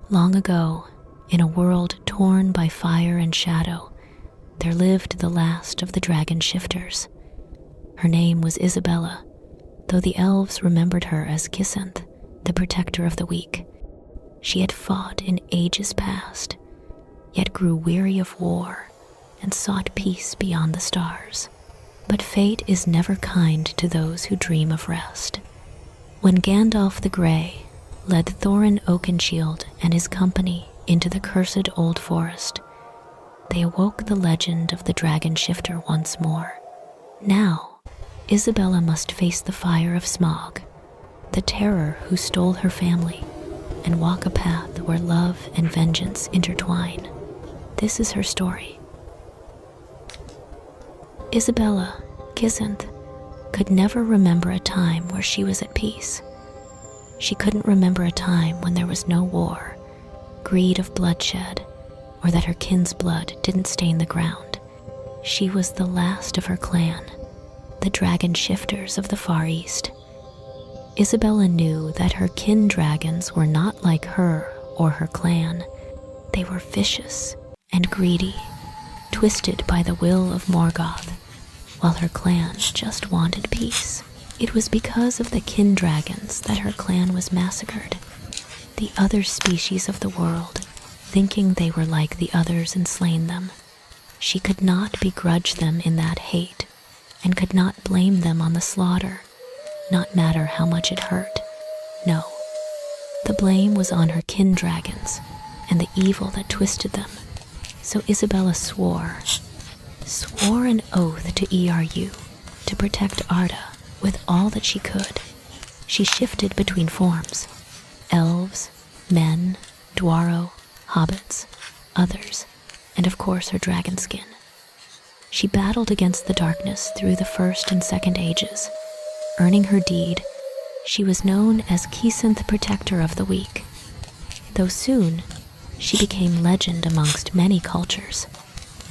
Long ago, in a world torn by fire and shadow, there lived the last of the dragon shifters. Her name was Isabella, though the elves remembered her as Kisenth, the protector of the weak. She had fought in ages past, yet grew weary of war and sought peace beyond the stars. But fate is never kind to those who dream of rest. When Gandalf the Grey led Thorin Oakenshield and his company into the cursed old forest, they awoke the legend of the dragon shifter once more. Now, Isabella must face the fire of Smaug, the terror who stole her family, and walk a path where love and vengeance intertwine. This is her story. Isabella, Kisenth, could never remember a time where she was at peace. She couldn't remember a time when there was no war, greed of bloodshed, or that her kin's blood didn't stain the ground. She was the last of her clan, the dragon shifters of the Far East. Isabella knew that her kin dragons were not like her or her clan. They were vicious and greedy, twisted by the will of Morgoth, while her clan just wanted peace. It was because of the kin dragons that her clan was massacred. The other species of the world, thinking they were like the others and slain them. She could not begrudge them in that hate, and could not blame them on the slaughter, not matter how much it hurt. No, the blame was on her kin dragons and the evil that twisted them. So Isabella swore an oath to Eru, to protect Arda with all that she could. She shifted between forms: elves, men, dwarrow, hobbits, others, and of course her dragon skin. She battled against the darkness through the First and Second Ages. Earning her deed, she was known as Kisenth, Protector of the Weak, though soon she became legend amongst many cultures.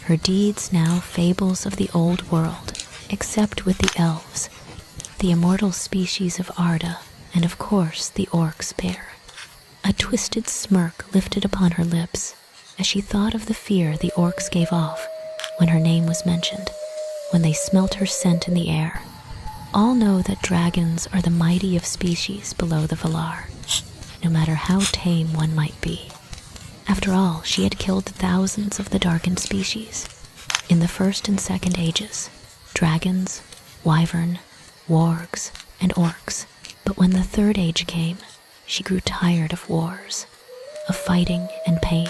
Her deeds now fables of the old world, except with the elves, the immortal species of Arda, and of course the orcs bear. A twisted smirk lifted upon her lips as she thought of the fear the orcs gave off when her name was mentioned, when they smelt her scent in the air. All know that dragons are the mighty of species below the Valar, no matter how tame one might be. After all, she had killed thousands of the darkened species in the First and Second Ages: dragons, wyvern, wargs, and orcs. But when the Third Age came, she grew tired of wars, of fighting and pain.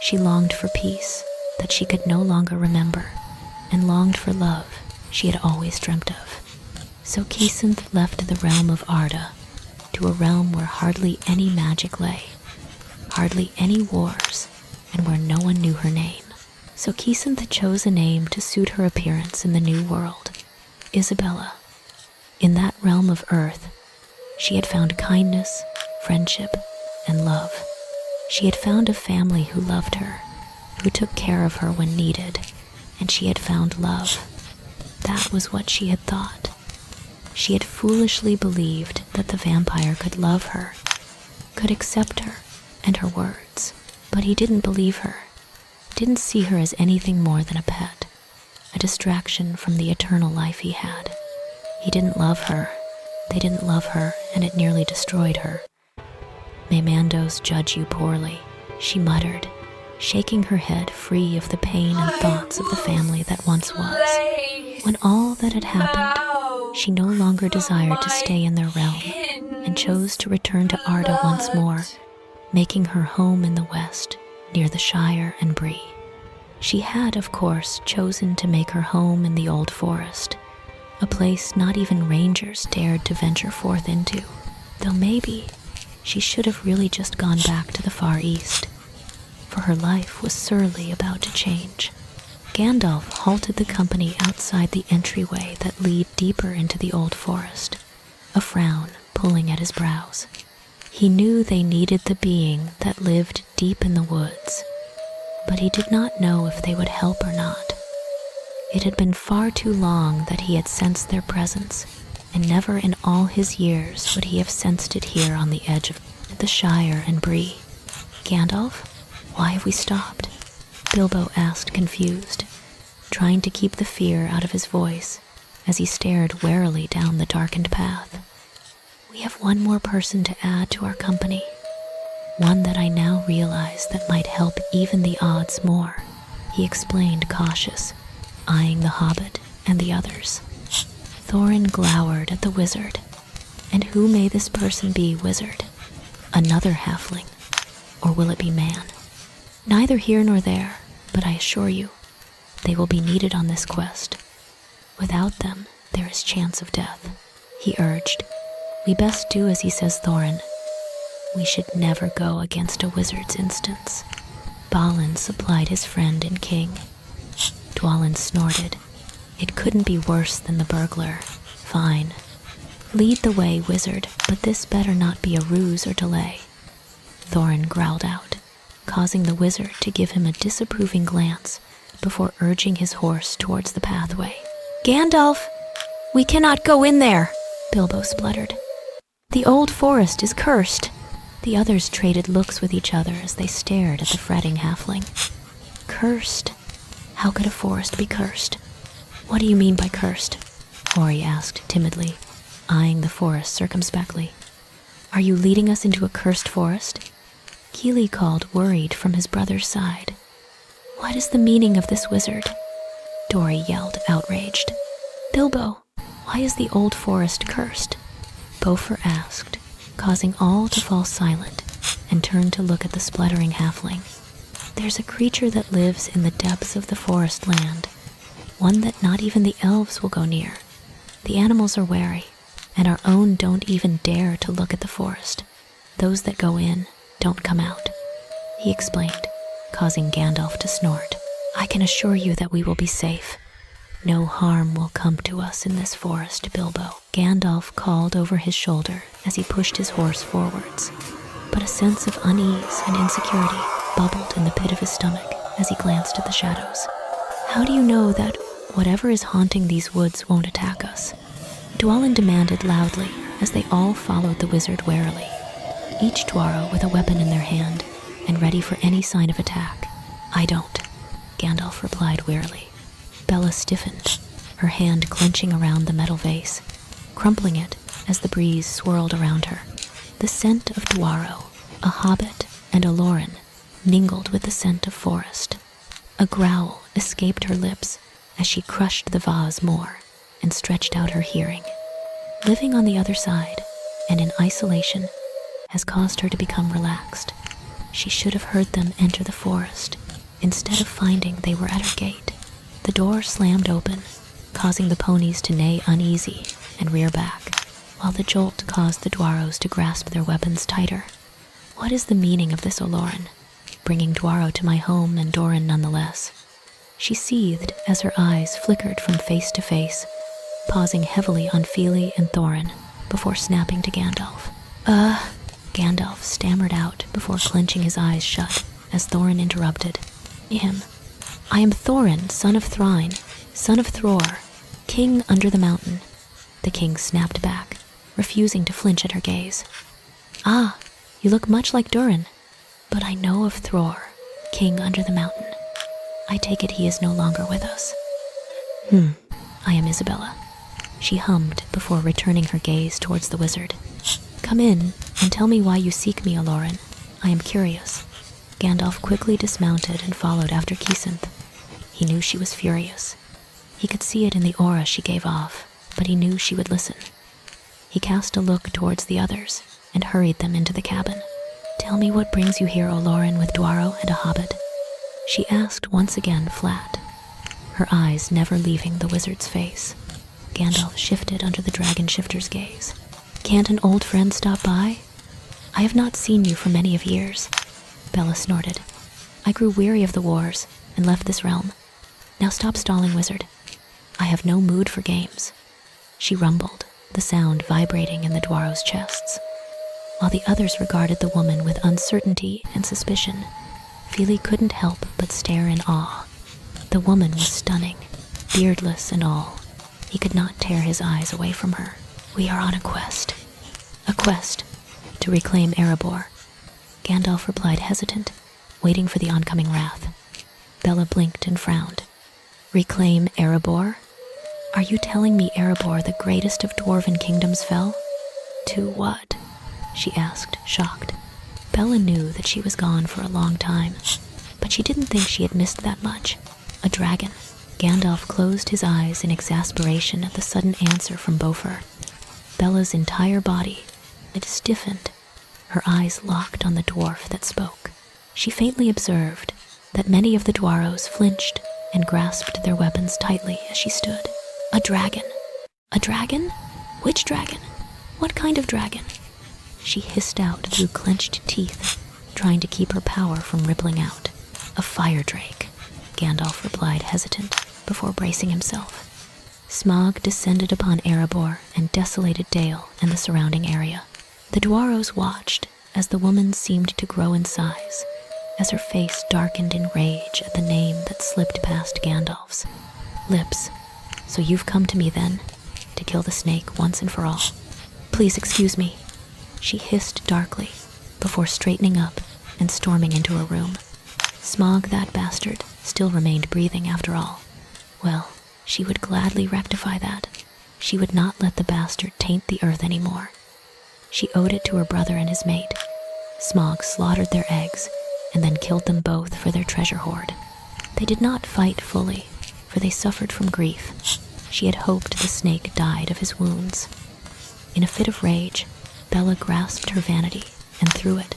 She longed for peace that she could no longer remember, and longed for love she had always dreamt of. So Kisenth left the realm of Arda to a realm where hardly any magic lay, hardly any wars, and where no one knew her name. So Kisenth chose a name to suit her appearance in the new world: Isabella. In that realm of earth, she had found kindness, friendship, and love. She had found a family who loved her, who took care of her when needed, and she had found love. That was what she had thought. She had foolishly believed that the vampire could love her, could accept her and her words. But he didn't believe her, didn't see her as anything more than a pet, a distraction from the eternal life he had. He didn't love her. They didn't love her, and it nearly destroyed her. "May Mandos judge you poorly," she muttered, shaking her head free of the pain and thoughts of the family that once was. When all that had happened, she no longer desired to stay in their realm, and chose to return to Arda once more, making her home in the west, near the Shire and Bree. She had, of course, chosen to make her home in the old forest, a place not even rangers dared to venture forth into, though maybe she should have really just gone back to the Far East, for her life was surely about to change. Gandalf halted the company outside the entryway that led deeper into the old forest, a frown pulling at his brows. He knew they needed the being that lived deep in the woods, but he did not know if they would help or not. It had been far too long that he had sensed their presence, and never in all his years would he have sensed it here on the edge of the Shire and Bree. Gandalf? Why have we stopped? Bilbo asked, confused, trying to keep the fear out of his voice as he stared warily down the darkened path. We have one more person to add to our company, one that I now realize that might help even the odds more, he explained, cautious, eyeing the hobbit and the others. Thorin glowered at the wizard. And who may this person be, wizard? Another halfling? Or will it be man? Neither here nor there, but I assure you, they will be needed on this quest. Without them, there is chance of death, he urged. We best do as he says, Thorin. We should never go against a wizard's instance. Balin supplied his friend and king. Dwalin snorted. It couldn't be worse than the burglar. Fine. Lead the way, wizard, but this better not be a ruse or delay. Thorin growled out, causing the wizard to give him a disapproving glance before urging his horse towards the pathway. Gandalf! We cannot go in there, Bilbo spluttered. The old forest is cursed. The others traded looks with each other as they stared at the fretting halfling. Cursed? How could a forest be cursed? What do you mean by cursed? Ori asked timidly, eyeing the forest circumspectly. Are you leading us into a cursed forest? Keely called, worried, from his brother's side. What is the meaning of this, wizard? Dori yelled, outraged. Bilbo, why is the old forest cursed? Beaufort asked, causing all to fall silent and turn to look at the spluttering halfling. There's a creature that lives in the depths of the forest land, one that not even the elves will go near. The animals are wary, and our own don't even dare to look at the forest. Those that go in don't come out, he explained, causing Gandalf to snort. I can assure you that we will be safe. No harm will come to us in this forest, Bilbo, Gandalf called over his shoulder as he pushed his horse forwards. But a sense of unease and insecurity bubbled in the pit of his stomach as he glanced at the shadows. How do you know that whatever is haunting these woods won't attack us? Dwalin demanded loudly as they all followed the wizard warily, each Dwaro with a weapon in their hand and ready for any sign of attack. I don't, Gandalf replied wearily. Bella stiffened, her hand clenching around the metal vase, crumpling it as the breeze swirled around her. The scent of Dwaro, a hobbit, and a Loren mingled with the scent of forest. A growl escaped her lips as she crushed the vase more and stretched out her hearing. Living on the other side and in isolation has caused her to become relaxed. She should have heard them enter the forest instead of finding they were at her gate. The door slammed open, causing the ponies to neigh uneasy and rear back, while the jolt caused the Dwaros to grasp their weapons tighter. What is the meaning of this, Olorin? Bringing Dwaro to my home and Doran nonetheless. She seethed as her eyes flickered from face to face, pausing heavily on Fíli and Thorin before snapping to Gandalf. Gandalf stammered out before clenching his eyes shut as Thorin interrupted. I am Thorin, son of Thrain, son of Thror, king under the mountain. The king snapped back, refusing to flinch at her gaze. Ah, you look much like Durin, but I know of Thror, king under the mountain. I take it he is no longer with us. I am Isabella, she hummed before returning her gaze towards the wizard. Come in and tell me why you seek me, Olorin. I am curious. Gandalf quickly dismounted and followed after Kisenth. He knew she was furious. He could see it in the aura she gave off, but he knew she would listen. He cast a look towards the others and hurried them into the cabin. Tell me what brings you here, Olorin, with Dwaro and a hobbit? She asked once again, flat, her eyes never leaving the wizard's face. Gandalf shifted under the dragon shifter's gaze. Can't an old friend stop by? I have not seen you for many of years, Bella snorted. I grew weary of the wars and left this realm. Now stop stalling, wizard. I have no mood for games. She rumbled, the sound vibrating in the Dwaros' chests. While the others regarded the woman with uncertainty and suspicion, Fíli couldn't help but stare in awe. The woman was stunning, beardless and all. He could not tear his eyes away from her. We are on a quest. A quest to reclaim Erebor. Gandalf replied, hesitant, waiting for the oncoming wrath. Bella blinked and frowned. Reclaim Erebor? Are you telling me Erebor, the greatest of dwarven kingdoms, fell? To what? She asked, shocked. Bella knew that she was gone for a long time, but she didn't think she had missed that much. A dragon. Gandalf closed his eyes in exasperation at the sudden answer from Beaufort. Bella's entire body had stiffened, her eyes locked on the dwarf that spoke. She faintly observed that many of the dwarves flinched and grasped their weapons tightly as she stood. A dragon. A dragon? Which dragon? What kind of dragon? She hissed out through clenched teeth, trying to keep her power from rippling out. A fire drake, Gandalf replied, hesitant, before bracing himself. Smaug descended upon Erebor and desolated Dale and the surrounding area. The dwarves watched as the woman seemed to grow in size, as her face darkened in rage at the name that slipped past Gandalf's lips. So you've come to me then, to kill the snake once and for all. Please excuse me, she hissed darkly, before straightening up and storming into her room. Smaug, that bastard, still remained breathing after all. Well, she would gladly rectify that. She would not let the bastard taint the earth anymore. She owed it to her brother and his mate. Smaug slaughtered their eggs and then killed them both for their treasure hoard. They did not fight fully, for they suffered from grief. She had hoped the snake died of his wounds. In a fit of rage, Bella grasped her vanity and threw it,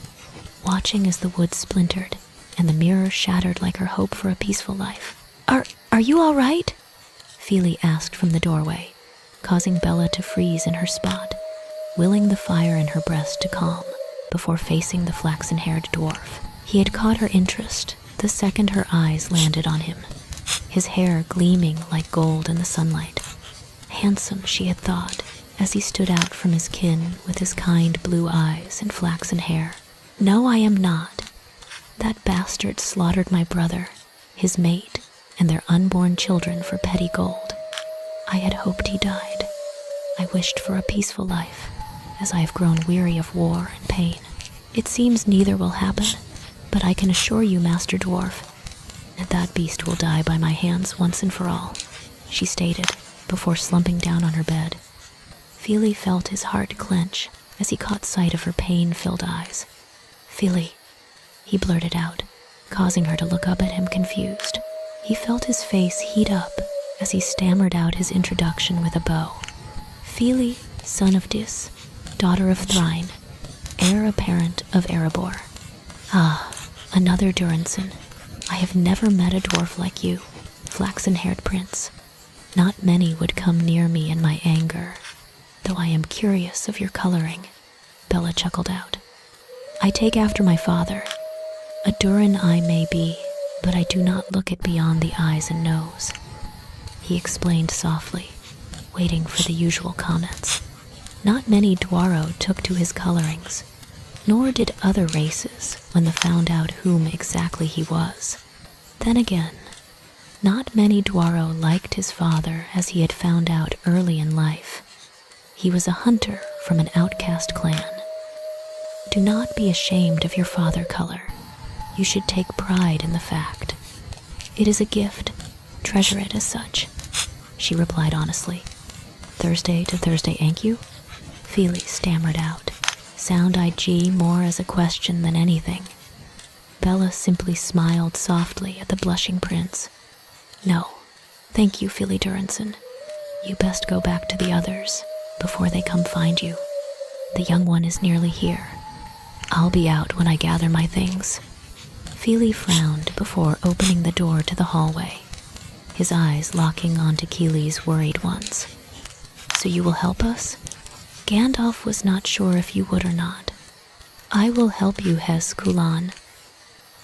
watching as the wood splintered and the mirror shattered like her hope for a peaceful life. Are you all right? Fíli asked from the doorway, causing Bella to freeze in her spot, willing the fire in her breast to calm before facing the flaxen-haired dwarf. He had caught her interest the second her eyes landed on him, his hair gleaming like gold in the sunlight. Handsome, she had thought, as he stood out from his kin with his kind blue eyes and flaxen hair. No, I am not. That bastard slaughtered my brother, his mate, and their unborn children for petty gold. I had hoped he died. I wished for a peaceful life, as I have grown weary of war and pain. It seems neither will happen, but I can assure you, Master Dwarf, that that beast will die by my hands once and for all, she stated, before slumping down on her bed. Fíli felt his heart clench as he caught sight of her pain-filled eyes. Fíli, he blurted out, causing her to look up at him confused. He felt his face heat up as he stammered out his introduction with a bow. Fíli, son of Dis, daughter of Thorin, heir apparent of Erebor. Ah, another Durinson. I have never met a dwarf like you, flaxen-haired prince. Not many would come near me in my anger, though I am curious of your coloring, Bella chuckled out. I take after my father. A Durin I may be, but I do not look it beyond the eyes and nose, he explained softly, waiting for the usual comments. Not many Dwaro took to his colorings, nor did other races when they found out whom exactly he was. Then again, not many Dwaro liked his father as he had found out early in life. He was a hunter from an outcast clan. Do not be ashamed of your father color. You should take pride in the fact. It is a gift. Treasure it as such, she replied honestly. Thursday to Thursday, ain't you? Fíli stammered out, sound-eyed G more as a question than anything. Bella simply smiled softly at the blushing prince. No, thank you, Fíli Durinson. You best go back to the others before they come find you. The young one is nearly here. I'll be out when I gather my things. Fíli frowned before opening the door to the hallway, his eyes locking onto Keely's worried ones. So you will help us? Gandalf was not sure if you would or not. I will help you, Hes Kulan.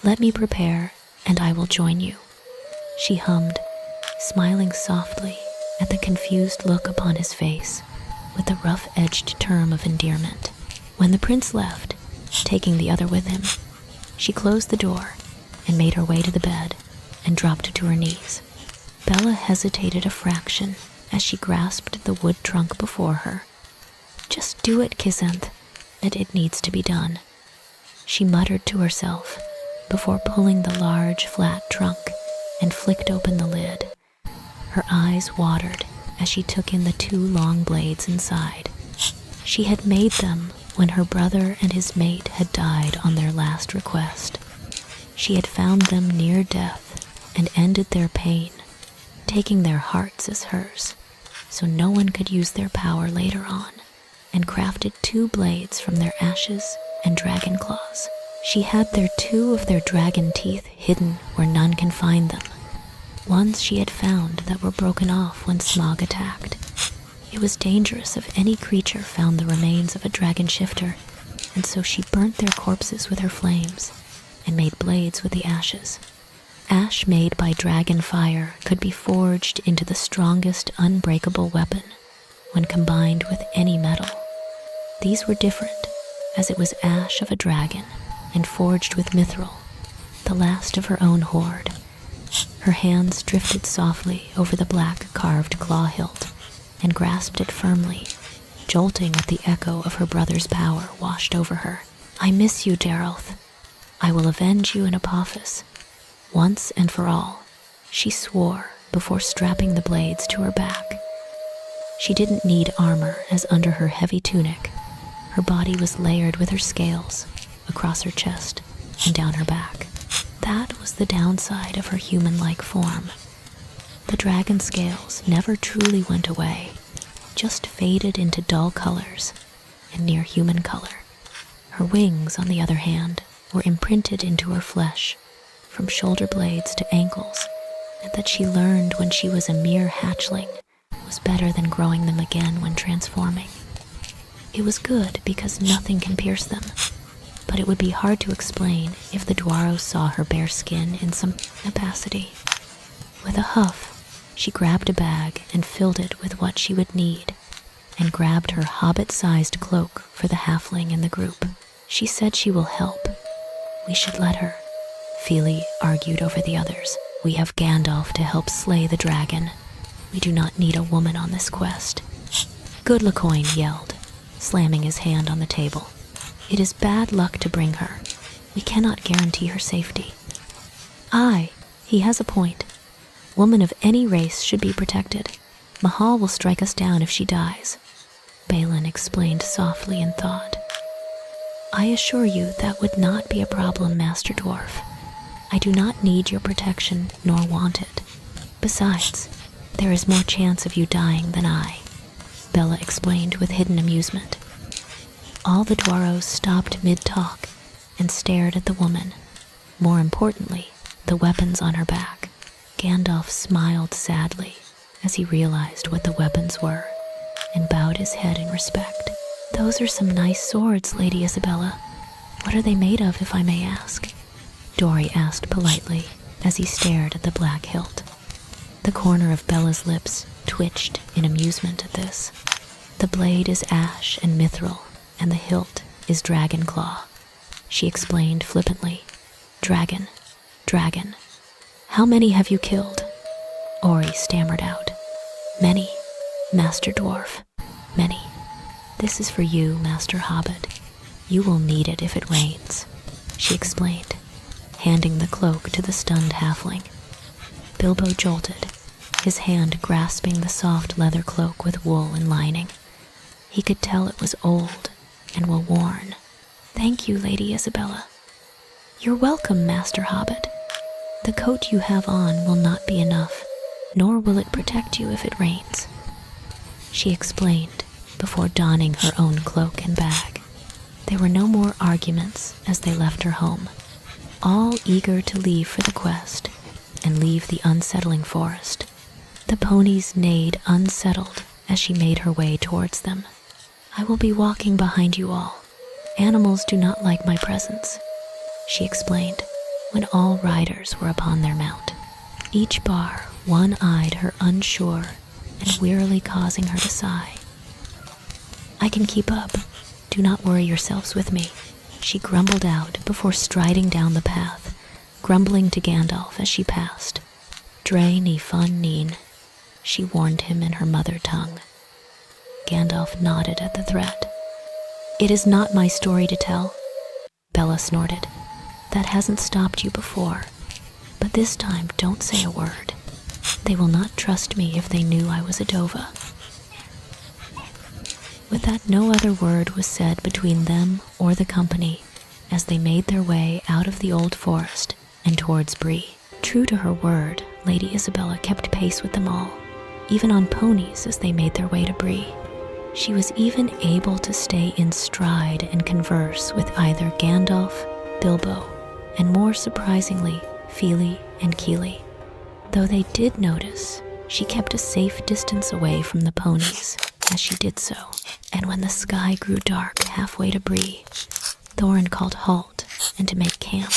Let me prepare, and I will join you, she hummed, smiling softly at the confused look upon his face, with a rough-edged term of endearment. When the prince left, taking the other with him, she closed the door and made her way to the bed and dropped to her knees. Bella hesitated a fraction as she grasped the wood trunk before her. Just do it, Kisenth, and it needs to be done. she muttered to herself before pulling the large, flat trunk and flicked open the lid. Her eyes watered as she took in the 2 long blades inside. She had made them when her brother and his mate had died on their last request. She had found them near death and ended their pain, taking their hearts as hers, so no one could use their power later on, and crafted 2 blades from their ashes and dragon claws. She had 2 of their dragon teeth hidden where none can find them. Ones she had found that were broken off when Smaug attacked. It was dangerous if any creature found the remains of a dragon shifter, and so she burnt their corpses with her flames and made blades with the ashes. Ash made by dragon fire could be forged into the strongest unbreakable weapon when combined with any metal. These were different, as it was ash of a dragon and forged with mithril, the last of her own horde. Her hands drifted softly over the black carved claw hilt and grasped it firmly, jolting at the echo of her brother's power washed over her. I miss you, Geralth. I will avenge you in Apophis, once and for all, she swore before strapping the blades to her back. She didn't need armor, as under her heavy tunic, her body was layered with her scales across her chest and down her back. That was the downside of her human-like form. The dragon scales never truly went away, just faded into dull colors and near human color. Her wings, on the other hand, were imprinted into her flesh, from shoulder blades to ankles, and that she learned when she was a mere hatchling was better than growing them again when transforming. It was good because nothing can pierce them, but it would be hard to explain if the Dwaros saw her bare skin in some capacity. With a huff, she grabbed a bag and filled it with what she would need, and grabbed her hobbit-sized cloak for the halfling in the group. She said she will help. We should let her. Fíli argued over the others. We have Gandalf to help slay the dragon. We do not need a woman on this quest. Good Lacoin yelled, slamming his hand on the table. It is bad luck to bring her. We cannot guarantee her safety. Aye, he has a point. Women of any race should be protected. Mahal will strike us down if she dies, Balin explained softly in thought. I assure you that would not be a problem, Master Dwarf. I do not need your protection nor want it. Besides, there is more chance of you dying than I, Bella explained with hidden amusement. All the Dwaros stopped mid-talk and stared at the woman. More importantly, the weapons on her back. Gandalf smiled sadly as he realized what the weapons were and bowed his head in respect. Those are some nice swords, Lady Isabella. What are they made of, if I may ask? Dori asked politely as he stared at the black hilt. The corner of Bella's lips twitched in amusement at this. The blade is ash and mithril, and the hilt is dragon claw, she explained flippantly. Dragon, dragon. How many have you killed? Ori stammered out. Many, Master Dwarf, many. This is for you, Master Hobbit. You will need it if it rains, she explained, handing the cloak to the stunned halfling. Bilbo jolted, his hand grasping the soft leather cloak with wool and lining. He could tell it was old and well-worn. Thank you, Lady Isabella. You're welcome, Master Hobbit. The coat you have on will not be enough, nor will it protect you if it rains, she explained before donning her own cloak and bag. There were no more arguments as they left her home, all eager to leave for the quest and leave the unsettling forest. The ponies neighed unsettled as she made her way towards them. I will be walking behind you all. Animals do not like my presence, she explained when all riders were upon their mount. Each bar one-eyed her unsure and wearily causing her to sigh. I can keep up. Do not worry yourselves with me, she grumbled out before striding down the path, grumbling to Gandalf as she passed. Dre ni fun neen, she warned him in her mother tongue. Gandalf nodded at the threat. It is not my story to tell. Bella snorted. "That hasn't stopped you before. But this time, don't say a word. They will not trust me if they knew I was a Dova." With that, no other word was said between them or the company as they made their way out of the old forest and towards Bree. True to her word, Lady Isabella kept pace with them all, even on ponies as they made their way to Bree. She was even able to stay in stride and converse with either Gandalf, Bilbo, and more surprisingly, Fíli and Kili. Though they did notice, she kept a safe distance away from the ponies as she did so. And when the sky grew dark halfway to Bree, Thorin called halt and to make camp.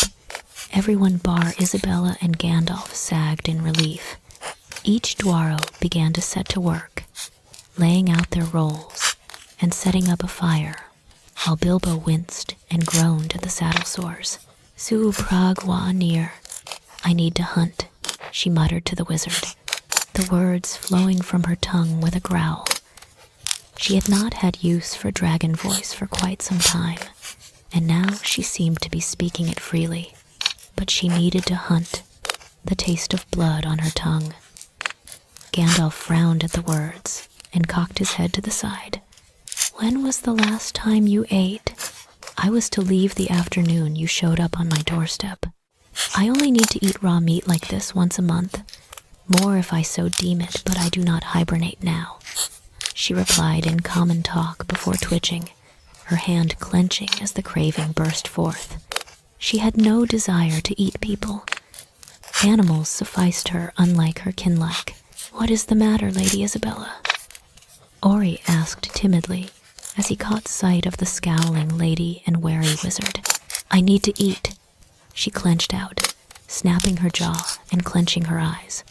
Everyone bar Isabella and Gandalf sagged in relief. Each Dwaro began to set to work, laying out their roles and setting up a fire, while Bilbo winced and groaned at the saddle sores. "Su prag wa near. I need to hunt," she muttered to the wizard, the words flowing from her tongue with a growl. She had not had use for dragon voice for quite some time, and now she seemed to be speaking it freely. But she needed to hunt, the taste of blood on her tongue. Gandalf frowned at the words and cocked his head to the side. "When was the last time you ate? I was to leave the afternoon you showed up on my doorstep. I only need to eat raw meat like this once a month. More if I so deem it, but I do not hibernate now," she replied in common talk before twitching, her hand clenching as the craving burst forth. She had no desire to eat people. Animals sufficed her, unlike her kinlike. "What is the matter, Lady Isabella?" Ori asked timidly as he caught sight of the scowling lady and wary wizard. "I need to eat," she clenched out, snapping her jaw and clenching her eyes.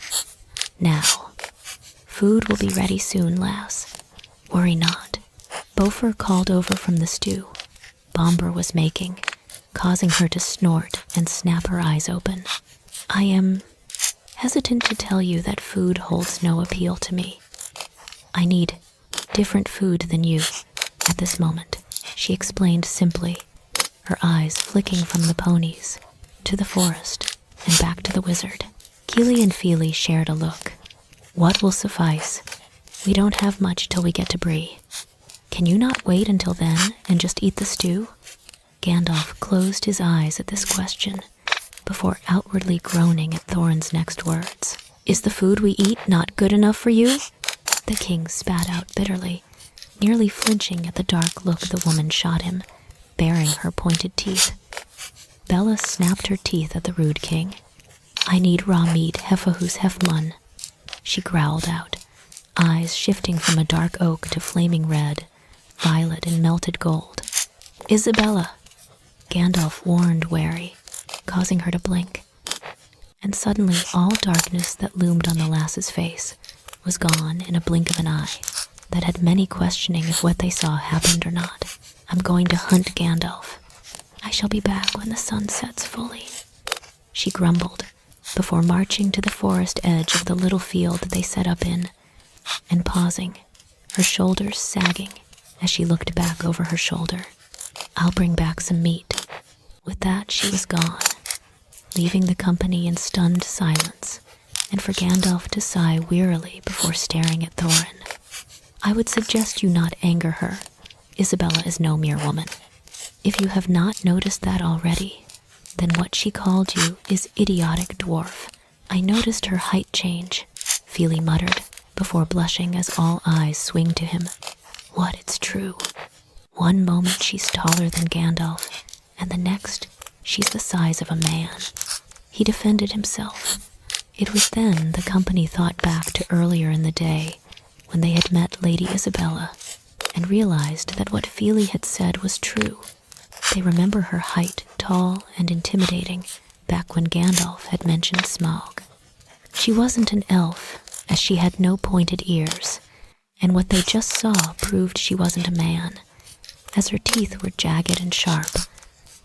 "Now, food will be ready soon, lass. Worry not." Beaufort called over from the stew Bomber was making, causing her to snort and snap her eyes open. "I am hesitant to tell you that food holds no appeal to me. I need different food than you at this moment," she explained simply, her eyes flicking from the ponies to the forest and back to the wizard. Kili and Fíli shared a look. "What will suffice? We don't have much till we get to Bree. Can you not wait until then and just eat the stew?" Gandalf closed his eyes at this question before outwardly groaning at Thorin's next words. "Is the food we eat not good enough for you?" the king spat out bitterly, nearly flinching at the dark look the woman shot him, baring her pointed teeth. Bella snapped her teeth at the rude king. "I need raw meat, hefahus hefmun," she growled out, eyes shifting from a dark oak to flaming red, violet, and melted gold. "Isabella," Gandalf warned, wary, causing her to blink. And suddenly all darkness that loomed on the lass's face was gone in a blink of an eye that had many questioning if what they saw happened or not. "I'm going to hunt Gandalf. I shall be back when the sun sets fully," she grumbled, before marching to the forest edge of the little field they set up in, and pausing, her shoulders sagging as she looked back over her shoulder. "I'll bring back some meat." With that, she was gone, leaving the company in stunned silence, and for Gandalf to sigh wearily before staring at Thorin. "I would suggest you not anger her. Isabella is no mere woman. If you have not noticed that already, then what she called you is idiotic dwarf. I noticed her height change," Fíli muttered, before blushing as all eyes swing to him. "What, it's true. One moment she's taller than Gandalf, and the next she's the size of a man." He defended himself. It was then the company thought back to earlier in the day when they had met Lady Isabella and realized that what Fíli had said was true. They remember her height, tall and intimidating, back when Gandalf had mentioned Smaug. She wasn't an elf, as she had no pointed ears, and what they just saw proved she wasn't a man, as her teeth were jagged and sharp,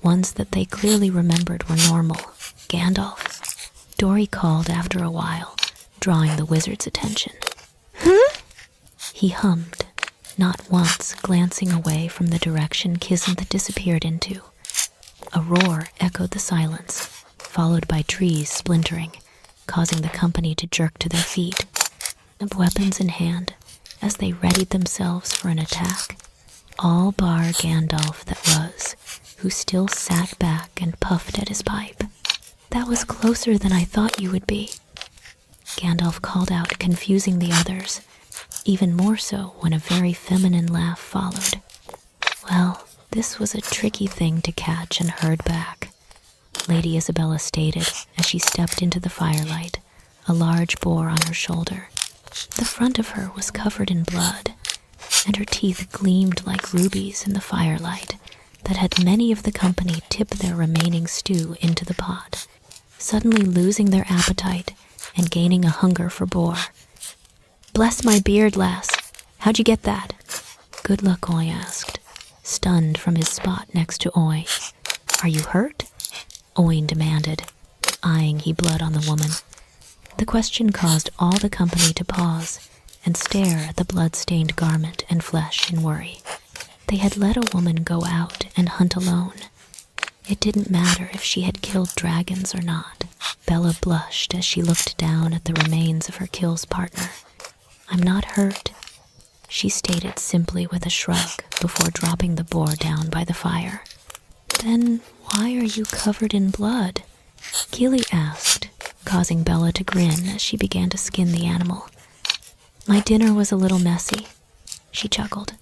ones that they clearly remembered were normal. "Gandalf," Dori called after a while, drawing the wizard's attention. "Huh?" He hummed, not once glancing away from the direction Kisenth disappeared into. A roar echoed the silence, followed by trees splintering, causing the company to jerk to their feet, weapons in hand, as they readied themselves for an attack, all bar Gandalf that was, who still sat back and puffed at his pipe. "That was closer than I thought you would be," Gandalf called out, confusing the others, even more so when a very feminine laugh followed. Well, this was a tricky thing to catch and herd back, Lady Isabella stated as she stepped into the firelight, a large boar on her shoulder. The front of her was covered in blood, and her teeth gleamed like rubies in the firelight that had many of the company tip their remaining stew into the pot, suddenly losing their appetite and gaining a hunger for boar. "Bless my beard, lass. How'd you get that?" Good Luck Oy asked, stunned from his spot next to Oy. "Are you hurt?" Owain demanded, eyeing he blood on the woman. The question caused all the company to pause and stare at the blood-stained garment and flesh in worry. They had let a woman go out and hunt alone. It didn't matter if she had killed dragons or not. Bella blushed as she looked down at the remains of her kill's partner. "I'm not hurt," she stated simply with a shrug before dropping the boar down by the fire. "Then why are you covered in blood?" Keely asked, causing Bella to grin as she began to skin the animal. "My dinner was a little messy," she chuckled.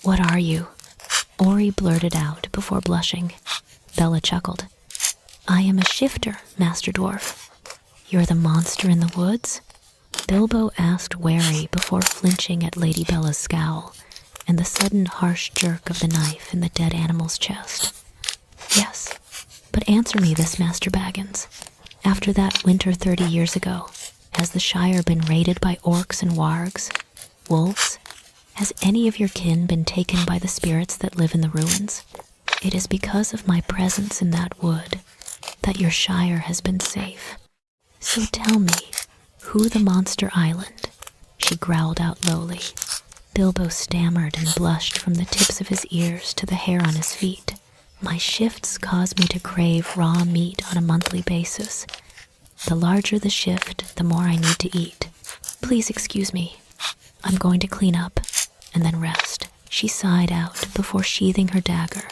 "What are you?" Ori blurted out before blushing. Bella chuckled. "I am a shifter, Master Dwarf." "You're the monster in the woods?" Bilbo asked, wary before flinching at Lady Bella's scowl and the sudden harsh jerk of the knife in the dead animal's chest. "Yes, but answer me this, Master Baggins. After that winter 30 years ago, has the Shire been raided by orcs and wargs? Wolves? Has any of your kin been taken by the spirits that live in the ruins? It is because of my presence in that wood that your Shire has been safe. So tell me, who the Monster Island?" she growled out lowly. Bilbo stammered and blushed from the tips of his ears to the hair on his feet. "My shifts cause me to crave raw meat on a monthly basis. The larger the shift, the more I need to eat. Please excuse me. I'm going to clean up and then rest." She sighed out before sheathing her dagger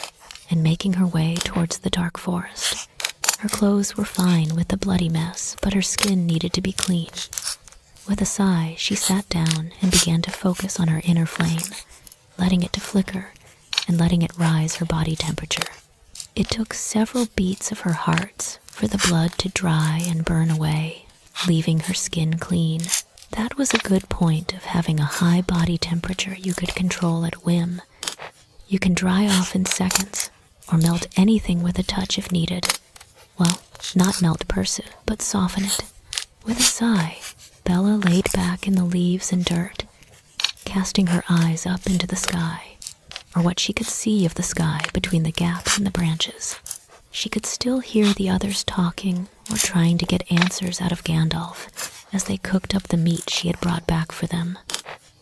and making her way towards the dark forest. Her clothes were fine with the bloody mess, but her skin needed to be clean. With a sigh, she sat down and began to focus on her inner flame, letting it to flicker and letting it rise her body temperature. It took several beats of her heart for the blood to dry and burn away, leaving her skin clean. That was a good point of having a high body temperature you could control at whim. You can dry off in seconds, or melt anything with a touch if needed. Well, not melt per se, but soften it. With a sigh, Bella laid back in the leaves and dirt, casting her eyes up into the sky, or what she could see of the sky between the gaps in the branches. She could still hear the others talking or trying to get answers out of Gandalf as they cooked up the meat she had brought back for them.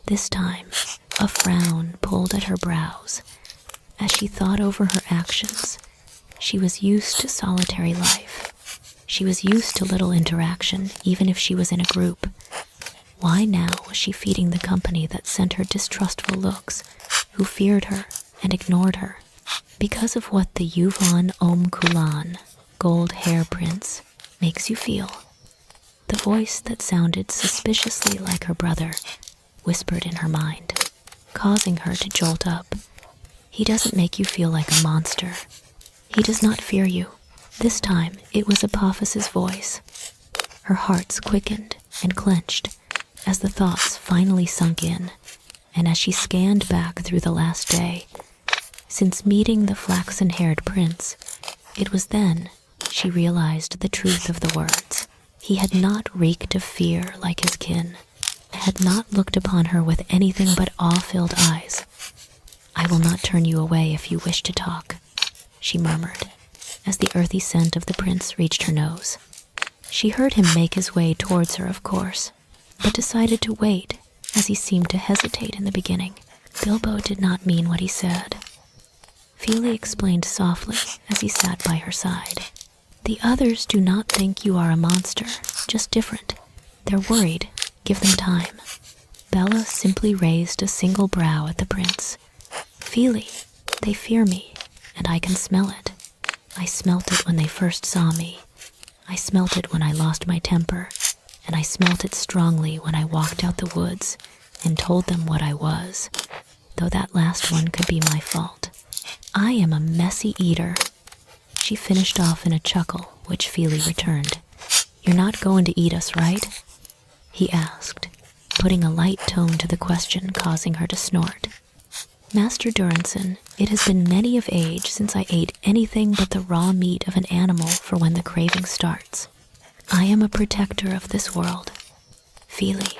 This time, a frown pulled at her brows as she thought over her actions. She was used to solitary life. She was used to little interaction, even if she was in a group. Why now was she feeding the company that sent her distrustful looks, who feared her and ignored her? Because of what the Yuvon Om Kulan, gold hair prince, makes you feel. The voice that sounded suspiciously like her brother whispered in her mind, causing her to jolt up. "He doesn't make you feel like a monster. He does not fear you." This time, it was Apophis's voice. Her hearts quickened and clenched as the thoughts finally sunk in, and as she scanned back through the last day. Since meeting the flaxen-haired prince, it was then she realized the truth of the words. He had not reeked of fear like his kin, had not looked upon her with anything but awe-filled eyes. "I will not turn you away if you wish to talk," she murmured, as the earthy scent of the prince reached her nose. She heard him make his way towards her, of course, but decided to wait, as he seemed to hesitate in the beginning. Bilbo did not mean what he said. Fíli explained softly as he sat by her side. The others do not think you are a monster, just different. They're worried. Give them time. Bella simply raised a single brow at the prince. Fíli, they fear me, and I can smell it. I smelt it when they first saw me. I smelt it when I lost my temper, and I smelt it strongly when I walked out the woods and told them what I was, though that last one could be my fault. I am a messy eater. She finished off in a chuckle, which Fíli returned. You're not going to eat us, right? He asked, putting a light tone to the question, causing her to snort. Master Durinson, it has been many of age since I ate anything but the raw meat of an animal for when the craving starts. I am a protector of this world. Fíli,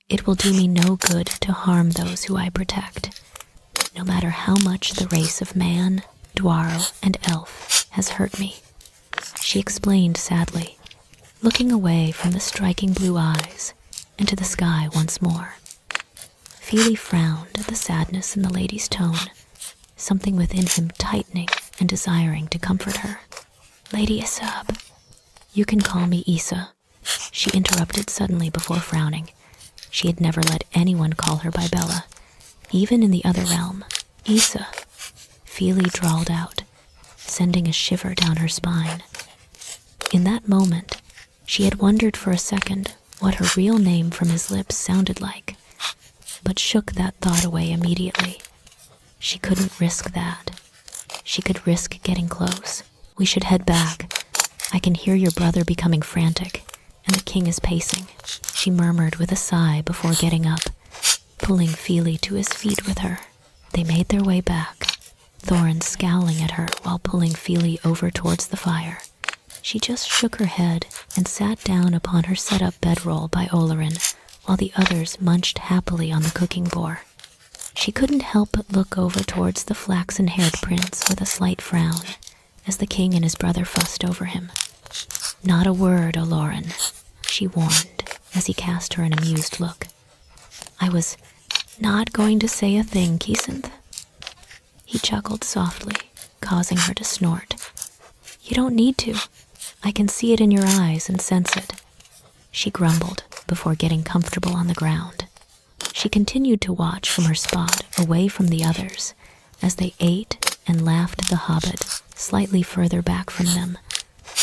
it will do me no good to harm those who I protect, no matter how much the race of man, dwarf, and elf has hurt me, she explained sadly, looking away from the striking blue eyes and to the sky once more. Fíli frowned at the sadness in the lady's tone, something within him tightening and desiring to comfort her. Lady Isab. You can call me Isa, she interrupted suddenly before frowning. She had never let anyone call her by Bella, even in the other realm. Isa, Fíli drawled out, sending a shiver down her spine. In that moment, she had wondered for a second what her real name from his lips sounded like, but shook that thought away immediately. She couldn't risk that. She could risk getting close. We should head back. I can hear your brother becoming frantic, and the king is pacing, she murmured with a sigh before getting up, pulling Fíli to his feet with her. They made their way back, Thorin scowling at her while pulling Fíli over towards the fire. She just shook her head and sat down upon her set-up bedroll by Olorin, while the others munched happily on the cooking boar. She couldn't help but look over towards the flaxen-haired prince with a slight frown, as the king and his brother fussed over him. Not a word, Olorin, she warned, as he cast her an amused look. I was not going to say a thing, Kisenth. He chuckled softly, causing her to snort. You don't need to. I can see it in your eyes and sense it, she grumbled before getting comfortable on the ground. She continued to watch from her spot away from the others as they ate and laughed at the hobbit slightly further back from them,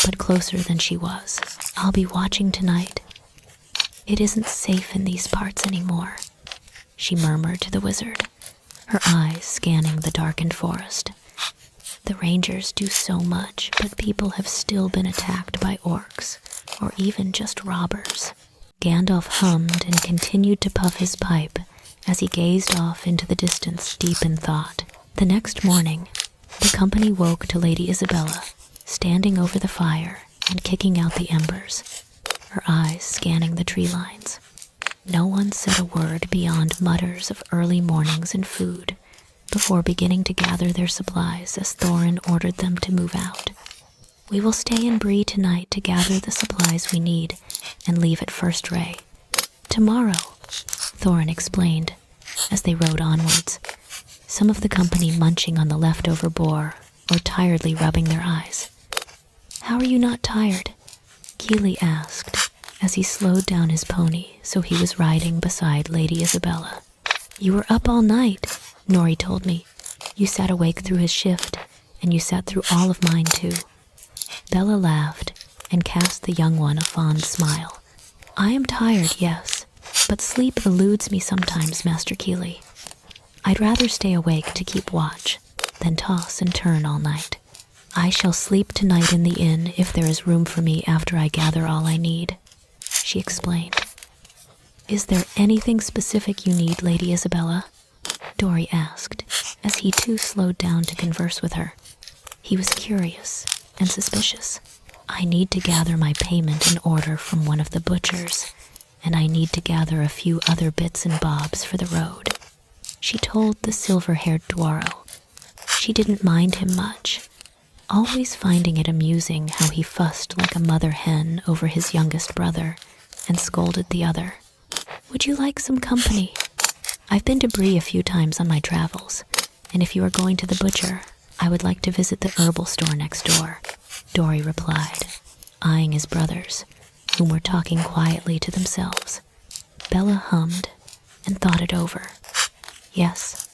but closer than she was. I'll be watching tonight. It isn't safe in these parts anymore, she murmured to the wizard, her eyes scanning the darkened forest. The rangers do so much, but people have still been attacked by orcs, or even just robbers. Gandalf hummed and continued to puff his pipe as he gazed off into the distance, deep in thought. The next morning, the company woke to Lady Isabella, standing over the fire and kicking out the embers, her eyes scanning the tree lines. No one said a word beyond mutters of early mornings and food, before beginning to gather their supplies as Thorin ordered them to move out. We will stay in Bree tonight to gather the supplies we need and leave at first ray. Tomorrow, Thorin explained, as they rode onwards, some of the company munching on the leftover boar or tiredly rubbing their eyes. How are you not tired? Keely asked, as he slowed down his pony so he was riding beside Lady Isabella. You were up all night, Nori told me. You sat awake through his shift, and you sat through all of mine too. Bella laughed and cast the young one a fond smile. I am tired, yes, but sleep eludes me sometimes, Master Keely. I'd rather stay awake to keep watch than toss and turn all night. I shall sleep tonight in the inn if there is room for me after I gather all I need, she explained. Is there anything specific you need, Lady Isabella? Dory asked, as he too slowed down to converse with her. He was curious and suspicious. I need to gather my payment in order from one of the butchers, and I need to gather a few other bits and bobs for the road, she told the silver-haired Dwaro. She didn't mind him much, always finding it amusing how he fussed like a mother hen over his youngest brother and scolded the other. Would you like some company? I've been to Bree a few times on my travels, and if you are going to the butcher, I would like to visit the herbal store next door, Dory replied, eyeing his brothers, whom were talking quietly to themselves. Bella hummed and thought it over. Yes,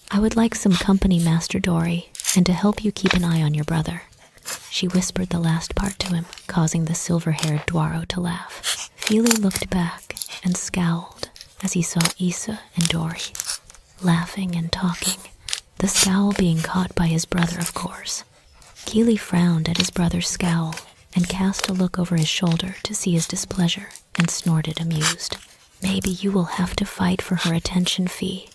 I would like some company, Master Dory, and to help you keep an eye on your brother. She whispered the last part to him, causing the silver-haired Dwaro to laugh. Fíli looked back and scowled as he saw Issa and Dory, laughing and talking, the scowl being caught by his brother, of course. Kili frowned at his brother's scowl and cast a look over his shoulder to see his displeasure and snorted, amused. Maybe you will have to fight for her attention, Fee.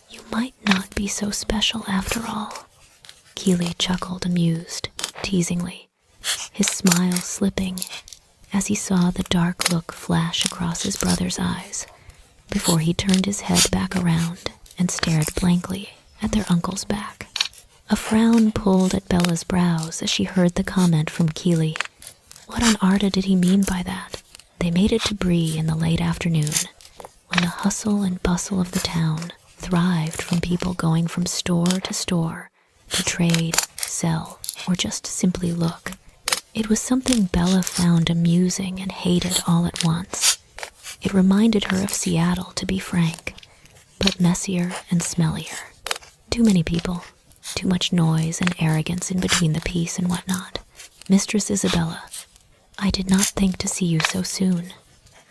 You might not be so special after all. Kili chuckled, amused, teasingly, his smile slipping as he saw the dark look flash across his brother's eyes before he turned his head back around and stared blankly at their uncle's back. A frown pulled at Bella's brows as she heard the comment from Kili. What on Arda did he mean by that? They made it to Bree in the late afternoon, when the hustle and bustle of the town thrived from people going from store to store to trade, sell, or just simply look. It was something Bella found amusing and hated all at once. It reminded her of Seattle, to be frank, but messier and smellier. Too many people, too much noise and arrogance in between the peace and whatnot. Mistress Isabella, I did not think to see you so soon,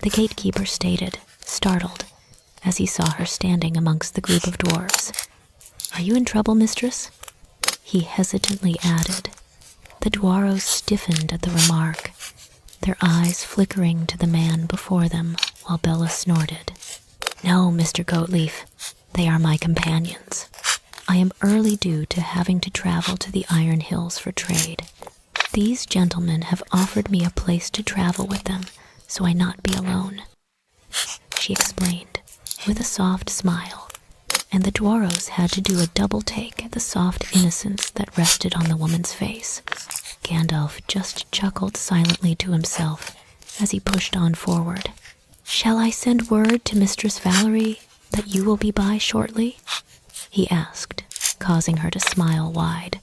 the gatekeeper stated, startled, as he saw her standing amongst the group of dwarves. Are you in trouble, mistress? He hesitantly added. The Dwaros stiffened at the remark, their eyes flickering to the man before them while Bella snorted. No, Mr. Goatleaf, they are my companions. I am early due to having to travel to the Iron Hills for trade. These gentlemen have offered me a place to travel with them, so I not be alone, she explained, with a soft smile, and the Dwaros had to do a double take at the soft innocence that rested on the woman's face. Gandalf just chuckled silently to himself as he pushed on forward. Shall I send word to Mistress Valerie that you will be by shortly? He asked, causing her to smile wide.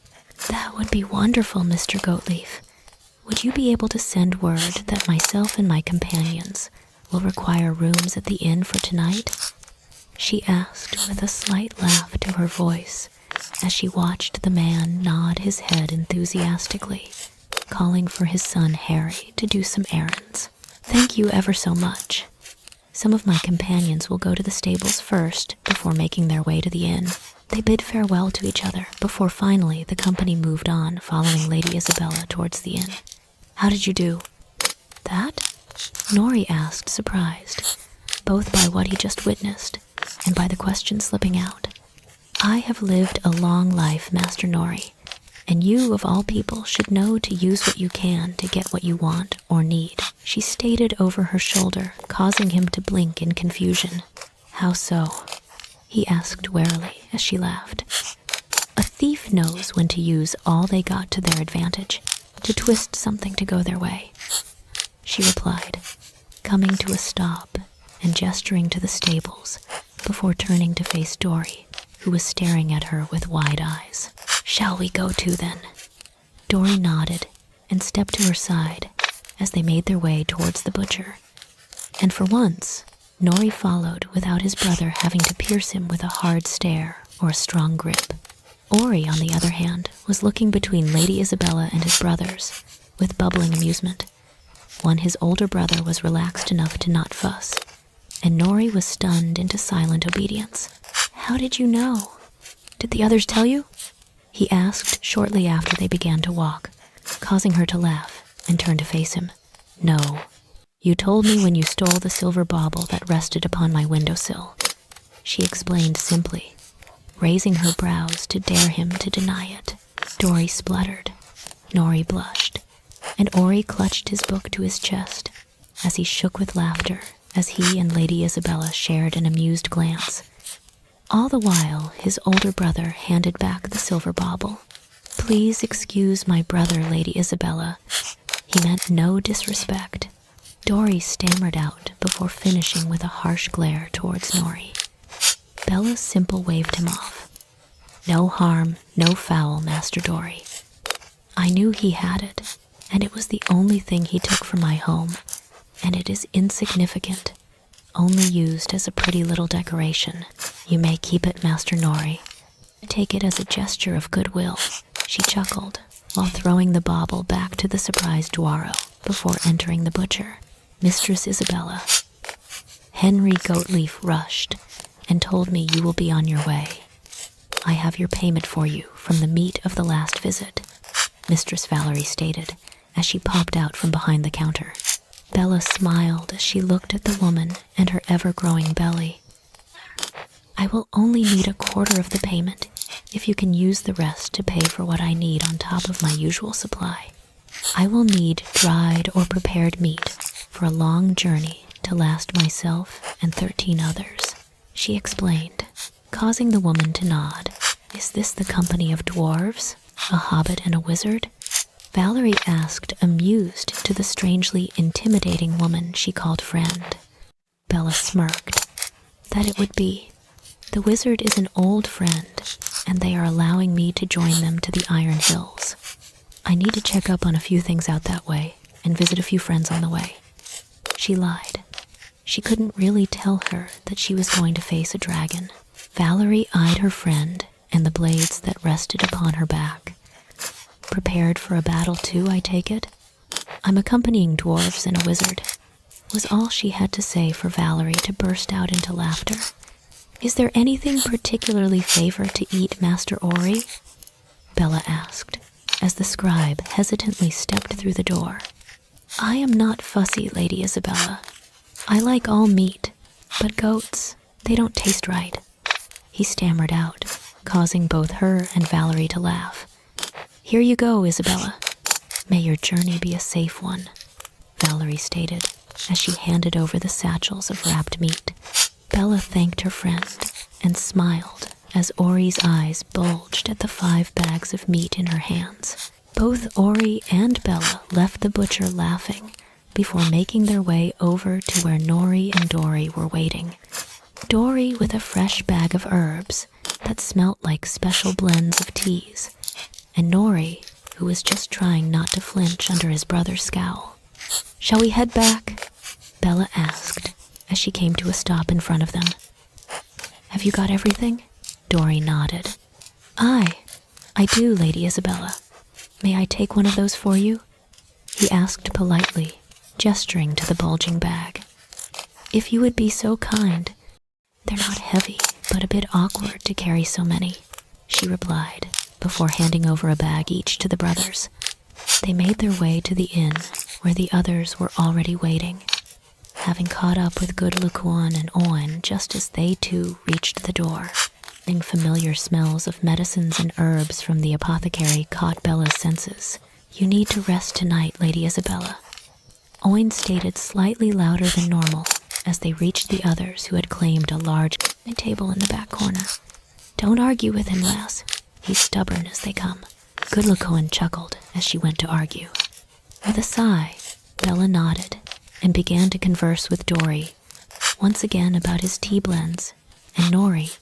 That would be wonderful, Mr. Goatleaf. Would you be able to send word that myself and my companions will require rooms at the inn for tonight? She asked with a slight laugh to her voice as she watched the man nod his head enthusiastically, calling for his son Harry to do some errands. Thank you ever so much. Some of my companions will go to the stables first before making their way to the inn. They bid farewell to each other before finally the company moved on, following Lady Isabella towards the inn. How did you do? That? Nori asked, surprised, both by what he just witnessed and by the question slipping out. I have lived a long life, Master Nori, and you, of all people, should know to use what you can to get what you want or need, she stated over her shoulder, causing him to blink in confusion. How so? He asked warily as she laughed. A thief knows when to use all they got to their advantage, to twist something to go their way, she replied, coming to a stop and gesturing to the stables before turning to face Dory, who was staring at her with wide eyes. Shall we go too, then? Dory nodded and stepped to her side as they made their way towards the butcher. And for once, Nori followed without his brother having to pierce him with a hard stare or a strong grip. Ori, on the other hand, was looking between Lady Isabella and his brothers with bubbling amusement. His older brother was relaxed enough to not fuss, and Nori was stunned into silent obedience. How did you know? Did the others tell you? He asked shortly after they began to walk, causing her to laugh and turn to face him. No. You told me when you stole the silver bauble that rested upon my windowsill, she explained simply, raising her brows to dare him to deny it. Dory spluttered, Nori blushed, and Ori clutched his book to his chest as he shook with laughter as he and Lady Isabella shared an amused glance. All the while, his older brother handed back the silver bauble. Please excuse my brother, Lady Isabella. He meant no disrespect. Dory stammered out before finishing with a harsh glare towards Nori. Bella Simple waved him off. No harm, no foul, Master Dory. I knew he had it, and it was the only thing he took from my home, and it is insignificant, only used as a pretty little decoration. You may keep it, Master Nori. Take it as a gesture of goodwill, she chuckled, while throwing the bauble back to the surprised Dwaro before entering the butcher. Mistress Isabella. Henry Goatleaf rushed and told me you will be on your way. I have your payment for you from the meat of the last visit, Mistress Valerie stated as she popped out from behind the counter. Bella smiled as she looked at the woman and her ever-growing belly. I will only need a quarter of the payment if you can use the rest to pay for what I need on top of my usual supply. I will need dried or prepared meat for a long journey to last myself and 13 others, she explained, causing the woman to nod. Is this the company of dwarves, a hobbit and a wizard? Valerie asked, amused to the strangely intimidating woman she called friend. Bella smirked. That it would be. The wizard is an old friend, and they are allowing me to join them to the Iron Hills. I need to check up on a few things out that way and visit a few friends on the way. She lied. She couldn't really tell her that she was going to face a dragon. Valerie eyed her friend and the blades that rested upon her back. Prepared for a battle too, I take it? I'm accompanying dwarves and a wizard, was all she had to say for Valerie to burst out into laughter. Is there anything particularly favored to eat, Master Ori? Bella asked, as the scribe hesitantly stepped through the door. I am not fussy, Lady Isabella. I like all meat, but goats, they don't taste right. He stammered out, causing both her and Valerie to laugh. Here you go, Isabella. May your journey be a safe one, Valerie stated, as she handed over the satchels of wrapped meat. Bella thanked her friend and smiled as Ori's eyes bulged at the 5 bags of meat in her hands. Both Ori and Bella left the butcher laughing before making their way over to where Nori and Dory were waiting. Dory with a fresh bag of herbs that smelt like special blends of teas, and Nori, who was just trying not to flinch under his brother's scowl. Shall we head back? Bella asked as she came to a stop in front of them. Have you got everything? Dory nodded. I do, Lady Isabella. May I take one of those for you? He asked politely, gesturing to the bulging bag. If you would be so kind. They're not heavy, but a bit awkward to carry so many, she replied, before handing over a bag each to the brothers. They made their way to the inn, where the others were already waiting, having caught up with good Lukuan and Owen just as they too reached the door. Familiar smells of medicines and herbs from the apothecary caught Bella's senses. You need to rest tonight, Lady Isabella, Owen stated slightly louder than normal as they reached the others who had claimed a large table in the back corner. Don't argue with him, lass. He's stubborn as they come. Good Lukuan chuckled as she went to argue. With a sigh, Bella nodded and began to converse with Dory, once again about his tea blends, and Nori,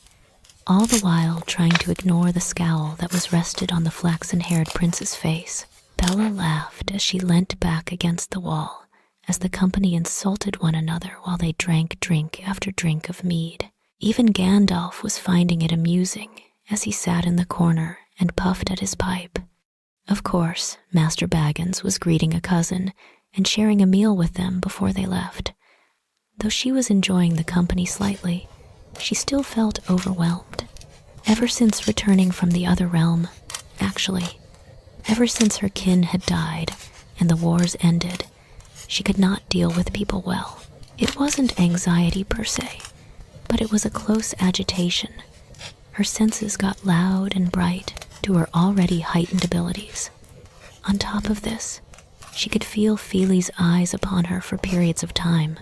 all the while trying to ignore the scowl that was rested on the flaxen-haired prince's face. Bella laughed as she leant back against the wall as the company insulted one another while they drank drink after drink of mead. Even Gandalf was finding it amusing as he sat in the corner and puffed at his pipe. Of course, Master Baggins was greeting a cousin and sharing a meal with them before they left. Though she was enjoying the company slightly, she still felt overwhelmed. Ever since returning from the other realm, actually, ever since her kin had died and the wars ended, she could not deal with people well. It wasn't anxiety per se, but it was a close agitation. Her senses got loud and bright to her already heightened abilities. On top of this, she could feel Fíli's eyes upon her for periods of time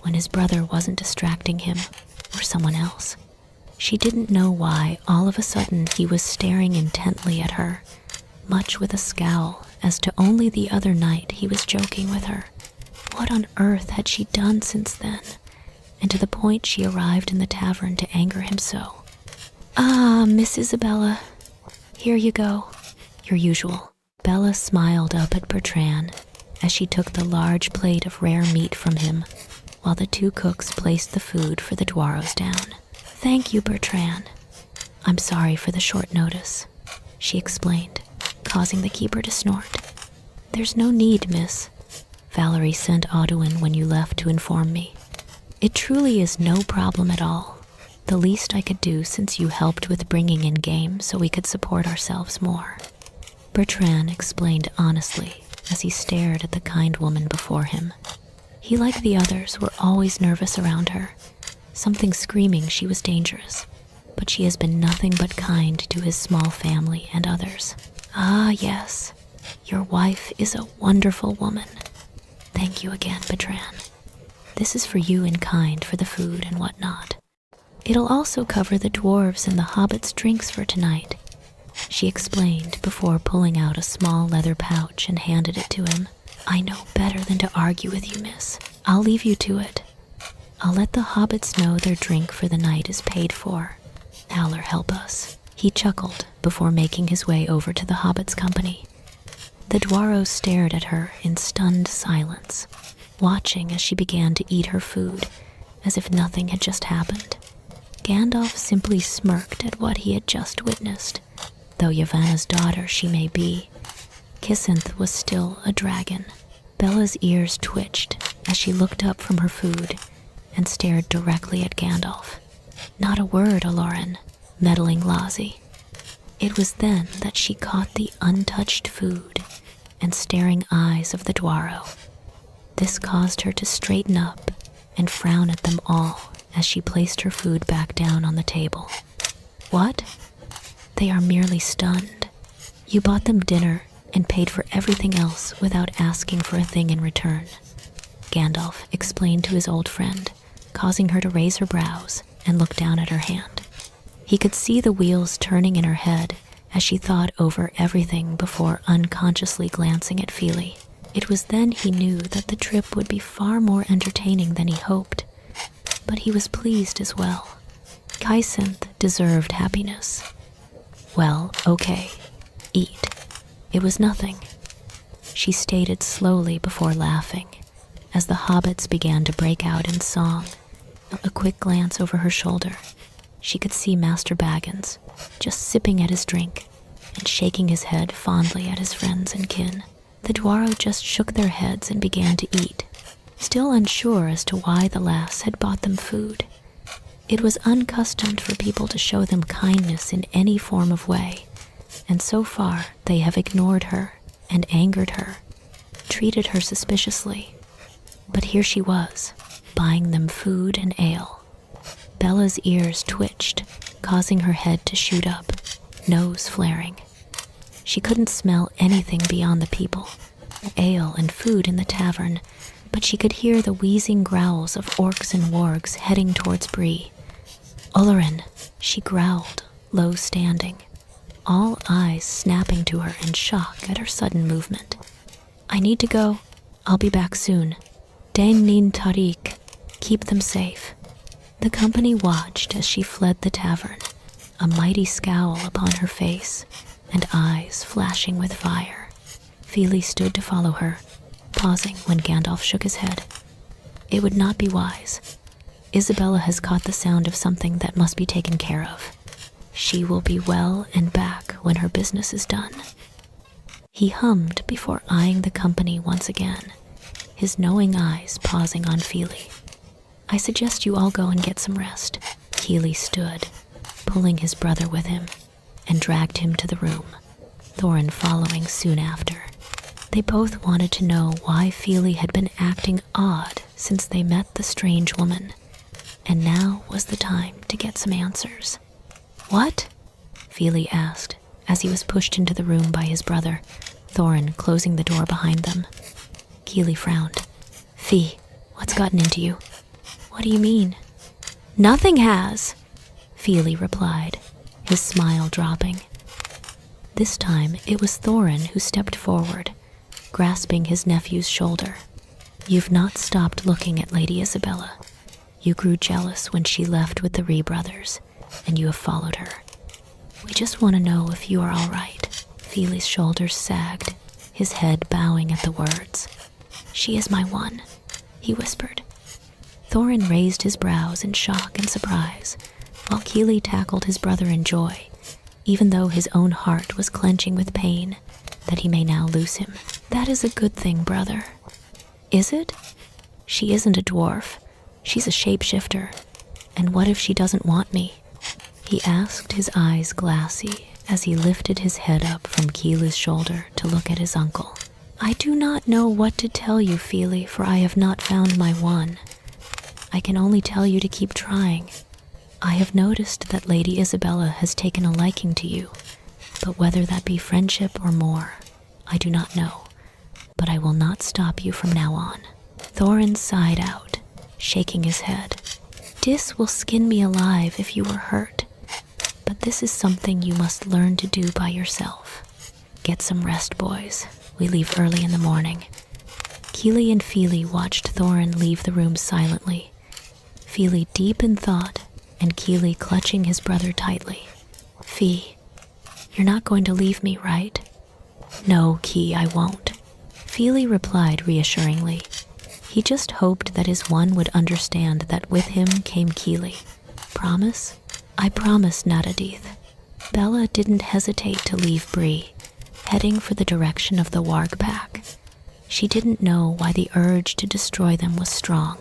when his brother wasn't distracting him or someone else. She didn't know why all of a sudden he was staring intently at her, much with a scowl as to only the other night he was joking with her. What on earth had she done since then, and to the point she arrived in the tavern to anger him so? Ah, Miss Isabella, here you go. Your usual. Bella smiled up at Bertrand as she took the large plate of rare meat from him, while the two cooks placed the food for the Dwaros down. Thank you, Bertrand. I'm sorry for the short notice, she explained, causing the keeper to snort. There's no need, miss. Valerie sent Audouin when you left to inform me. It truly is no problem at all. The least I could do since you helped with bringing in game so we could support ourselves more. Bertrand explained honestly as he stared at the kind woman before him. He, like the others, were always nervous around her, something screaming she was dangerous, but she has been nothing but kind to his small family and others. Ah, yes, your wife is a wonderful woman. Thank you again, Bertrand. This is for you in kind for the food and whatnot. It'll also cover the dwarves and the hobbits' drinks for tonight, she explained before pulling out a small leather pouch and handed it to him. I know better than to argue with you, miss. I'll leave you to it. I'll let the hobbits know their drink for the night is paid for. Howler help us. He chuckled before making his way over to the hobbits' company. The Dwaros stared at her in stunned silence, watching as she began to eat her food as if nothing had just happened. Gandalf simply smirked at what he had just witnessed. Though Yavanna's daughter she may be, Kisenth was still a dragon. Bella's ears twitched as she looked up from her food and stared directly at Gandalf. Not a word, Aloran, meddling Lazi. It was then that she caught the untouched food and staring eyes of the Dwaro. This caused her to straighten up and frown at them all as she placed her food back down on the table. What? They are merely stunned. You bought them dinner and paid for everything else without asking for a thing in return, Gandalf explained to his old friend, causing her to raise her brows and look down at her hand. He could see the wheels turning in her head as she thought over everything before unconsciously glancing at Fíli. It was then he knew that the trip would be far more entertaining than he hoped, but he was pleased as well. Kisenth deserved happiness. Well, okay, eat. It was nothing, she stated slowly before laughing, as the hobbits began to break out in song. A quick glance over her shoulder, she could see Master Baggins, just sipping at his drink and shaking his head fondly at his friends and kin. The Dwaro just shook their heads and began to eat, still unsure as to why the lass had bought them food. It was unaccustomed for people to show them kindness in any form of way, and so far they have ignored her and angered her, treated her suspiciously. But here she was, buying them food and ale. Bella's ears twitched, causing her head to shoot up, nose flaring. She couldn't smell anything beyond the people, ale and food in the tavern, but she could hear the wheezing growls of orcs and wargs heading towards Bree. Olorin, she growled, low standing, all eyes snapping to her in shock at her sudden movement. I need to go. I'll be back soon. Dain Nin Tariq, keep them safe. The company watched as she fled the tavern, a mighty scowl upon her face and eyes flashing with fire. Fíli stood to follow her, pausing when Gandalf shook his head. It would not be wise. Isabella has caught the sound of something that must be taken care of. She will be well and back when her business is done. He hummed before eyeing the company once again, his knowing eyes pausing on Fíli. I suggest you all go and get some rest. Fíli stood, pulling his brother with him, and dragged him to the room, Thorin following soon after. They both wanted to know why Fíli had been acting odd since they met the strange woman, and now was the time to get some answers. What? Fíli asked as he was pushed into the room by his brother, Thorin closing the door behind them. Keely frowned. Fí, what's gotten into you? What do you mean? Nothing has, Fíli replied, his smile dropping. This time it was Thorin who stepped forward, grasping his nephew's shoulder. You've not stopped looking at Lady Isabella. You grew jealous when she left with the Ree brothers, and you have followed her. We just want to know if you are all right. Fíli's shoulders sagged, his head bowing at the words. She is my one, he whispered. Thorin raised his brows in shock and surprise, while Kili tackled his brother in joy, even though his own heart was clenching with pain that he may now lose him. That is a good thing, brother. Is it? She isn't a dwarf. She's a shapeshifter. And what if she doesn't want me? He asked, his eyes glassy, as he lifted his head up from Kili's shoulder to look at his uncle. I do not know what to tell you, Fíli, for I have not found my one. I can only tell you to keep trying. I have noticed that Lady Isabella has taken a liking to you, but whether that be friendship or more, I do not know. But I will not stop you from now on. Thorin sighed out, shaking his head. Dis will skin me alive if you were hurt, but this is something you must learn to do by yourself. Get some rest, boys. We leave early in the morning. Kili and Fíli watched Thorin leave the room silently, Fíli deep in thought and Kili clutching his brother tightly. Fí, you're not going to leave me, right? No, Ki, I won't. Fíli replied reassuringly. He just hoped that his one would understand that with him came Kili. Promise? I promise, Nadadith. Bella didn't hesitate to leave Bree, heading for the direction of the warg pack. She didn't know why the urge to destroy them was strong,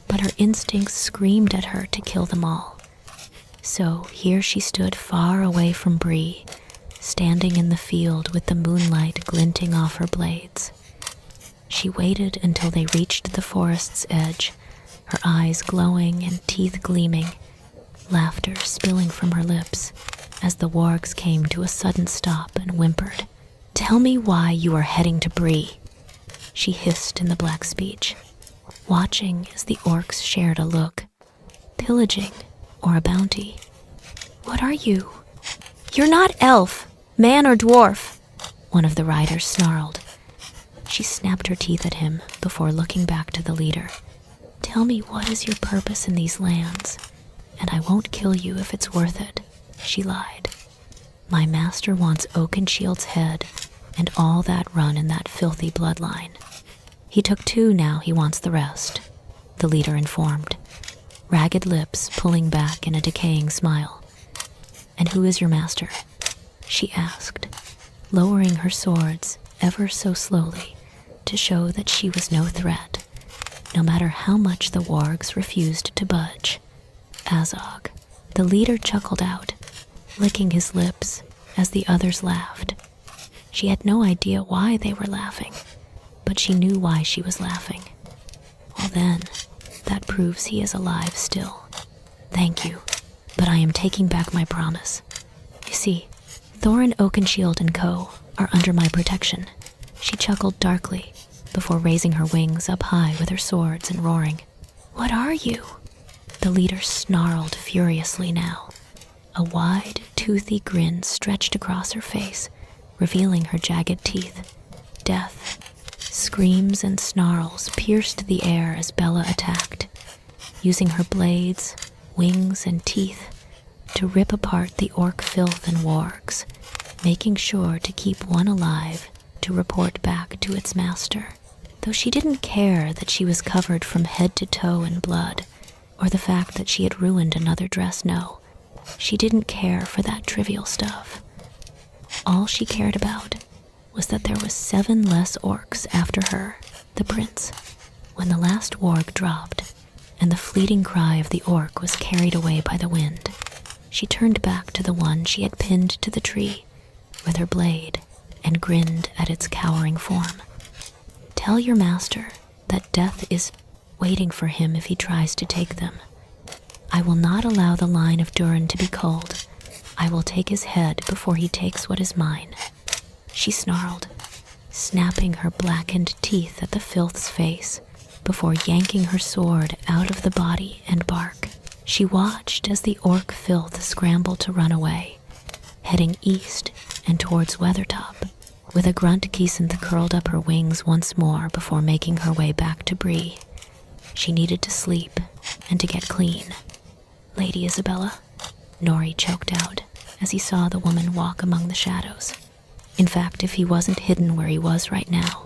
but her instincts screamed at her to kill them all. So here she stood far away from Bree, standing in the field with the moonlight glinting off her blades. She waited until they reached the forest's edge, her eyes glowing and teeth gleaming, laughter spilling from her lips as the wargs came to a sudden stop and whimpered. Tell me why you are heading to Bree, she hissed in the black speech, watching as the orcs shared a look. Pillaging or a bounty? What are you? You're not elf, man or dwarf, one of the riders snarled. She snapped her teeth at him before looking back to the leader. Tell me, what is your purpose in these lands, and I won't kill you if it's worth it, she lied. My master wants Oakenshield's head and all that run in that filthy bloodline. He took 2 now, he wants the rest, the leader informed, ragged lips pulling back in a decaying smile. And who is your master? She asked, lowering her swords ever so slowly to show that she was no threat, no matter how much the wargs refused to budge. Azog. The leader chuckled out, licking his lips as the others laughed. She had no idea why they were laughing, but she knew why she was laughing. Well then, that proves he is alive still. Thank you, but I am taking back my promise. You see, Thorin Oakenshield and Co. are under my protection. She chuckled darkly before raising her wings up high with her swords and roaring. What are you? The leader snarled furiously now. A wide, toothy grin stretched across her face, revealing her jagged teeth. Death. Screams and snarls pierced the air as Bella attacked, using her blades, wings, and teeth to rip apart the orc filth and wargs, making sure to keep one alive to report back to its master. Though she didn't care that she was covered from head to toe in blood, or the fact that she had ruined another dress, no. She didn't care for that trivial stuff. All she cared about was that there was 7 less orcs after her, the prince. When the last warg dropped, and the fleeting cry of the orc was carried away by the wind, she turned back to the one she had pinned to the tree with her blade and grinned at its cowering form. Tell your master that death is waiting for him if he tries to take them. I will not allow the line of Durin to be culled. I will take his head before he takes what is mine, she snarled, snapping her blackened teeth at the filth's face before yanking her sword out of the body and bark. She watched as the orc filth scrambled to run away, heading east and towards Weathertop. With a grunt, Kisenth curled up her wings once more before making her way back to Bree. She needed to sleep and to get clean. Lady Isabella, Nori choked out as he saw the woman walk among the shadows. In fact, if he wasn't hidden where he was right now,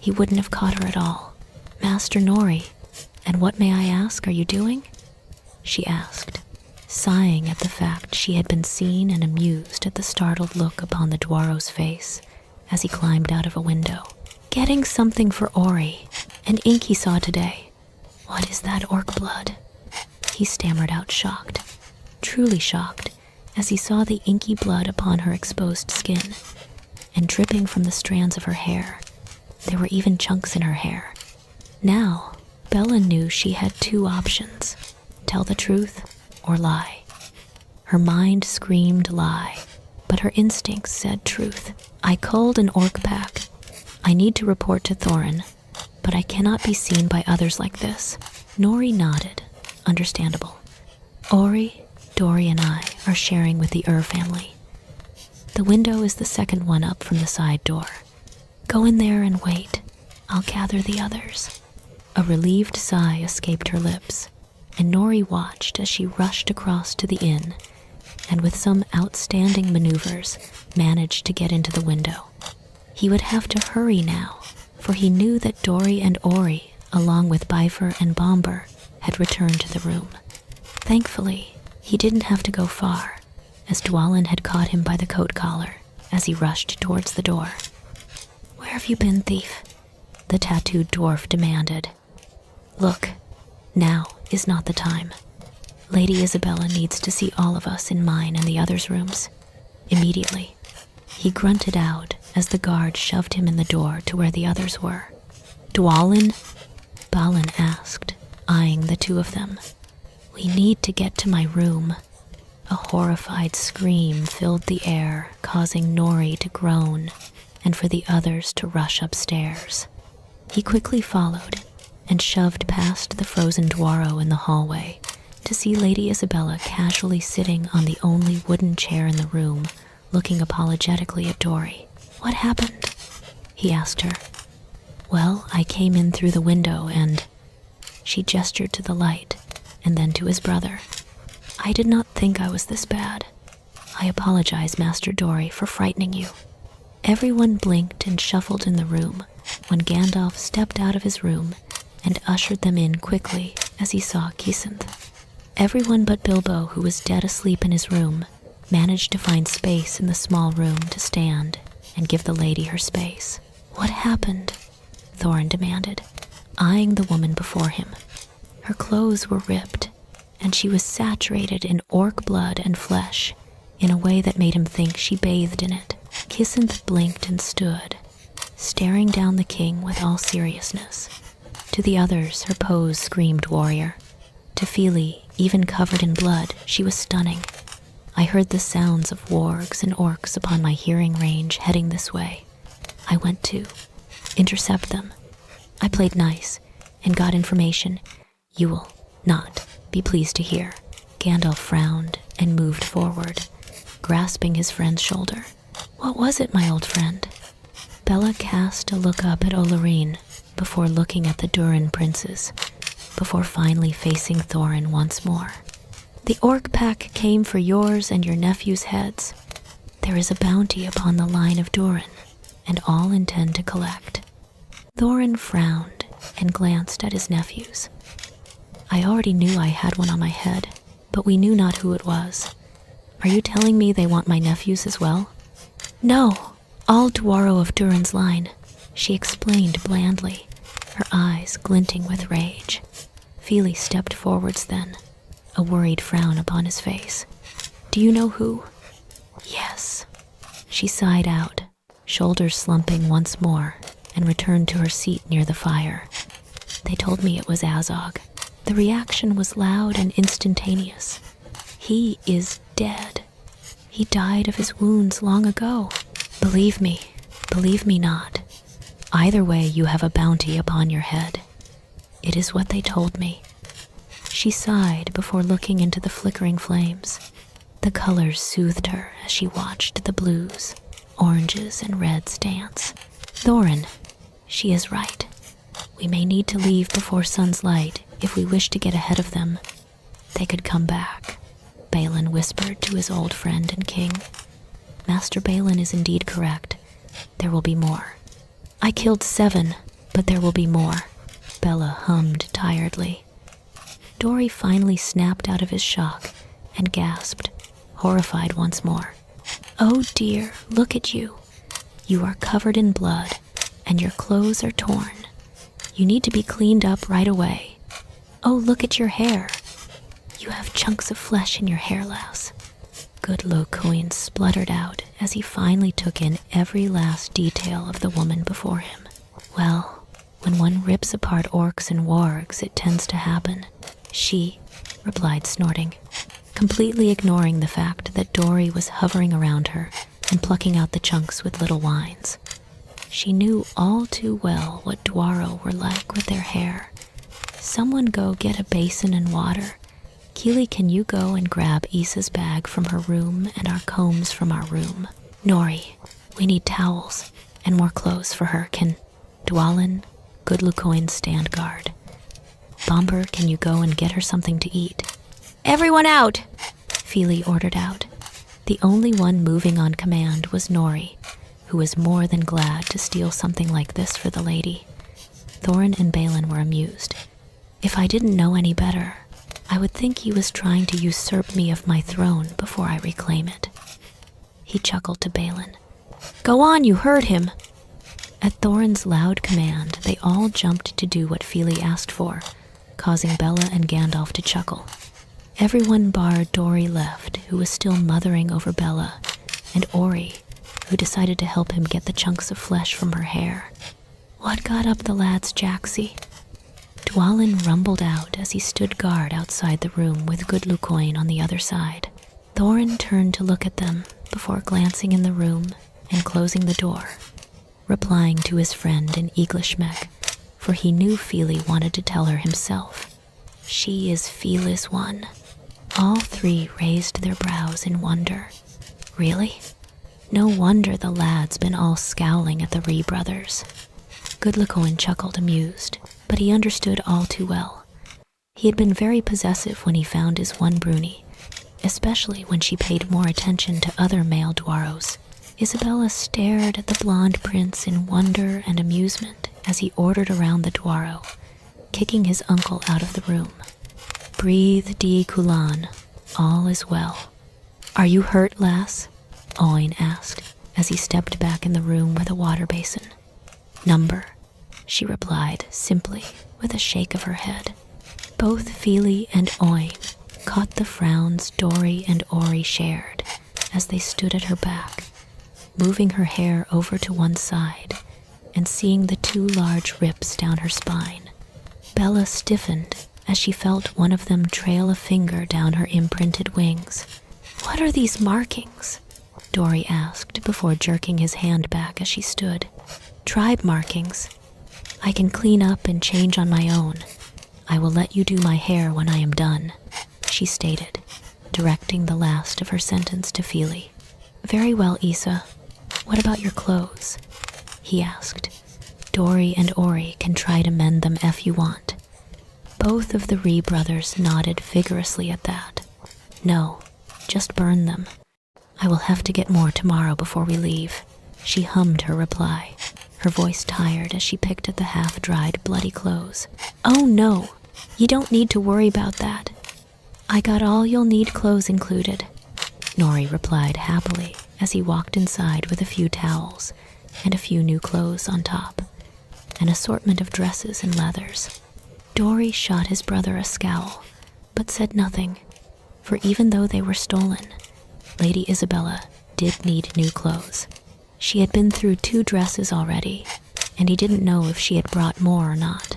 he wouldn't have caught her at all. "Master Nori, and what, may I ask, are you doing?" she asked, sighing at the fact she had been seen and amused at the startled look upon the Dwaro's face as he climbed out of a window. "Getting something for Ori, an ink he saw today." "What is that orc blood?" he stammered out, shocked, truly shocked, as he saw the inky blood upon her exposed skin and dripping from the strands of her hair. There were even chunks in her hair. Now, Bella knew she had two options: tell the truth or lie. Her mind screamed lie, but her instincts said truth. "I culled an orc pack. I need to report to Thorin, but I cannot be seen by others like this." Nori nodded. Understandable. "Ori, Dori, and I are sharing with the family. The window is the second one up from the side door. Go in there and wait. I'll gather the others." A relieved sigh escaped her lips, and Nori watched as she rushed across to the inn and with some outstanding maneuvers managed to get into the window. He would have to hurry now, for he knew that Dori and Ori, along with Bifur and Bomber, had returned to the room. Thankfully, he didn't have to go far, as Dwalin had caught him by the coat collar as he rushed towards the door. "Where have you been, thief?" the tattooed dwarf demanded. "Look, now is not the time. Lady Isabella needs to see all of us in mine and the others' rooms. Immediately." He grunted out as the guard shoved him in the door to where the others were. "Dwalin?" Balin asked, eyeing the two of them. "We need to get to my room." A horrified scream filled the air, causing Nori to groan and for the others to rush upstairs. He quickly followed and shoved past the frozen Dwaro in the hallway to see Lady Isabella casually sitting on the only wooden chair in the room, looking apologetically at Dori. "What happened?" he asked her. "Well, I came in through the window and..." She gestured to the light and then to his brother. "I did not think I was this bad. I apologize, Master Dori, for frightening you." Everyone blinked and shuffled in the room when Gandalf stepped out of his room and ushered them in quickly as he saw Kisenth. Everyone but Bilbo, who was dead asleep in his room, managed to find space in the small room to stand and give the lady her space. "What happened?" Thorin demanded, eyeing the woman before him. Her clothes were ripped, and she was saturated in orc blood and flesh in a way that made him think she bathed in it. Kisenth blinked and stood, staring down the king with all seriousness. To the others, her pose screamed warrior. To Fíli, even covered in blood, she was stunning. I heard the sounds of wargs and orcs upon my hearing range heading this way. I went to intercept them. I played nice and got information you will not be pleased to hear." Gandalf frowned and moved forward, grasping his friend's shoulder. "What was it, my old friend?" Bella cast a look up at Olorine before looking at the Durin princes, before finally facing Thorin once more. "The orc pack came for yours and your nephew's heads. There is a bounty upon the line of Durin, and all intend to collect." Thorin frowned and glanced at his nephews. "I already knew I had one on my head, but we knew not who it was. Are you telling me they want my nephews as well?" "No, all Dwaro of Durin's line," she explained blandly, her eyes glinting with rage. Fíli stepped forwards then, a worried frown upon his face. "Do you know who?" "Yes." She sighed out, shoulders slumping once more, and returned to her seat near the fire. "They told me it was Azog." The reaction was loud and instantaneous. "He is dead. He died of his wounds long ago. Believe me not. Either way, you have a bounty upon your head. It is what they told me." She sighed before looking into the flickering flames. The colors soothed her as she watched the blues, oranges, and reds dance. "Thorin, she is right. We may need to leave before sun's light if we wish to get ahead of them. They could come back." Balin whispered to his old friend and king. Master Balin is indeed correct. There will be more. I killed 7, but there will be more, Bella hummed tiredly. Dori finally snapped out of his shock and gasped, horrified once more. Oh dear, look at you. You are covered in blood, and your clothes are torn. You need to be cleaned up right away. Oh, look at your hair. You have chunks of flesh in your hair, lass. Good Locoin spluttered out as he finally took in every last detail of the woman before him. Well, when one rips apart orcs and wargs, it tends to happen. She replied, snorting, completely ignoring the fact that Dori was hovering around her and plucking out the chunks with little whines. She knew all too well what Dwaro were like with their hair. Someone go get a basin and water. Keely, can you go and grab Issa's bag from her room and our combs from our room? Nori, we need towels and more clothes for her. Can Dwalin, Good Lucoin stand guard? Bomber, can you go and get her something to eat? Everyone out! Fíli ordered out. The only one moving on command was Nori, who was more than glad to steal something like this for the lady. Thorin and Balin were amused. If I didn't know any better, I would think he was trying to usurp me of my throne before I reclaim it. He chuckled to Balin. Go on, you heard him! At Thorin's loud command, they all jumped to do what Fíli asked for, causing Bella and Gandalf to chuckle. Everyone bar Dori left, who was still mothering over Bella, and Ori, who decided to help him get the chunks of flesh from her hair. What got up the lads, Jaxie? Dwalin rumbled out as he stood guard outside the room with Good Lucoin on the other side. Thorin turned to look at them before glancing in the room and closing the door, replying to his friend in Eaglishmek, for he knew Fíli wanted to tell her himself. She is Fíli's one. All three raised their brows in wonder. Really? No wonder the lad's been all scowling at the Ree brothers. Good Lucoin chuckled, amused, but he understood all too well. He had been very possessive when he found his one Bruni, especially when she paid more attention to other male Dwaros. Isabella stared at the blonde prince in wonder and amusement as he ordered around the Dwaro, kicking his uncle out of the room. Breathe, Di Kulan. All is well. Are you hurt, lass? Oin asked as he stepped back in the room with a water basin. Number, she replied simply with a shake of her head. Both Fíli and Oin caught the frowns Dori and Ori shared as they stood at her back, moving her hair over to one side and seeing the 2 large rips down her spine. Bella stiffened as she felt one of them trail a finger down her imprinted wings. What are these markings? Dori asked before jerking his hand back as she stood. Tribe markings. I can clean up and change on my own. I will let you do my hair when I am done, she stated, directing the last of her sentence to Fíli. Very well, Issa. What about your clothes? He asked. Dori and Ori can try to mend them if you want. Both of the Ree brothers nodded vigorously at that. No, just burn them. I will have to get more tomorrow before we leave. She hummed her reply, her voice tired as she picked at the half-dried bloody clothes. Oh no, you don't need to worry about that. I got all you'll need clothes included, Nori replied happily as he walked inside with a few towels and a few new clothes on top, an assortment of dresses and leathers. Dori shot his brother a scowl, but said nothing, for even though they were stolen, Lady Isabella did need new clothes. She had been through 2 dresses already, and he didn't know if she had brought more or not.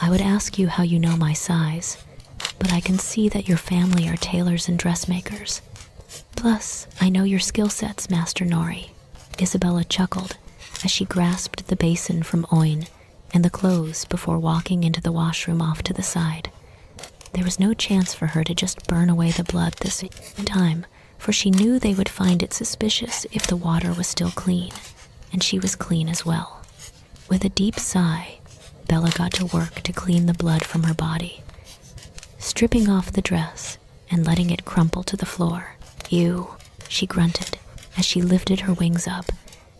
I would ask you how you know my size, but I can see that your family are tailors and dressmakers. Plus, I know your skill sets, Master Nori. Isabella chuckled as she grasped the basin from Oin and the clothes before walking into the washroom off to the side. There was no chance for her to just burn away the blood this time, for she knew they would find it suspicious if the water was still clean, and she was clean as well. With a deep sigh, Bella got to work to clean the blood from her body. Stripping off the dress and letting it crumple to the floor. "You," she grunted as she lifted her wings up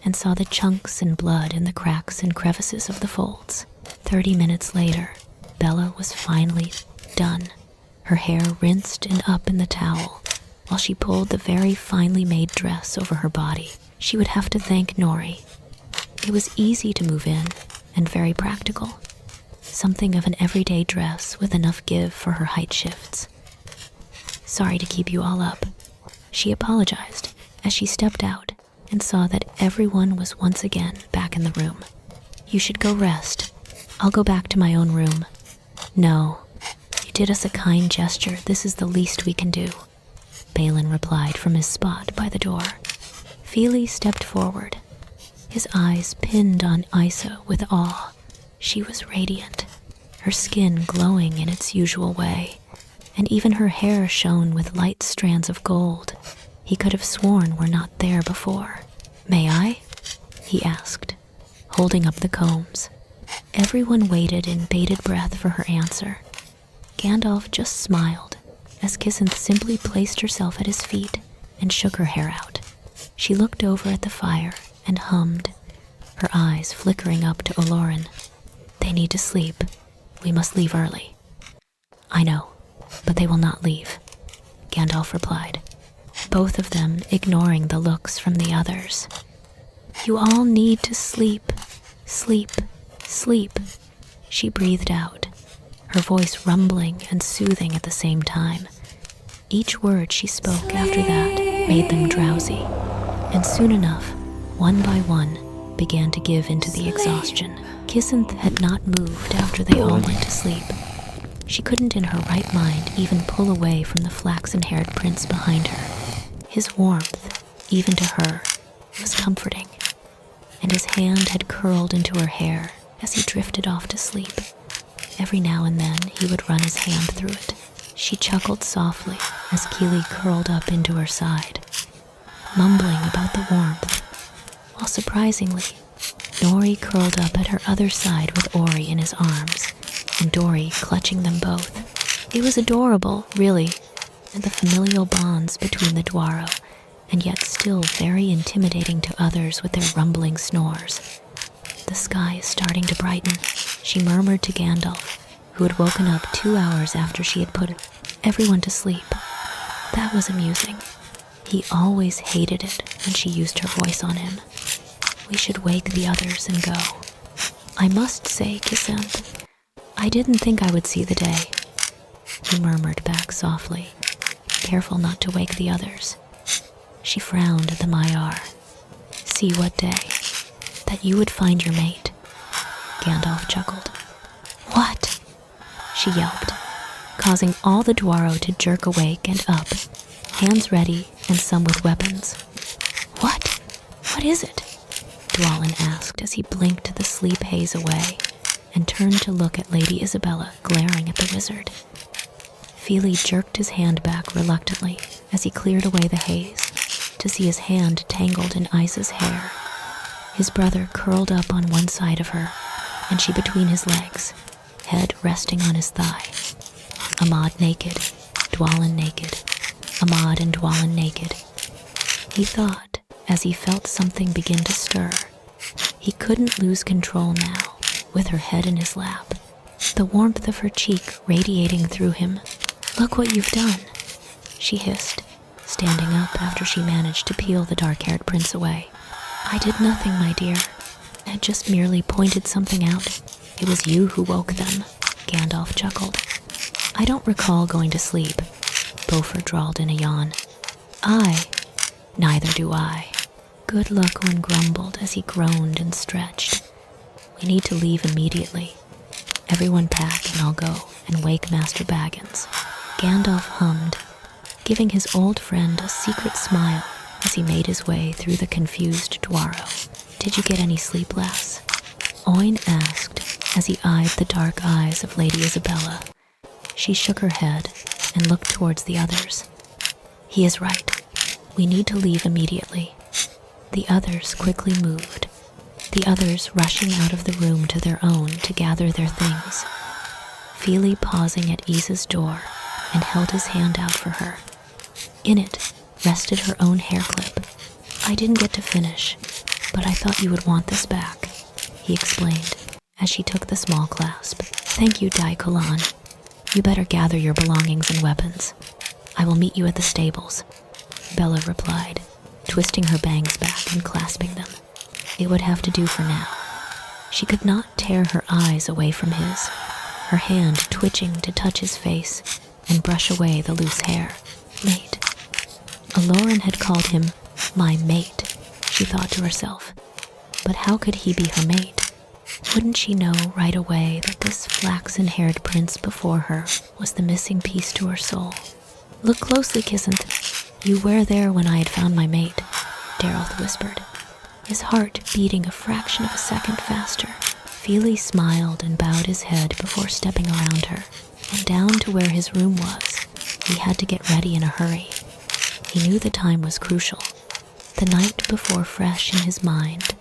and saw the chunks and blood in the cracks and crevices of the folds. 30 minutes later, Bella was finally done, her hair rinsed and up in the towel, while she pulled the very finely made dress over her body. She would have to thank Nori. It was easy to move in and very practical. Something of an everyday dress with enough give for her height shifts. "Sorry to keep you all up," she apologized as she stepped out and saw that everyone was once again back in the room. "You should go rest. I'll go back to my own room." "No, you did us a kind gesture. This is the least we can do," Balin replied from his spot by the door. Fíli stepped forward, his eyes pinned on Isa with awe. She was radiant, her skin glowing in its usual way, and even her hair shone with light strands of gold he could have sworn were not there before. "May I?" he asked, holding up the combs. Everyone waited in bated breath for her answer. Gandalf just smiled as Kisenth simply placed herself at his feet and shook her hair out. She looked over at the fire and hummed, her eyes flickering up to Olorin. "They need to sleep. We must leave early." "I know, but they will not leave," Gandalf replied, both of them ignoring the looks from the others. "You all need to sleep, sleep, sleep," she breathed out, her voice rumbling and soothing at the same time. Each word she spoke after that made them drowsy, and soon enough, one by one, began to give into the exhaustion. Kisenth had not moved after they all went to sleep. She couldn't in her right mind even pull away from the flaxen-haired prince behind her. His warmth, even to her, was comforting, and his hand had curled into her hair as he drifted off to sleep. Every now and then he would run his hand through it. She chuckled softly as Keely curled up into her side, mumbling about the warmth, while surprisingly, Nori curled up at her other side with Ori in his arms, and Dory clutching them both. It was adorable, really, and the familial bonds between the Dwaro, and yet still very intimidating to others with their rumbling snores. "The sky is starting to brighten," she murmured to Gandalf, who had woken up 2 hours after she had put everyone to sleep. That was amusing. He always hated it when she used her voice on him. "We should wake the others and go. I must say, Kisenth, I didn't think I would see the day," he murmured back softly, careful not to wake the others. She frowned at the Maiar. "See what day? That you would find your mate." Gandalf chuckled. "What?" she yelped, causing all the Dwaro to jerk awake and up, hands ready and some with weapons. "What? What is it?" Dwalin asked as he blinked the sleep haze away and turned to look at Lady Isabella glaring at the wizard. Fíli jerked his hand back reluctantly as he cleared away the haze to see his hand tangled in Isa's hair. His brother curled up on one side of her, and she between his legs, head resting on his thigh. Ahmad naked, Dwalin naked, Ahmad and Dwalin naked. He thought, as he felt something begin to stir, he couldn't lose control now, with her head in his lap, the warmth of her cheek radiating through him. "Look what you've done," she hissed, standing up after she managed to peel the dark-haired prince away. "I did nothing, my dear. I had just merely pointed something out. It was you who woke them," Gandalf chuckled. "I don't recall going to sleep," Beaufort drawled in a yawn. "Neither do I," Good Luckwan grumbled as he groaned and stretched. "We need to leave immediately. Everyone pack and I'll go and wake Master Baggins." Gandalf hummed, giving his old friend a secret smile as he made his way through the confused Dwaro. "Did you get any sleep, lass?" Oin asked as he eyed the dark eyes of Lady Isabella. She shook her head and looked towards the others. "He is right. We need to leave immediately." The others quickly moved, the others rushing out of the room to their own to gather their things. Fíli pausing at Isa's door and held his hand out for her. In it rested her own hair clip. "I didn't get to finish, but I thought you would want this back," he explained as she took the small clasp. "Thank you, Dai Kulan. You better gather your belongings and weapons. I will meet you at the stables," Bella replied, twisting her bangs back and clasping them. It would have to do for now. She could not tear her eyes away from his, her hand twitching to touch his face and brush away the loose hair. Mate. Aloran had called him my mate, she thought to herself. But how could he be her mate? Wouldn't she know right away that this flaxen-haired prince before her was the missing piece to her soul? "Look closely, Kisenth. You were there when I had found my mate," Dareth whispered, his heart beating a fraction of a second faster. Fíli smiled and bowed his head before stepping around her, and down to where his room was. He had to get ready in a hurry. He knew the time was crucial. The night before fresh in his mind,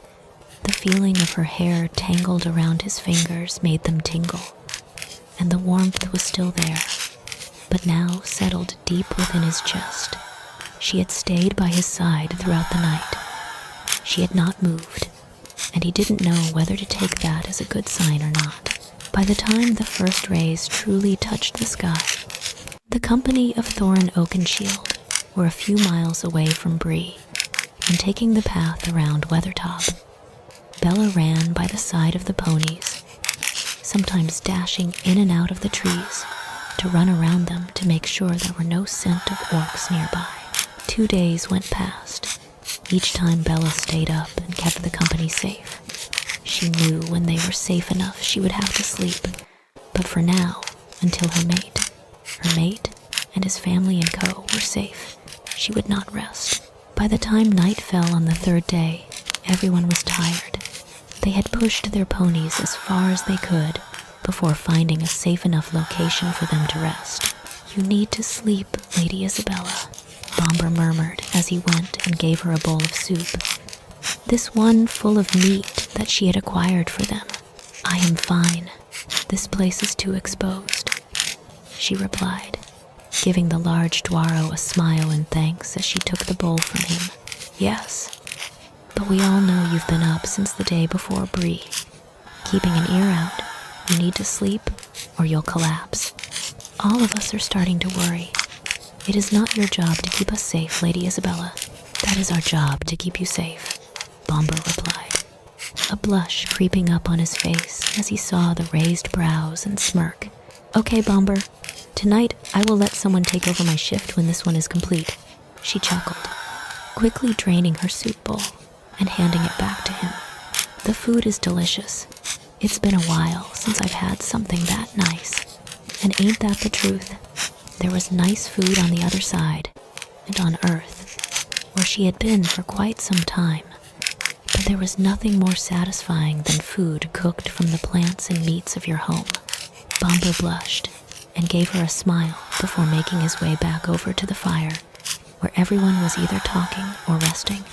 the feeling of her hair tangled around his fingers made them tingle, and the warmth was still there, but now settled deep within his chest. She had stayed by his side throughout the night. She had not moved, and he didn't know whether to take that as a good sign or not. By the time the first rays truly touched the sky, the company of Thorin Oakenshield were a few miles away from Bree and taking the path around Weathertop. Bella ran by the side of the ponies, sometimes dashing in and out of the trees to run around them to make sure there were no scent of orcs nearby. 2 days went past. Each time Bella stayed up and kept the company safe. She knew when they were safe enough she would have to sleep, but for now, until her mate and his family and co were safe, she would not rest. By the time night fell on the 3rd day, everyone was tired. They had pushed their ponies as far as they could before finding a safe enough location for them to rest. "You need to sleep, Lady Isabella," Bomber murmured as he went and gave her a bowl of soup, this one full of meat that she had acquired for them. "I am fine. This place is too exposed," she replied, giving the large Dwaro a smile in thanks as she took the bowl from him. "Yes, but we all know you've been up since the day before Bree. Keeping an ear out, you need to sleep or you'll collapse. All of us are starting to worry. It is not your job to keep us safe, Lady Isabella. That is our job, to keep you safe," Bomber replied, a blush creeping up on his face as he saw the raised brows and smirk. "Okay, Bomber. Tonight, I will let someone take over my shift when this one is complete," she chuckled, quickly draining her soup bowl and handing it back to him. "The food is delicious. It's been a while since I've had something that nice. And ain't that the truth? There was nice food on the other side, and on Earth, where she had been for quite some time. But there was nothing more satisfying than food cooked from the plants and meats of your home." Bomber blushed and gave her a smile before making his way back over to the fire, where everyone was either talking or resting.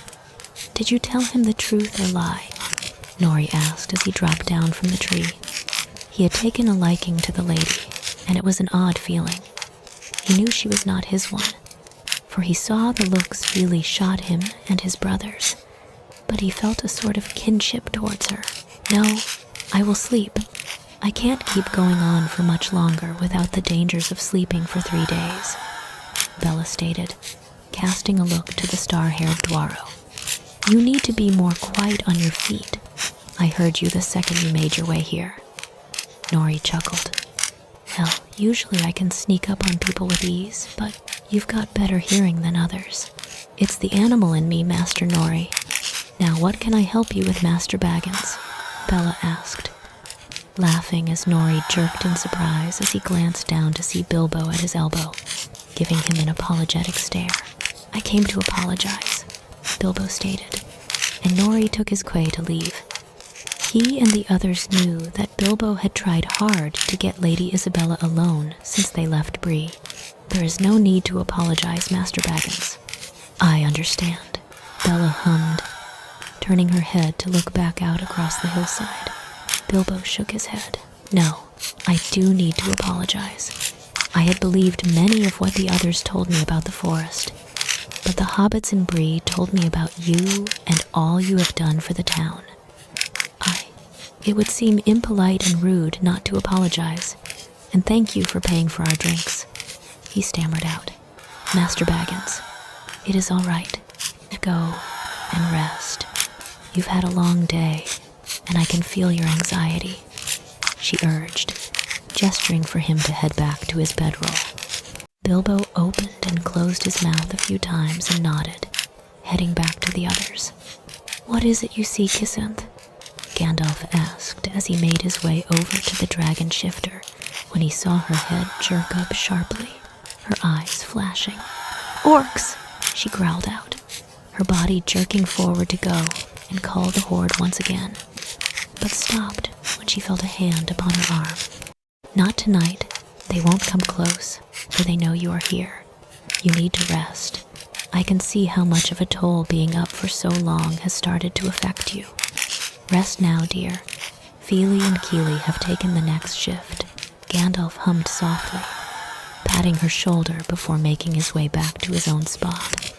"Did you tell him the truth or lie?" Nori asked as he dropped down from the tree. He had taken a liking to the lady, and it was an odd feeling. He knew she was not his one, for he saw the looks Fíli shot him and his brothers, but he felt a sort of kinship towards her. "No, I will sleep. I can't keep going on for much longer without the dangers of sleeping for 3 days," Bella stated, casting a look to the star-haired Dwaro. "You need to be more quiet on your feet. I heard you the second you made your way here." Nori chuckled. "Well, usually I can sneak up on people with ease, but you've got better hearing than others. It's the animal in me, Master Nori. Now what can I help you with, Master Baggins?" Bella asked, laughing as Nori jerked in surprise as he glanced down to see Bilbo at his elbow, giving him an apologetic stare. "I came to apologize," Bilbo stated, and Nori took his quay to leave. He and the others knew that Bilbo had tried hard to get Lady Isabella alone since they left Bree. "There is no need to apologize, Master Baggins. I understand," Bella hummed, turning her head to look back out across the hillside. Bilbo shook his head. "No, I do need to apologize. I had believed many of what the others told me about the forest, but the hobbits in Bree told me about you and all you have done for the town. It would seem impolite and rude not to apologize, and thank you for paying for our drinks," he stammered out. "Master Baggins, it is all right. Go and rest. You've had a long day, and I can feel your anxiety," she urged, gesturing for him to head back to his bedroll. Bilbo opened and closed his mouth a few times and nodded, heading back to the others. "What is it you see, Kisenth?" Gandalf asked as he made his way over to the dragon shifter when he saw her head jerk up sharply, her eyes flashing. "Orcs!" she growled out, her body jerking forward to go and call the horde once again, but stopped when she felt a hand upon her arm. "Not tonight. They won't come close, for they know you are here. You need to rest. I can see how much of a toll being up for so long has started to affect you. Rest now, dear. Fíli and Kili have taken the next shift," Gandalf hummed softly, patting her shoulder before making his way back to his own spot.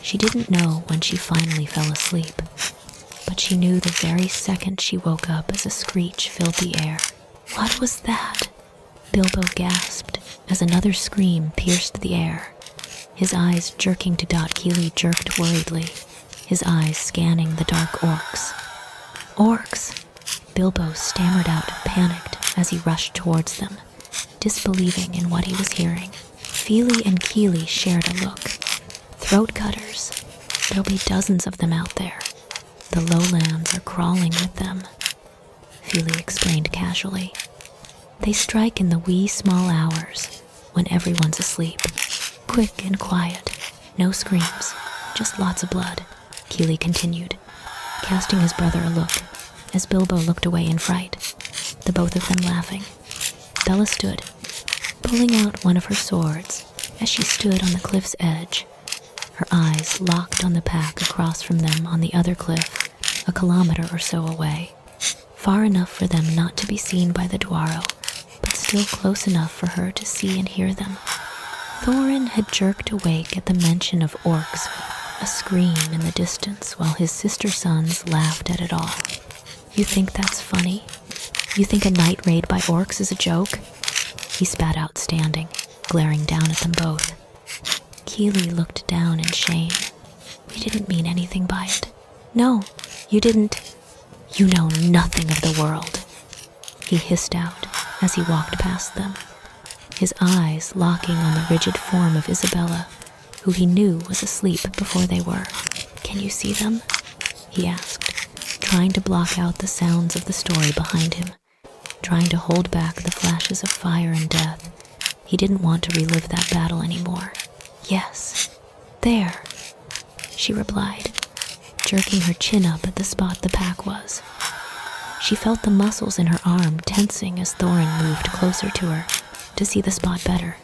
She didn't know when she finally fell asleep, but she knew the very second she woke up as a screech filled the air. "What was that?" Bilbo gasped as another scream pierced the air. His eyes jerking to dot, Kili jerked worriedly, his eyes scanning the dark orcs. "Orcs!" Bilbo stammered out, panicked, as he rushed towards them, disbelieving in what he was hearing. Fíli and Kili shared a look. "Throat cutters. There'll be dozens of them out there. The lowlands are crawling with them," Fíli explained casually. "They strike in the wee small hours, when everyone's asleep. Quick and quiet. No screams. Just lots of blood," Kili continued, casting his brother a look as Bilbo looked away in fright, the both of them laughing. Bella stood, pulling out one of her swords as she stood on the cliff's edge, her eyes locked on the pack across from them on the other cliff, a kilometer or so away, far enough for them not to be seen by the Dwaro, but still close enough for her to see and hear them. Thorin had jerked awake at the mention of orcs, a scream in the distance, while his sister sons laughed at it all. "You think that's funny? You think a night raid by orcs is a joke?" he spat out, standing, glaring down at them both. Kili looked down in shame. "We didn't mean anything by it." "No, you didn't. You know nothing of the world," he hissed out as he walked past them, his eyes locking on the rigid form of Isabella, who he knew was asleep before they were. "Can you see them?" he asked, trying to block out the sounds of the story behind him, trying to hold back the flashes of fire and death. He didn't want to relive that battle anymore. "Yes, there," she replied, jerking her chin up at the spot the pack was. She felt the muscles in her arm tensing as Thorin moved closer to her to see the spot better.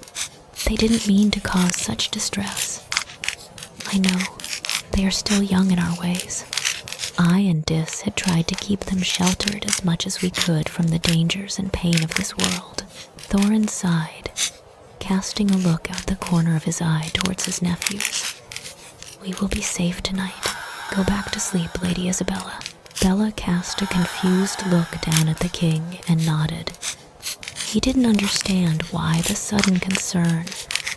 "They didn't mean to cause such distress. I know, they are still young in our ways. I and Dis had tried to keep them sheltered as much as we could from the dangers and pain of this world." Thorin sighed, casting a look out the corner of his eye towards his nephews. "We will be safe tonight. Go back to sleep, Lady Isabella." Bella cast a confused look down at the king and nodded. He didn't understand why the sudden concern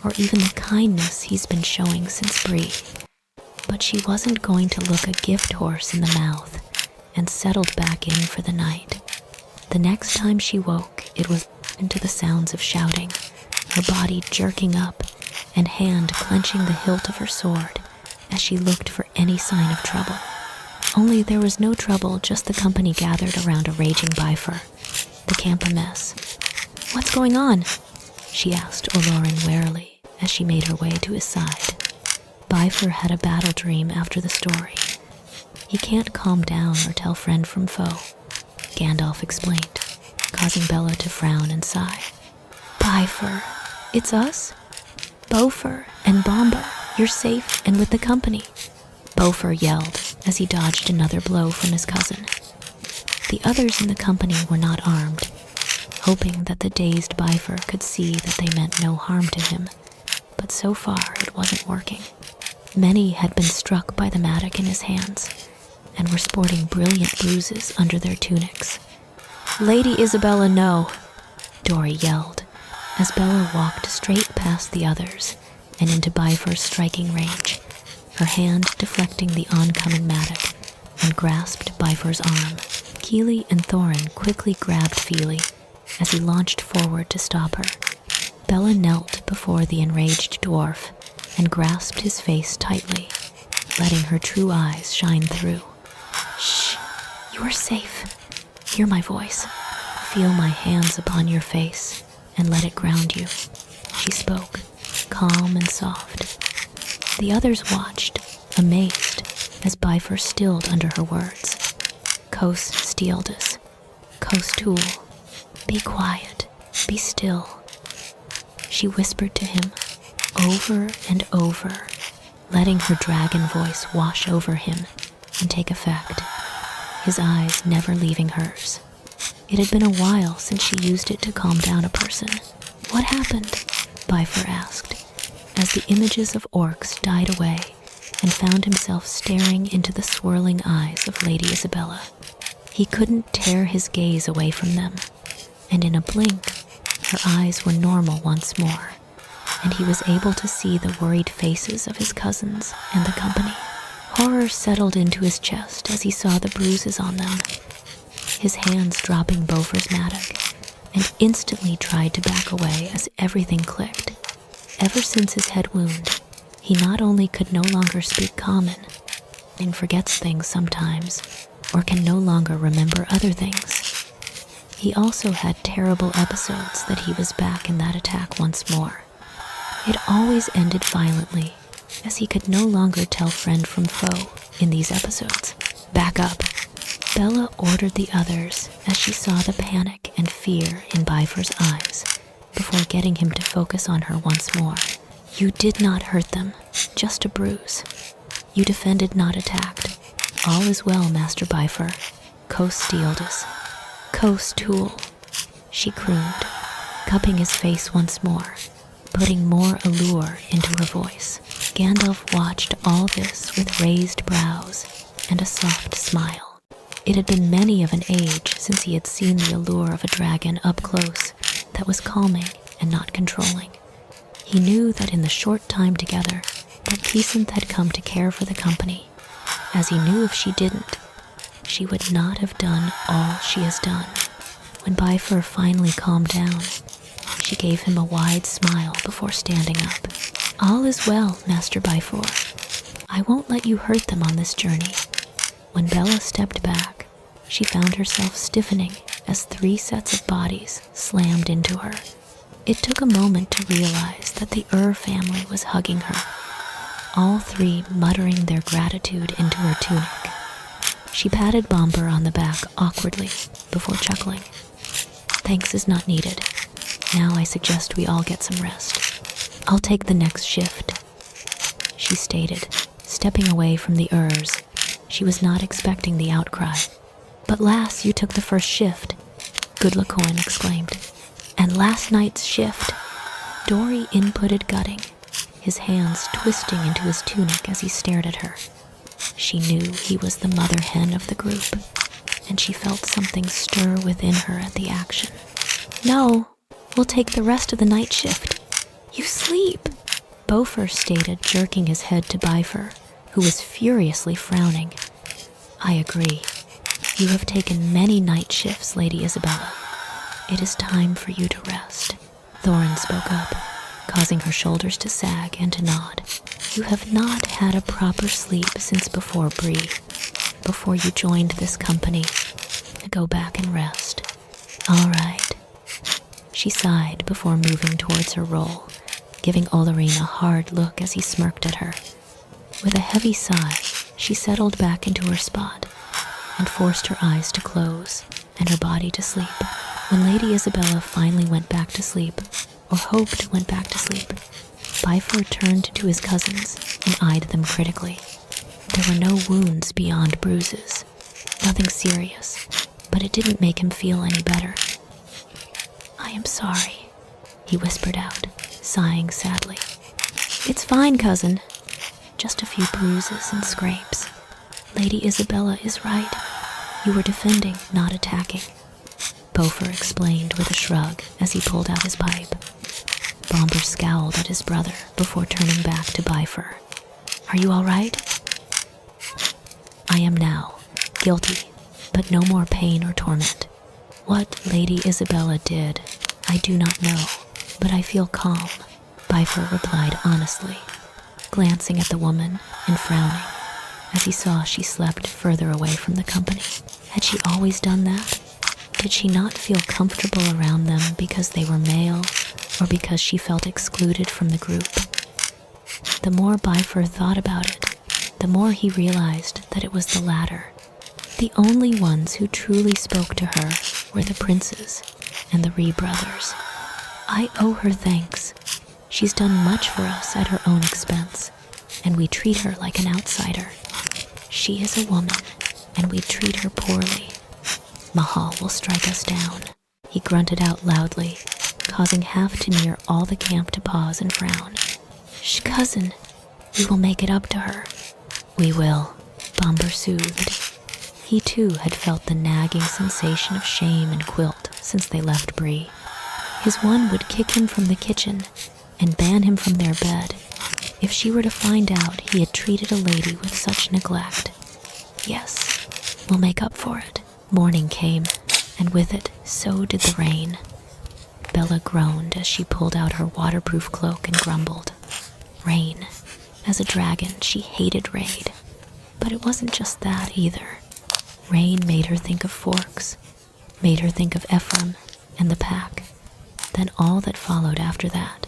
or even the kindness he's been showing since Bree. But she wasn't going to look a gift horse in the mouth, and settled back in for the night. The next time she woke, it was into the sounds of shouting, her body jerking up and hand clenching the hilt of her sword as she looked for any sign of trouble. Only there was no trouble, just the company gathered around a raging Bifur, the camp a mess. "What's going on?" she asked Olorin warily as she made her way to his side. Bifur had a battle dream after the story. He can't calm down or tell friend from foe, Gandalf explained, causing Bella to frown and sigh. "Bifur, it's us? Bofur and Bomber, you're safe and with the company," Bofur yelled as he dodged another blow from his cousin. The others in the company were not armed. hoping that the dazed Bifur could see that they meant no harm to him, but so far it wasn't working. Many had been struck by the mattock in his hands, and were sporting brilliant bruises under their tunics. "Lady Isabella, no!" Dory yelled, as Bella walked straight past the others and into Bifur's striking range, her hand deflecting the oncoming mattock, and grasped Bifur's arm. Fíli and Thorin quickly grabbed Fíli as he launched forward to stop her. Bella knelt before the enraged dwarf and grasped his face tightly, letting her true eyes shine through. "Shh, you are safe. Hear my voice. Feel my hands upon your face and let it ground you," she spoke, calm and soft. The others watched, amazed, as Bifur stilled under her words. "Kos Steeldus, Kos Tool, be quiet, be still," she whispered to him, over and over, letting her dragon voice wash over him and take effect, his eyes never leaving hers. It had been a while since she used it to calm down a person. "What happened?" Bifur asked, as the images of orcs died away and found himself staring into the swirling eyes of Lady Isabella. He couldn't tear his gaze away from them, and in a blink, her eyes were normal once more, and he was able to see the worried faces of his cousins and the company. Horror settled into his chest as he saw the bruises on them, his hands dropping Bofur's mattock, and instantly tried to back away as everything clicked. Ever since his head wound, he not only could no longer speak common, and forgets things sometimes, or can no longer remember other things. He also had terrible episodes that he was back in that attack once more. It always ended violently, as he could no longer tell friend from foe in these episodes. "Back up," Bella ordered the others as she saw the panic and fear in Bifur's eyes before getting him to focus on her once more. "You did not hurt them, just a bruise. You defended, not attacked. All is well, Master Bifur. Kos Steeldus, Kos Tool," she crooned, cupping his face once more, putting more allure into her voice. Gandalf watched all this with raised brows and a soft smile. It had been many of an age since he had seen the allure of a dragon up close that was calming and not controlling. He knew that in the short time together that Kisenth had come to care for the company, as he knew if she didn't, she would not have done all she has done. When Bifur finally calmed down, she gave him a wide smile before standing up. "All is well, Master Bifur. I won't let you hurt them on this journey." When Bella stepped back, she found herself stiffening as 3 sets of bodies slammed into her. It took a moment to realize that the family was hugging her, all 3 muttering their gratitude into her tunic. She patted Bomber on the back awkwardly before chuckling. "Thanks is not needed. Now I suggest we all get some rest. I'll take the next shift," she stated, stepping away from the She was not expecting the outcry. "But lass, you took the first shift," Goodlacoin exclaimed. "And last night's shift," Dory inputted, gutting, his hands twisting into his tunic as he stared at her. She knew he was the mother hen of the group, and she felt something stir within her at the action. "No, we'll take the rest of the night shift. You sleep," Bofur stated, jerking his head to Bifur, who was furiously frowning. "I agree. You have taken many night shifts, Lady Isabella. It is time for you to rest," Thorin spoke up, causing her shoulders to sag and to nod. "You have not had a proper sleep since before Bree, before you joined this company. Go back and rest." "All right." She sighed before moving towards her role, giving Olorine a hard look as he smirked at her. With a heavy sigh, she settled back into her spot and forced her eyes to close and her body to sleep. When Lady Isabella finally went back to sleep, or hoped went back to sleep, Bifur turned to his cousins and eyed them critically. There were no wounds beyond bruises, nothing serious, but it didn't make him feel any better. I am sorry, he whispered out, sighing sadly. It's fine, cousin. Just a few bruises and scrapes. Lady Isabella is right. You were defending, not attacking. Beaufort explained with a shrug as he pulled out his pipe. Bomber scowled at his brother before turning back to Bifur. Are you all right? I am now, guilty, but no more pain or torment. What Lady Isabella did, I do not know, but I feel calm, Bifur replied honestly, glancing at the woman and frowning as he saw she slept further away from the company. Had she always done that? Did she not feel comfortable around them because they were male, or because she felt excluded from the group? The more Bifur thought about it, the more he realized that it was the latter. The only ones who truly spoke to her were the princes and the Ree brothers. I owe her thanks. She's done much for us at her own expense, and we treat her like an outsider. She is a woman, and we treat her poorly. Mahal will strike us down, he grunted out loudly, causing half to near all the camp to pause and frown. Shh, cousin, we will make it up to her. We will, Bomber soothed. He too had felt the nagging sensation of shame and guilt since they left Bree. His one would kick him from the kitchen and ban him from their bed if she were to find out he had treated a lady with such neglect. Yes, we'll make up for it. Morning came, and with it, so did the rain. Bella groaned as she pulled out her waterproof cloak and grumbled. Rain. As a dragon, she hated rain. But it wasn't just that either. Rain made her think of forks, made her think of Ephraim and the pack, then all that followed after that.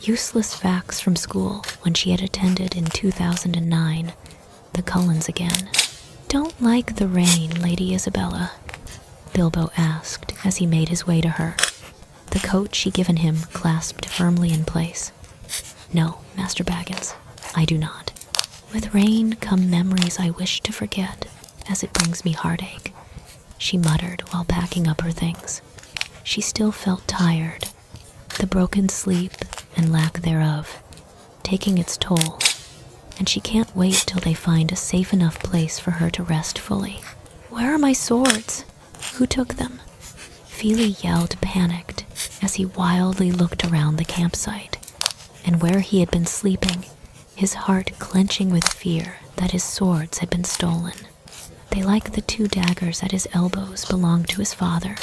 Useless facts from school when she had attended in 2009, the Cullens again. Don't like the rain, Lady Isabella? Bilbo asked as he made his way to her, the coat she'd given him clasped firmly in place. No, Master Baggins, I do not. With rain come memories I wish to forget, as it brings me heartache, she muttered while packing up her things. She still felt tired, the broken sleep and lack thereof, taking its toll, and she can't wait till they find a safe enough place for her to rest fully. Where are my swords? Who took them? Fíli yelled, panicked, as he wildly looked around the campsite, and where he had been sleeping, his heart clenching with fear that his swords had been stolen. They, like the 2 daggers at his elbows, belonged to his father,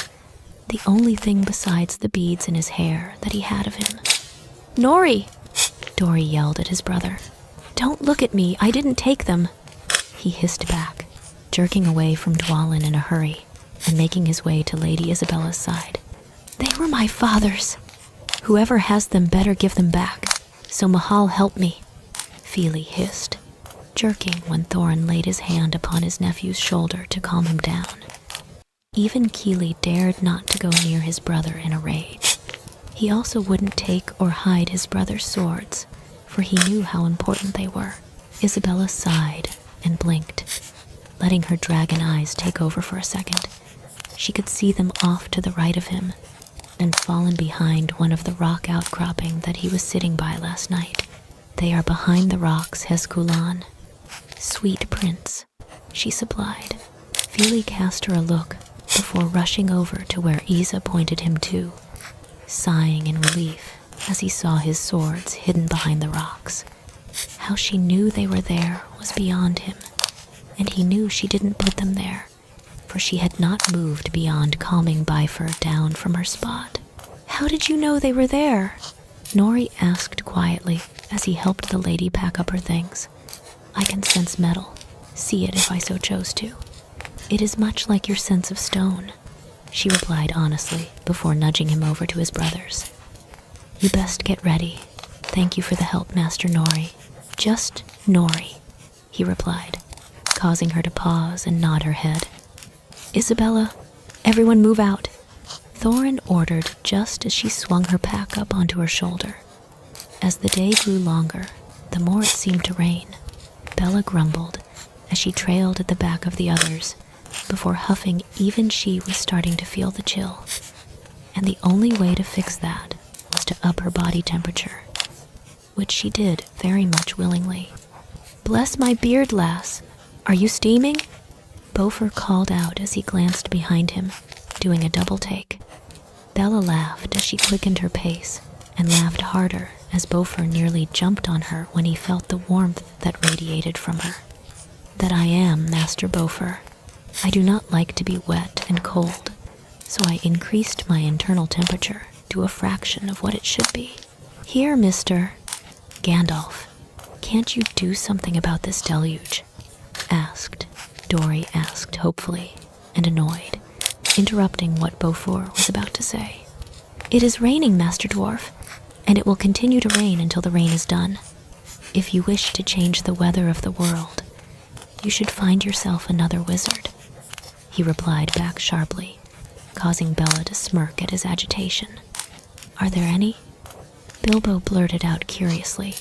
the only thing besides the beads in his hair that he had of him. Nori! Dori yelled at his brother. Don't look at me, I didn't take them. He hissed back, jerking away from Dwalin in a hurry and making his way to Lady Isabella's side. They were my father's. Whoever has them better give them back, so Mahal help me, Fíli hissed, jerking when Thorin laid his hand upon his nephew's shoulder to calm him down. Even Kili dared not to go near his brother in a rage. He also wouldn't take or hide his brother's swords, for he knew how important they were. Isabella sighed and blinked, letting her dragon eyes take over for a second. She could see them off to the right of him, and fallen behind one of the rock outcropping that he was sitting by last night. They are behind the rocks, Heskulan. Sweet prince, she supplied. Fíli cast her a look before rushing over to where Isa pointed him to, sighing in relief as he saw his swords hidden behind the rocks. How she knew they were there was beyond him, and he knew she didn't put them there, for she had not moved beyond calming Bifur down from her spot. How did you know they were there? Nori asked quietly as he helped the lady pack up her things. I can sense metal, see it if I so chose to. It is much like your sense of stone, she replied honestly before nudging him over to his brothers. You best get ready. Thank you for the help, Master Nori. Just Nori, he replied, causing her to pause and nod her head. Isabella, everyone move out, Thorin ordered just as she swung her pack up onto her shoulder. As the day grew longer, the more it seemed to rain. Bella grumbled as she trailed at the back of the others, before huffing even she was starting to feel the chill. and the only way to fix that was to up her body temperature, which she did very much willingly. "Bless my beard, lass. Are you steaming?" Beaufort called out as he glanced behind him, doing a double take. Bella laughed as she quickened her pace, and laughed harder as Beaufort nearly jumped on her when he felt the warmth that radiated from her. "That I am, Master Beaufort. I do not like to be wet and cold, so I increased my internal temperature to a fraction of what it should be. Here, Mr. Gandalf, can't you do something about this deluge?" Dory asked hopefully and annoyed, interrupting what Beaufort was about to say. "It is raining, Master Dwarf, and it will continue to rain until the rain is done. If you wish to change the weather of the world, you should find yourself another wizard," he replied back sharply, causing Bella to smirk at his agitation. "Are there any?" Bilbo blurted out curiously.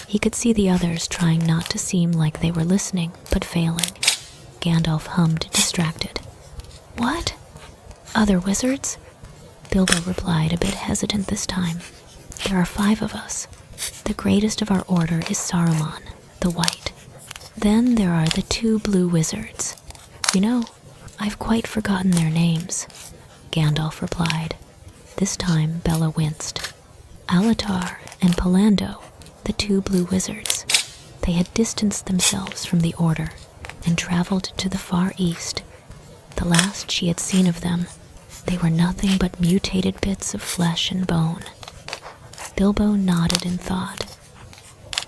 He could see the others trying not to seem like they were listening, but failing. Gandalf hummed, distracted. "What? Other wizards?" Bilbo replied, a bit hesitant this time. "There are 5 of us. The greatest of our order is Saruman, the White. Then there are the 2 blue wizards. You know, I've quite forgotten their names," Gandalf replied. This time Bella winced. Alatar and Palando, the 2 blue wizards. They had distanced themselves from the order and traveled to the far east. The last she had seen of them, they were nothing but mutated bits of flesh and bone. Bilbo nodded in thought.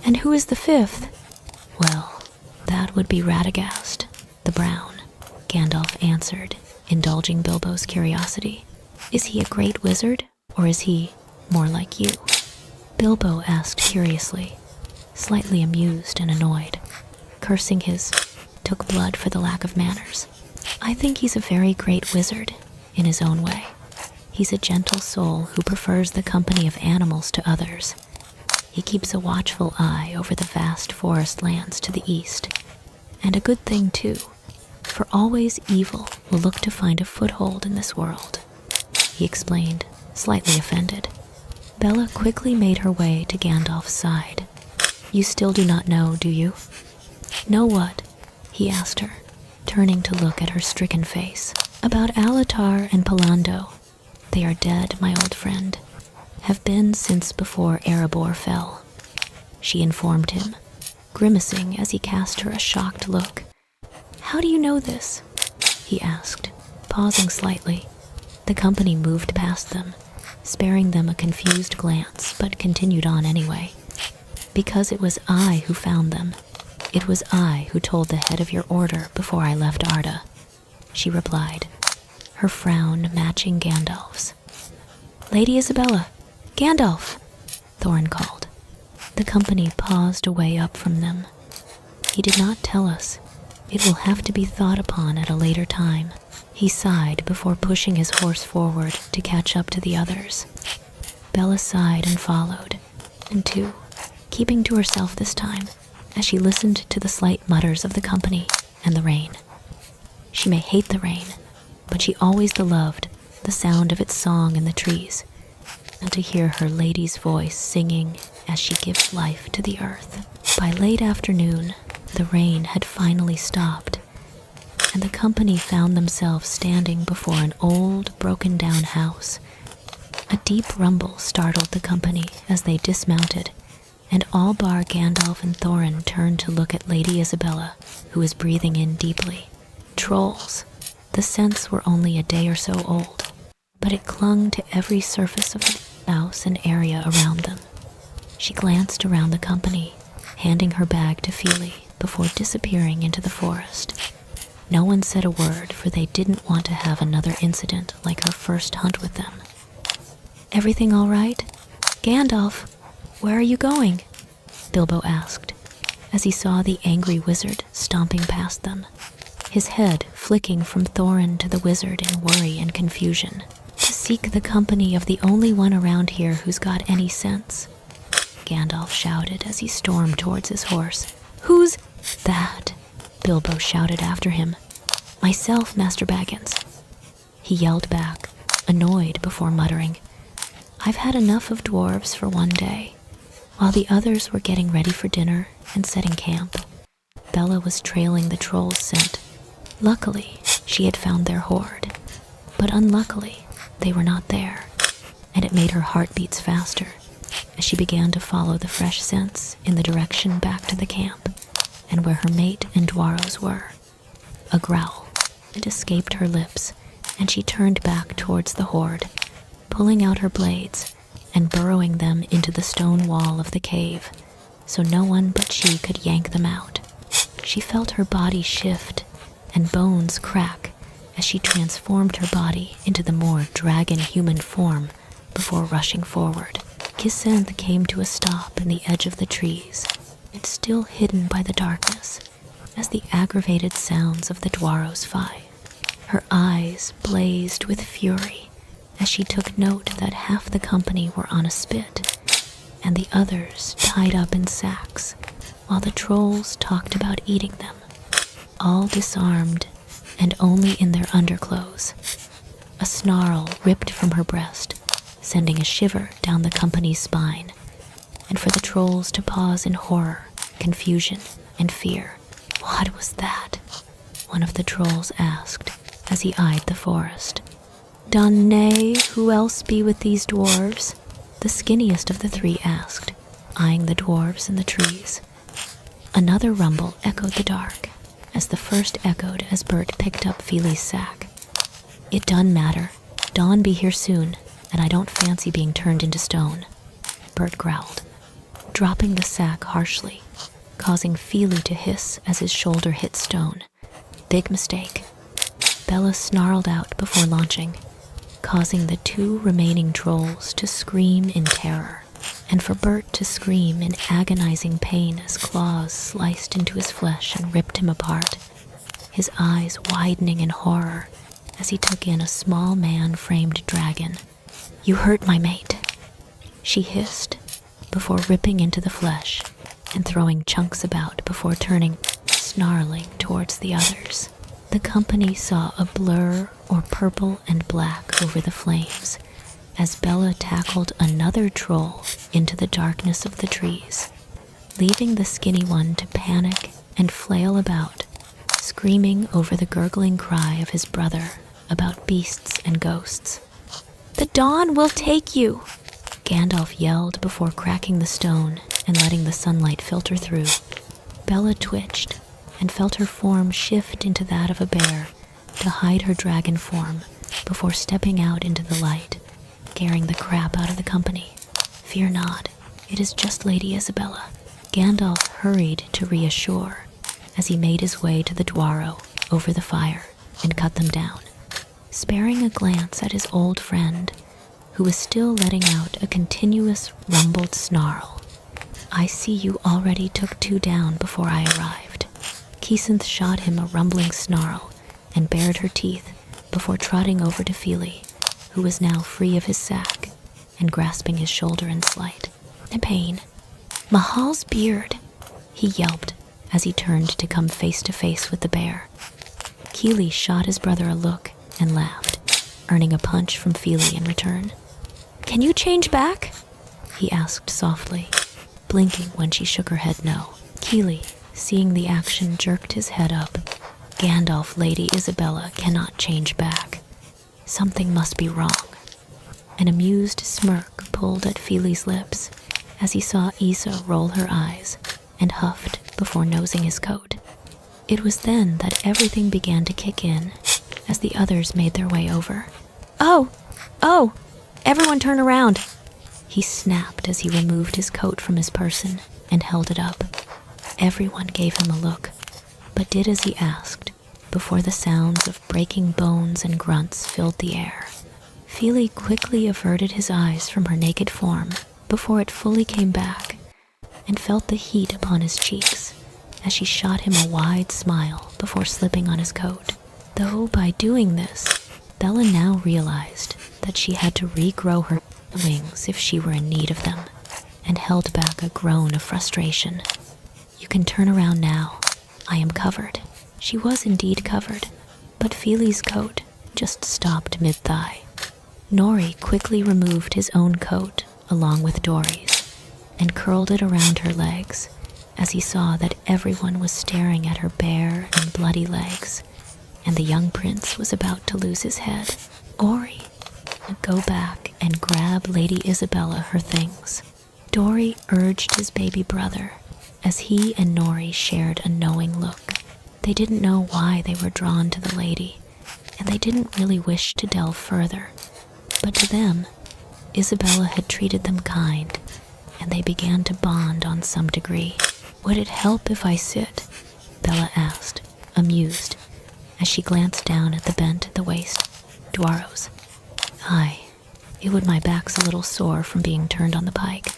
"And who is the 5th? "Well, that would be Radagast, the Brown," Gandalf answered, indulging Bilbo's curiosity. "Is he a great wizard, or is he more like you?" Bilbo asked curiously, slightly amused and annoyed, cursing his took blood for the lack of manners. "I think he's a very great wizard, in his own way. He's a gentle soul who prefers the company of animals to others. He keeps a watchful eye over the vast forest lands to the east. And a good thing, too, for always evil will look to find a foothold in this world," he explained, slightly offended. Bella quickly made her way to Gandalf's side. "You still do not know, do you?" "Know what?" he asked her, turning to look at her stricken face. "About Alatar and Palando. They are dead, my old friend. Have been since before Erebor fell," she informed him, grimacing as he cast her a shocked look. "How do you know this?" he asked, pausing slightly. The company moved past them, sparing them a confused glance, but continued on anyway. "Because it was I who found them. It was I who told the head of your order before I left Arda," she replied, her frown matching Gandalf's. "Lady Isabella! Gandalf!" Thorin called. The company paused a way up from them. "He did not tell us. It will have to be thought upon at a later time," he sighed before pushing his horse forward to catch up to the others. Bella sighed and followed, and too, keeping to herself this time, as she listened to the slight mutters of the company and the rain. She may hate the rain, but she always loved the sound of its song in the trees, and to hear her lady's voice singing as she gives life to the earth. By late afternoon, the rain had finally stopped, and the company found themselves standing before an old, broken-down house. A deep rumble startled the company as they dismounted, and all bar Gandalf and Thorin turned to look at Lady Isabella, who was breathing in deeply. Trolls. The scents were only a day or so old, but it clung to every surface of the house and area around them. She glanced around the company, handing her bag to Fíli before disappearing into the forest. No one said a word, for they didn't want to have another incident like her first hunt with them. "Everything all right? Gandalf, where are you going?" Bilbo asked, as he saw the angry wizard stomping past them, his head flicking from Thorin to the wizard in worry and confusion. "To seek the company of the only one around here who's got any sense," Gandalf shouted as he stormed towards his horse. "Who's that?" Bilbo shouted after him. "Myself, Master Baggins," he yelled back, annoyed sighed before muttering, "I've had enough of dwarves for one day." While the others were getting ready for dinner and setting camp, Bella was trailing the troll's scent. Luckily, she had found their hoard, but unluckily, they were not there, and it made her heart beats faster as she began to follow the fresh scents in the direction back to the camp and where her mate and dwarves were. A growl had escaped her lips, and she turned back towards the hoard, pulling out her blades and burrowing them into the stone wall of the cave so no one but she could yank them out. She felt her body shift and bones crack as she transformed her body into the more dragon-human form before rushing forward. Kisenth came to a stop in the edge of the trees, and still hidden by the darkness, as the aggravated sounds of the Dwaro's fight. Her eyes blazed with fury as she took note that half the company were on a spit, and the others tied up in sacks, while the trolls talked about eating them, all disarmed and only in their underclothes. A snarl ripped from her breast, sending a shiver down the company's spine, and for the trolls to pause in horror, confusion, and fear. "What was that?" one of the trolls asked as he eyed the forest. "Done nay, who else be with these dwarves?" the skinniest of the three asked, eyeing the dwarves in the trees. Another rumble echoed the dark, as the first echoed as Bert picked up Fíli's sack. "It done matter. Dawn be here soon, and I don't fancy being turned into stone," Bert growled, dropping the sack harshly, causing Fíli to hiss as his shoulder hit stone. "Big mistake," Bella snarled out before launching, causing the two remaining trolls to scream in terror, and for Bert to scream in agonizing pain as claws sliced into his flesh and ripped him apart, his eyes widening in horror as he took in a small man-framed dragon. "You hurt my mate," she hissed, before ripping into the flesh and throwing chunks about before turning, snarling towards the others. The company saw a blur or purple and black over the flames as Bella tackled another troll into the darkness of the trees, leaving the skinny one to panic and flail about, screaming over the gurgling cry of his brother about beasts and ghosts. "The dawn will take you," Gandalf yelled before cracking the stone and letting the sunlight filter through. Bella twitched and felt her form shift into that of a bear to hide her dragon form before stepping out into the light, scaring the crap out of the company. "Fear not, it is just Lady Isabella," Gandalf hurried to reassure as he made his way to the Dwaro over the fire and cut them down, sparing a glance at his old friend, who was still letting out a continuous rumbled snarl. "I see you already took two down before I arrived." Kisenth shot him a rumbling snarl and bared her teeth before trotting over to Fíli, who was now free of his sack and grasping his shoulder in slight pain. "Mahal's beard," he yelped as he turned to come face to face with the bear. Keely shot his brother a look and laughed, earning a punch from Fíli in return. "Can you change back?" he asked softly, blinking when she shook her head no. Keely, seeing the action, jerked his head up. "Gandalf, Lady Isabella cannot change back. Something must be wrong." An amused smirk pulled at Fíli's lips as he saw Isa roll her eyes and huffed before nosing his coat. It was then that everything began to kick in as the others made their way over. Oh! Everyone turn around!" he snapped as he removed his coat from his person and held it up. Everyone gave him a look, but did as he asked, before the sounds of breaking bones and grunts filled the air. Fíli quickly averted his eyes from her naked form before it fully came back, and felt the heat upon his cheeks as she shot him a wide smile before slipping on his coat. Though by doing this, Bella now realized that she had to regrow her wings if she were in need of them, and held back a groan of frustration. "You can turn around now. I am covered." She was indeed covered, but Fíli's coat just stopped mid-thigh. Nori quickly removed his own coat along with Dory's and curled it around her legs as he saw that everyone was staring at her bare and bloody legs, and the young prince was about to lose his head. Ori, go back and grab Lady Isabella her things. Dory urged his baby brother as he and Nori shared a knowing look. They didn't know why they were drawn to the lady, and they didn't really wish to delve further. But to them, Isabella had treated them kind, and they began to bond on some degree. "Would it help if I sit?" Bella asked, amused, as she glanced down at the bent at the waist Dwaros. "Aye, it would. My back's a little sore from being turned on the pike."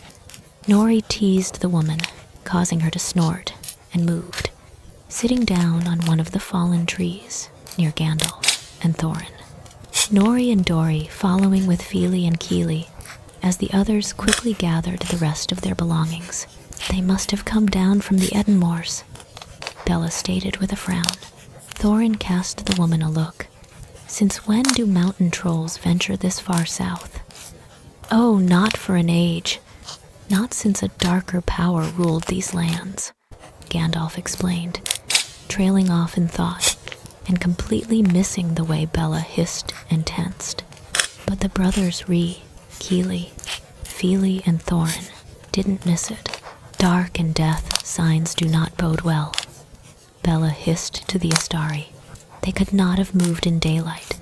Nori teased the woman, causing her to snort, and moved, sitting down on one of the fallen trees near Gandalf and Thorin. Nori and Dory following with Fíli and Kili as the others quickly gathered the rest of their belongings. "They must have come down from the Edenmoors," Bella stated with a frown. Thorin cast the woman a look. "Since when do mountain trolls venture this far south?" "Oh, not for an age. Not since a darker power ruled these lands," Gandalf explained, trailing off in thought and completely missing the way Bella hissed and tensed. But the brothers Bree, Kili, Fíli, and Thorin didn't miss it. "Dark and death signs do not bode well," Bella hissed to the Astari. "They could not have moved in daylight.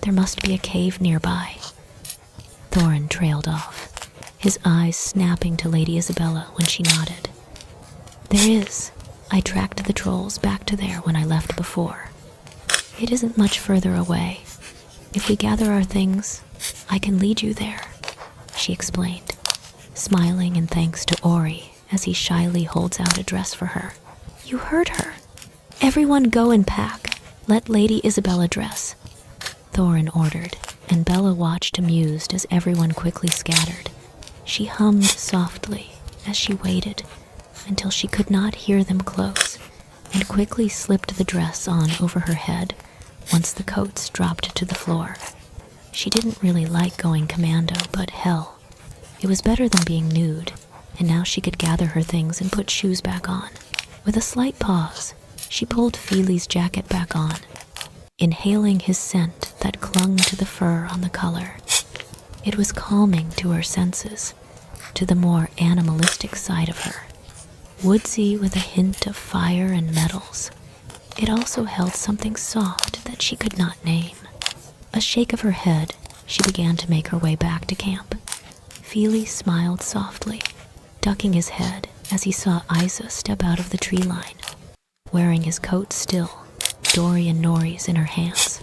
There must be a cave nearby." Thorin trailed off, his eyes snapping to Lady Isabella when she nodded. "There is. I tracked the trolls back to there when I left before. It isn't much further away. If we gather our things, I can lead you there," she explained, smiling in thanks to Ori as he shyly holds out a dress for her. "You heard her. Everyone go and pack. Let Lady Isabella dress," Thorin ordered, and Bella watched amused as everyone quickly scattered. She hummed softly as she waited until she could not hear them close, and quickly slipped the dress on over her head once the coats dropped to the floor. She didn't really like going commando, but hell, it was better than being nude, and now she could gather her things and put shoes back on. With a slight pause, she pulled Fíli's jacket back on, inhaling his scent that clung to the fur on the collar. It was calming to her senses, to the more animalistic side of her, woodsy with a hint of fire and metals. It also held something soft that she could not name. A shake of her head, she began to make her way back to camp. Fíli smiled softly, ducking his head as he saw Isa step out of the tree line, wearing his coat still, Dory and Nori's in her hands.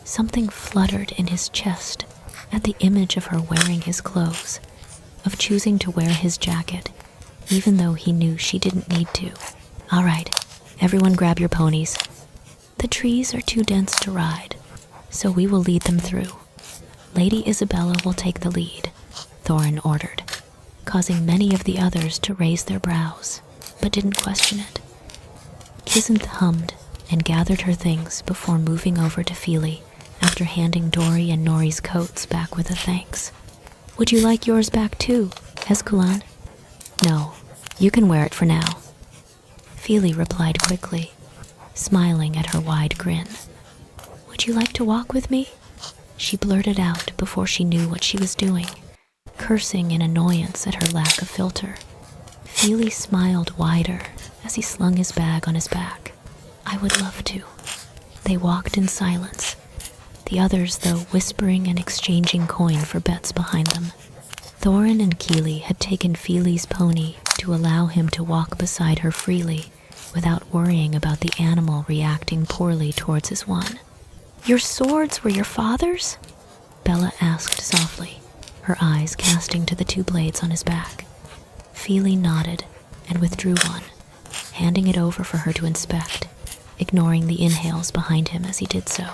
Something fluttered in his chest at the image of her wearing his clothes, of choosing to wear his jacket, even though he knew she didn't need to. "All right, everyone grab your ponies. The trees are too dense to ride, so we will lead them through. Lady Isabella will take the lead," Thorin ordered, causing many of the others to raise their brows, but didn't question it. Kisenth hummed and gathered her things before moving over to Fíli after handing Dory and Nori's coats back with a thanks. "Would you like yours back too, Esculan?" "No, you can wear it for now," Fíli replied quickly, smiling at her wide grin. "Would you like to walk with me?" she blurted out before she knew what she was doing, cursing in annoyance at her lack of filter. Fíli smiled wider as he slung his bag on his back. "I would love to." They walked in silence, the others, though, whispering and exchanging coin for bets behind them. Thorin and Kili had taken Fíli's pony to allow him to walk beside her freely without worrying about the animal reacting poorly towards his one. "Your swords were your father's?" Bella asked softly, her eyes casting to the two blades on his back. Fíli nodded and withdrew one, handing it over for her to inspect, ignoring the inhales behind him as he did so.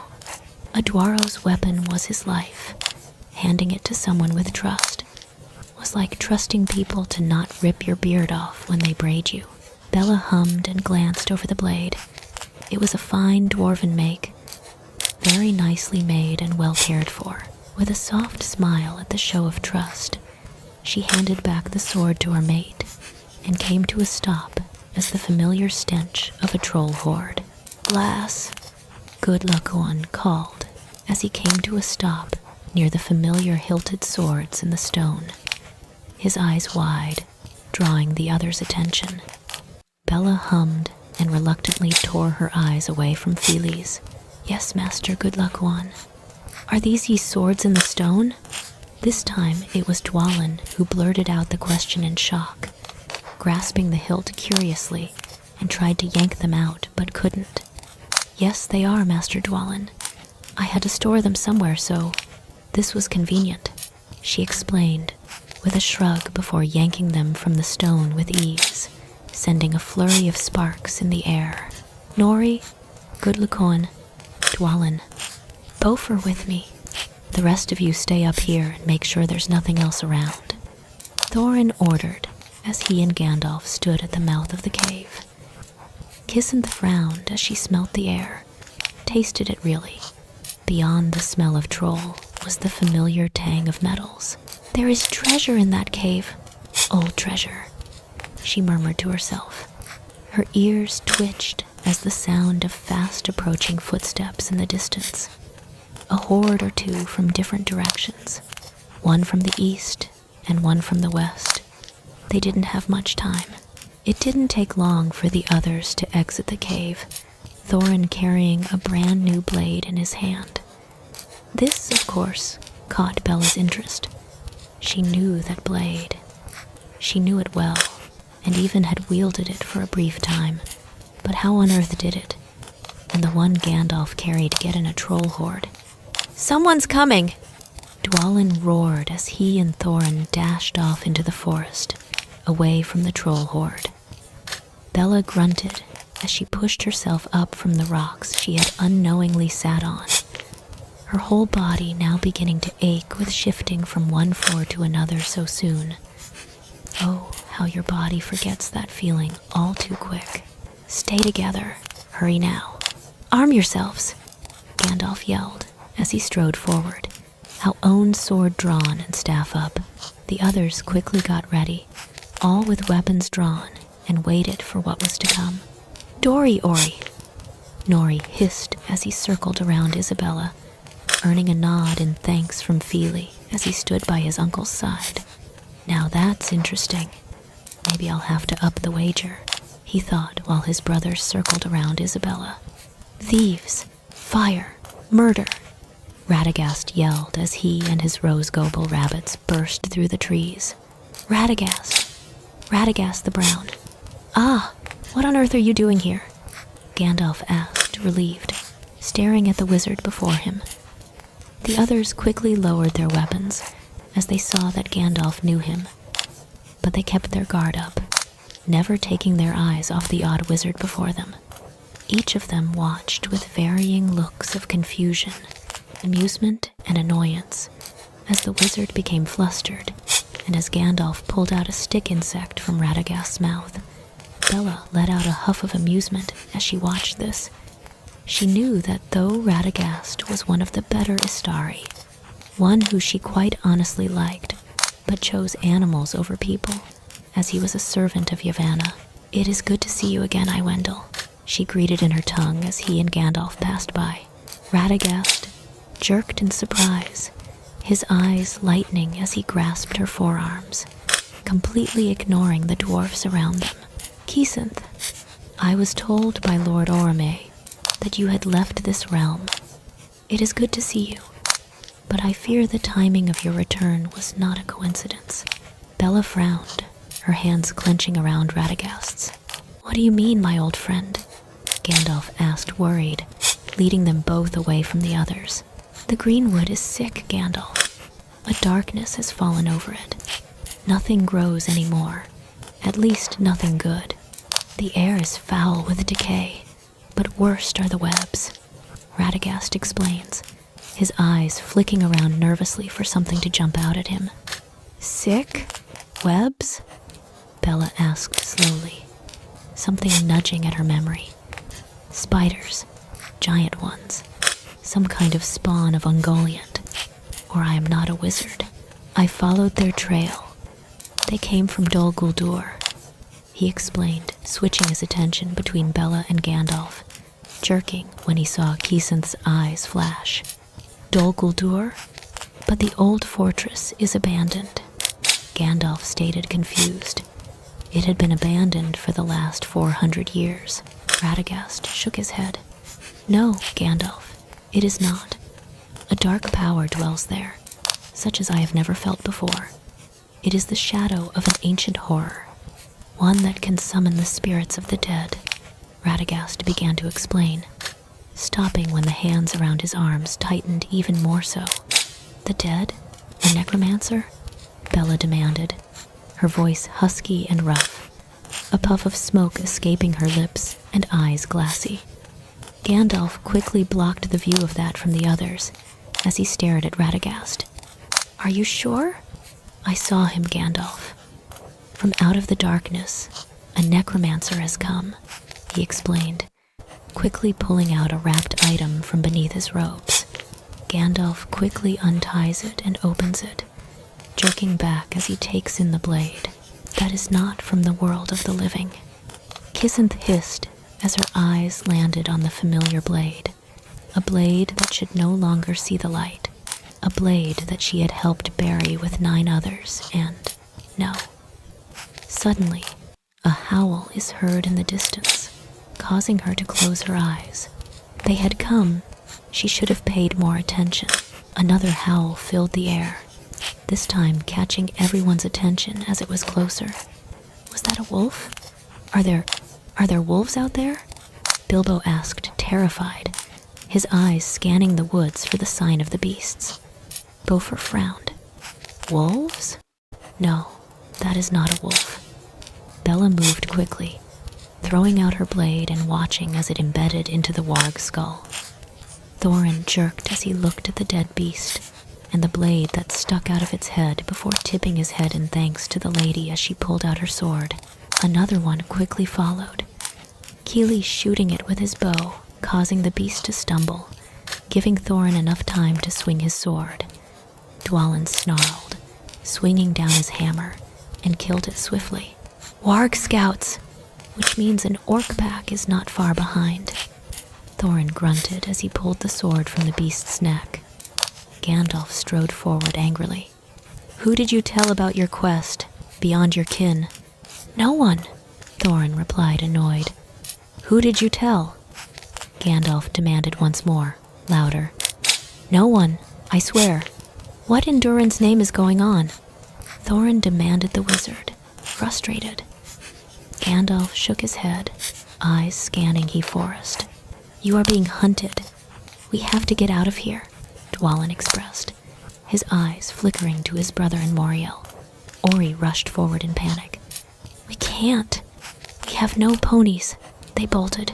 A Dwaro's weapon was his life. Handing it to someone with trust was like trusting people to not rip your beard off when they braid you. Bella hummed and glanced over the blade. It was a fine dwarven make, very nicely made and well cared for. With a soft smile at the show of trust, she handed back the sword to her mate and came to a stop as the familiar stench of a troll horde. "Lass," Good Luck One called as he came to a stop near the familiar hilted swords in the stone, his eyes wide, drawing the others' attention. Bella hummed and reluctantly tore her eyes away from Fíli's. "Yes, Master Good Luck One. Are these ye swords in the stone?" This time it was Dwalin who blurted out the question in shock, grasping the hilt curiously and tried to yank them out but couldn't. "Yes, they are, Master Dwalin. I had to store them somewhere, so this was convenient," she explained with a shrug before yanking them from the stone with ease, sending a flurry of sparks in the air. "Nori, Good Luck-One, Dwalin, both are with me. The rest of you stay up here and make sure there's nothing else around," Thorin ordered as he and Gandalf stood at the mouth of the cave. Kisenth frowned as she smelt the air, tasted it really. Beyond the smell of troll was the familiar tang of metals. "There is treasure in that cave, old treasure," she murmured to herself. Her ears twitched as the sound of fast approaching footsteps in the distance. A horde or two from different directions, one from the east and one from the west. They didn't have much time. It didn't take long for the others to exit the cave, Thorin carrying a brand new blade in his hand. This, of course, caught Bella's interest. She knew that blade. She knew it well, and even had wielded it for a brief time. But how on earth did it? And the one Gandalf carried get in a troll horde? "Someone's coming!" Dwalin roared as he and Thorin dashed off into the forest, away from the troll horde. Bella grunted as she pushed herself up from the rocks she had unknowingly sat on, her whole body now beginning to ache with shifting from one floor to another so soon. Oh, how your body forgets that feeling all too quick. "Stay together. Hurry now. Arm yourselves," Gandalf yelled as he strode forward, our own sword drawn and staff up. The others quickly got ready, all with weapons drawn, and waited for what was to come. "Dori, Ori," Nori hissed as he circled around Isabella, earning a nod in thanks from Fíli as he stood by his uncle's side. "Now that's interesting. Maybe I'll have to up the wager," he thought while his brothers circled around Isabella. "Thieves! Fire! Murder!" Radagast yelled as he and his rose-goble rabbits burst through the trees. "Radagast! Radagast the Brown! Ah, what on earth are you doing here?" Gandalf asked, relieved, staring at the wizard before him. The others quickly lowered their weapons as they saw that Gandalf knew him, but they kept their guard up, never taking their eyes off the odd wizard before them. Each of them watched with varying looks of confusion, amusement, and annoyance as the wizard became flustered, and as Gandalf pulled out a stick insect from Radagast's mouth. Bella let out a huff of amusement as she watched this. She knew that though Radagast was one of the better Istari, one who she quite honestly liked, but chose animals over people, as he was a servant of Yavanna. "It is good to see you again, Wendell," she greeted in her tongue as he and Gandalf passed by. Radagast jerked in surprise, his eyes lightening as he grasped her forearms, completely ignoring the dwarfs around them. "Kisenth, I was told by Lord Orome that you had left this realm. It is good to see you, but I fear the timing of your return was not a coincidence." Bella frowned, her hands clenching around Radagast's. "What do you mean, my old friend?" Gandalf asked, worried, leading them both away from the others. "The greenwood is sick, Gandalf. A darkness has fallen over it. Nothing grows anymore, at least nothing good. The air is foul with decay, but worst are the webs," Radagast explains, his eyes flicking around nervously for something to jump out at him. "Sick? Webs?" Bella asked slowly, something nudging at her memory. "Spiders, giant ones, some kind of spawn of Ungoliant, or I am not a wizard. I followed their trail. They came from Dol Guldur, he explained, switching his attention between Bella and Gandalf, jerking when he saw Kisenth's eyes flash. Dol Guldur? But the old fortress is abandoned, Gandalf stated, confused. It had been abandoned for the last 400 years. Radagast shook his head. No, Gandalf, it is not. A dark power dwells there, such as I have never felt before. It is the shadow of an ancient horror, one that can summon the spirits of the dead, Radagast began to explain, stopping when the hands around his arms tightened even more so. The dead? A necromancer? Bella demanded, her voice husky and rough, a puff of smoke escaping her lips and eyes glassy. Gandalf quickly blocked the view of that from the others as he stared at Radagast. Are you sure? I saw him, Gandalf. From out of the darkness, a necromancer has come, he explained, quickly pulling out a wrapped item from beneath his robes. Gandalf quickly unties it and opens it, jerking back as he takes in the blade. That is not from the world of the living. Kisenth hissed as her eyes landed on the familiar blade, a blade that should no longer see the light, a blade that she had helped bury with 9 others, and no. Suddenly, a howl is heard in the distance, causing her to close her eyes. They had come. She should have paid more attention. Another howl filled the air, this time catching everyone's attention as it was closer. Was that a wolf? Are there wolves out there? Bilbo asked, terrified, his eyes scanning the woods for the sign of the beasts. Beaufort frowned. Wolves? No, that is not a wolf. Bella moved quickly, throwing out her blade and watching as it embedded into the warg's skull. Thorin jerked as he looked at the dead beast and the blade that stuck out of its head before tipping his head in thanks to the lady as she pulled out her sword. Another one quickly followed, Fíli shooting it with his bow, causing the beast to stumble, giving Thorin enough time to swing his sword. Dwalin snarled, swinging down his hammer, and killed it swiftly. Warg scouts, which means an orc pack is not far behind. Thorin grunted as he pulled the sword from the beast's neck. Gandalf strode forward angrily. Who did you tell about your quest, beyond your kin? No one, Thorin replied, annoyed. Who did you tell? Gandalf demanded once more, louder. No one, I swear. What in Durin's name is going on? Thorin demanded the wizard, frustrated. Gandalf shook his head, eyes scanning the forest. You are being hunted. We have to get out of here, Dwalin expressed, his eyes flickering to his brother and Moriel. Ori rushed forward in panic. We can't. We have no ponies, they bolted.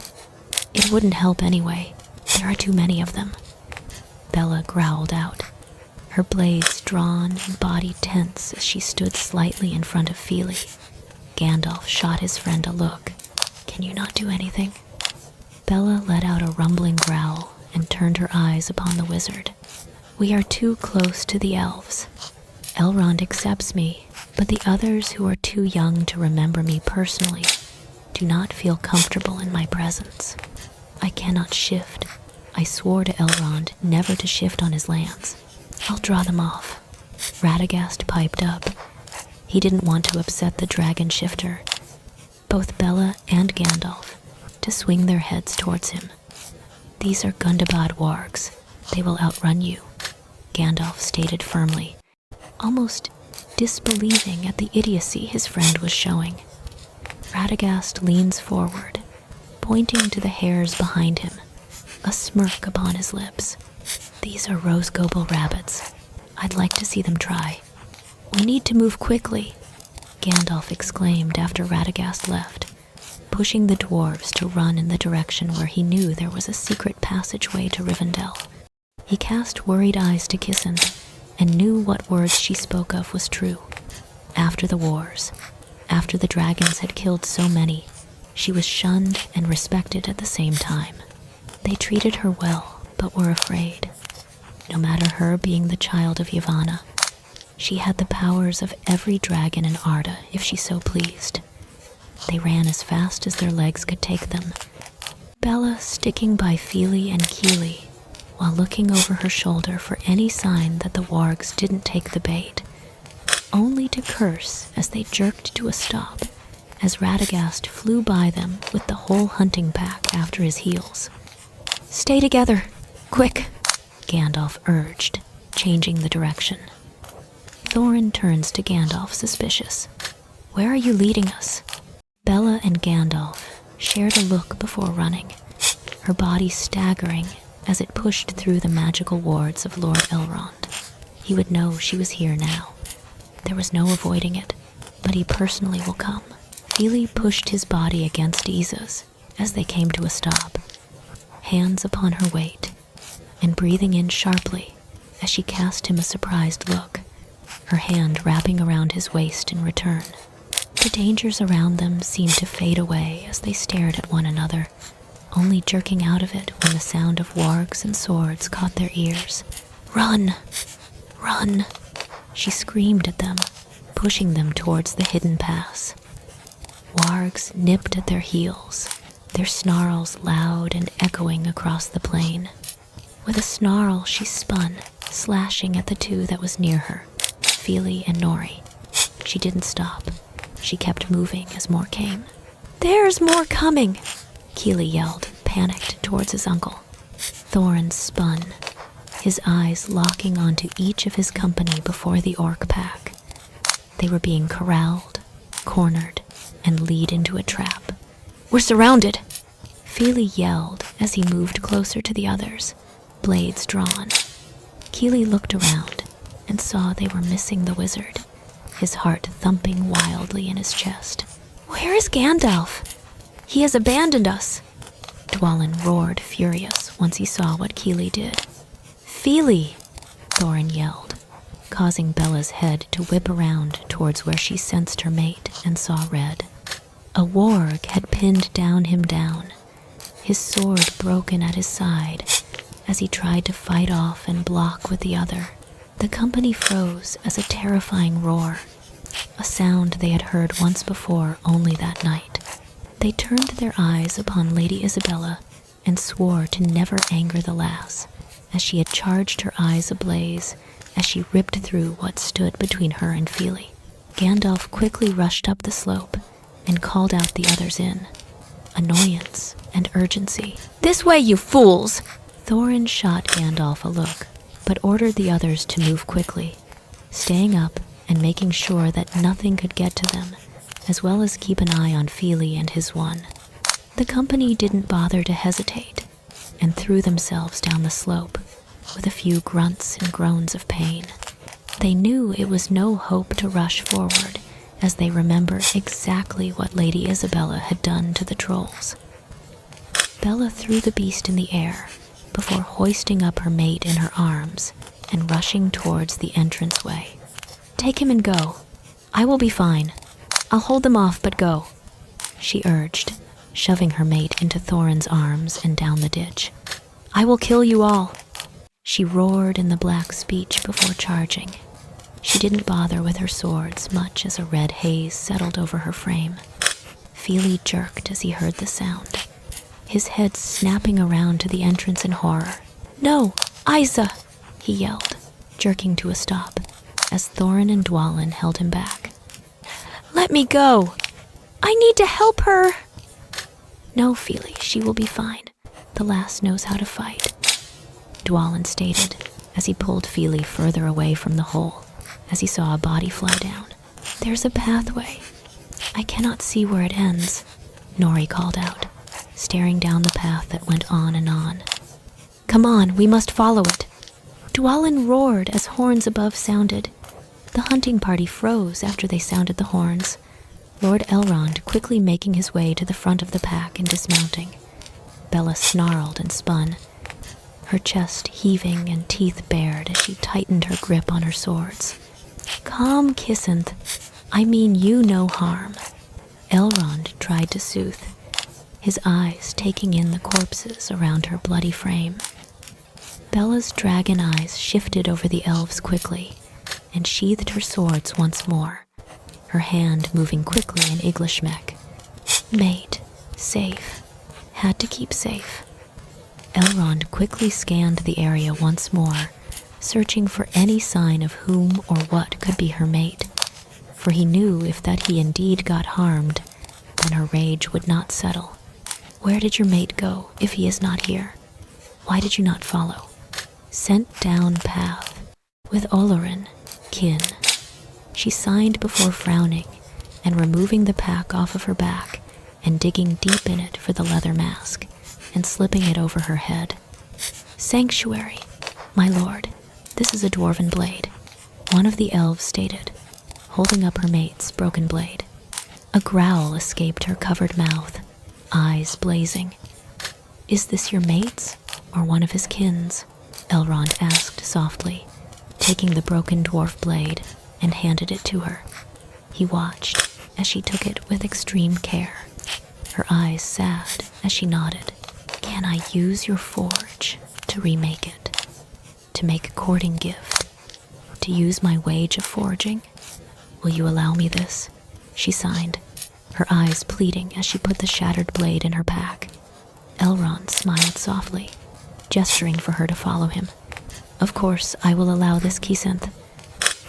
It wouldn't help anyway. There are too many of them. Bella growled out, her blades drawn and body tense as she stood slightly in front of Fíli. Gandalf shot his friend a look. Can you not do anything? Bella let out a rumbling growl and turned her eyes upon the wizard. We are too close to the elves. Elrond accepts me, but the others who are too young to remember me personally do not feel comfortable in my presence. I cannot shift. I swore to Elrond never to shift on his lands. I'll draw them off. Radagast piped up. He didn't want to upset the dragon shifter, both Bella and Gandalf, to swing their heads towards him. These are Gundabad wargs. They will outrun you, Gandalf stated firmly, almost disbelieving at the idiocy his friend was showing. Radagast leans forward, pointing to the hairs behind him, a smirk upon his lips. These are rose goble rabbits. I'd like to see them try. We need to move quickly, Gandalf exclaimed after Radagast left, pushing the dwarves to run in the direction where he knew there was a secret passageway to Rivendell. He cast worried eyes to Kisenth and knew what words she spoke of was true. After the wars, after the dragons had killed so many, she was shunned and respected at the same time. They treated her well, but were afraid. No matter her being the child of Yavanna, she had the powers of every dragon in Arda if she so pleased. They ran as fast as their legs could take them, Bella sticking by Fíli and Kili, while looking over her shoulder for any sign that the wargs didn't take the bait, only to curse as they jerked to a stop as Radagast flew by them with the whole hunting pack after his heels. "Stay together, quick," Gandalf urged, changing the direction. Thorin turns to Gandalf, suspicious. "Where are you leading us?" Bella and Gandalf shared a look before running, her body staggering as it pushed through the magical wards of Lord Elrond. He would know she was here now. There was no avoiding it, but he personally will come. Fíli pushed his body against Isa's as they came to a stop, hands upon her weight, and breathing in sharply as she cast him a surprised look, her hand wrapping around his waist in return. The dangers around them seemed to fade away as they stared at one another, only jerking out of it when the sound of wargs and swords caught their ears. "Run! Run!" she screamed at them, pushing them towards the hidden pass. Wargs nipped at their heels, their snarls loud and echoing across the plain. With a snarl, she spun, slashing at the two that was near her, Fíli and Nori. She didn't stop. She kept moving as more came. "There's more coming!" Kili yelled, panicked towards his uncle. Thorin spun, his eyes locking onto each of his company before the orc pack. They were being corralled, cornered, and lead into a trap. "We're surrounded!" Fíli yelled as he moved closer to the others, blades drawn. Kili looked around and saw they were missing the wizard, his heart thumping wildly in his chest. "Where is Gandalf? He has abandoned us!" Dwalin roared, furious, once he saw what Kili did. "Fíli!" Thorin yelled, causing Bella's head to whip around towards where she sensed her mate and saw red. A warg had pinned him down, his sword broken at his side as he tried to fight off and block with the other. The company froze as a terrifying roar, a sound they had heard once before only that night. They turned their eyes upon Lady Isabella and swore to never anger the lass, as she had charged, her eyes ablaze as she ripped through what stood between her and Fíli. Gandalf quickly rushed up the slope and called out the others in annoyance and urgency. "This way, you fools!" Thorin shot Gandalf a look, but ordered the others to move quickly, staying up and making sure that nothing could get to them, as well as keep an eye on Fíli and his one. The company didn't bother to hesitate and threw themselves down the slope with a few grunts and groans of pain. They knew it was no hope to rush forward, as they remembered exactly what Lady Isabella had done to the trolls. Bella threw the beast in the air before hoisting up her mate in her arms and rushing towards the entranceway. "Take him and go. I will be fine. I'll hold them off, but go," she urged, shoving her mate into Thorin's arms and down the ditch. "I will kill you all," she roared in the black speech before charging. She didn't bother with her swords much as a red haze settled over her frame. Fíli jerked as he heard the sound, his head snapping around to the entrance in horror. "No, Isa!" he yelled, jerking to a stop, as Thorin and Dwalin held him back. "Let me go! I need to help her!" "No, Fíli, she will be fine. The lass knows how to fight," Dwalin stated as he pulled Fíli further away from the hole, as he saw a body fly down. "There's a pathway. I cannot see where it ends," Nori called out, staring down the path that went on and on. "Come on, we must follow it." Dwalin roared as horns above sounded. The hunting party froze after they sounded the horns, Lord Elrond quickly making his way to the front of the pack and dismounting. Bella snarled and spun, her chest heaving and teeth bared as she tightened her grip on her swords. "Calm, Kisenth. I mean you no harm," Elrond tried to soothe, his eyes taking in the corpses around her bloody frame. Bella's dragon eyes shifted over the elves quickly and sheathed her swords once more, her hand moving quickly in Iglishmek. Mate, safe, had to keep safe. Elrond quickly scanned the area once more, searching for any sign of whom or what could be her mate, for he knew if that he indeed got harmed, then her rage would not settle. Where did your mate go if he is not here? Why did you not follow? Sent down path, with Olorin, kin. She signed before frowning and removing the pack off of her back and digging deep in it for the leather mask and slipping it over her head. Sanctuary, my lord, this is a dwarven blade, one of the elves stated, holding up her mate's broken blade. A growl escaped her covered mouth, eyes blazing. Is this your mate's or one of his kin's? Elrond asked softly, taking the broken dwarf blade and handed it to her. He watched as she took it with extreme care, her eyes sad as she nodded. Can I use your forge to remake it? To make a courting gift? To use my wage of forging? Will you allow me this? She signed, her eyes pleading as she put the shattered blade in her pack. Elrond smiled softly, gesturing for her to follow him. Of course, I will allow this, Kisenth.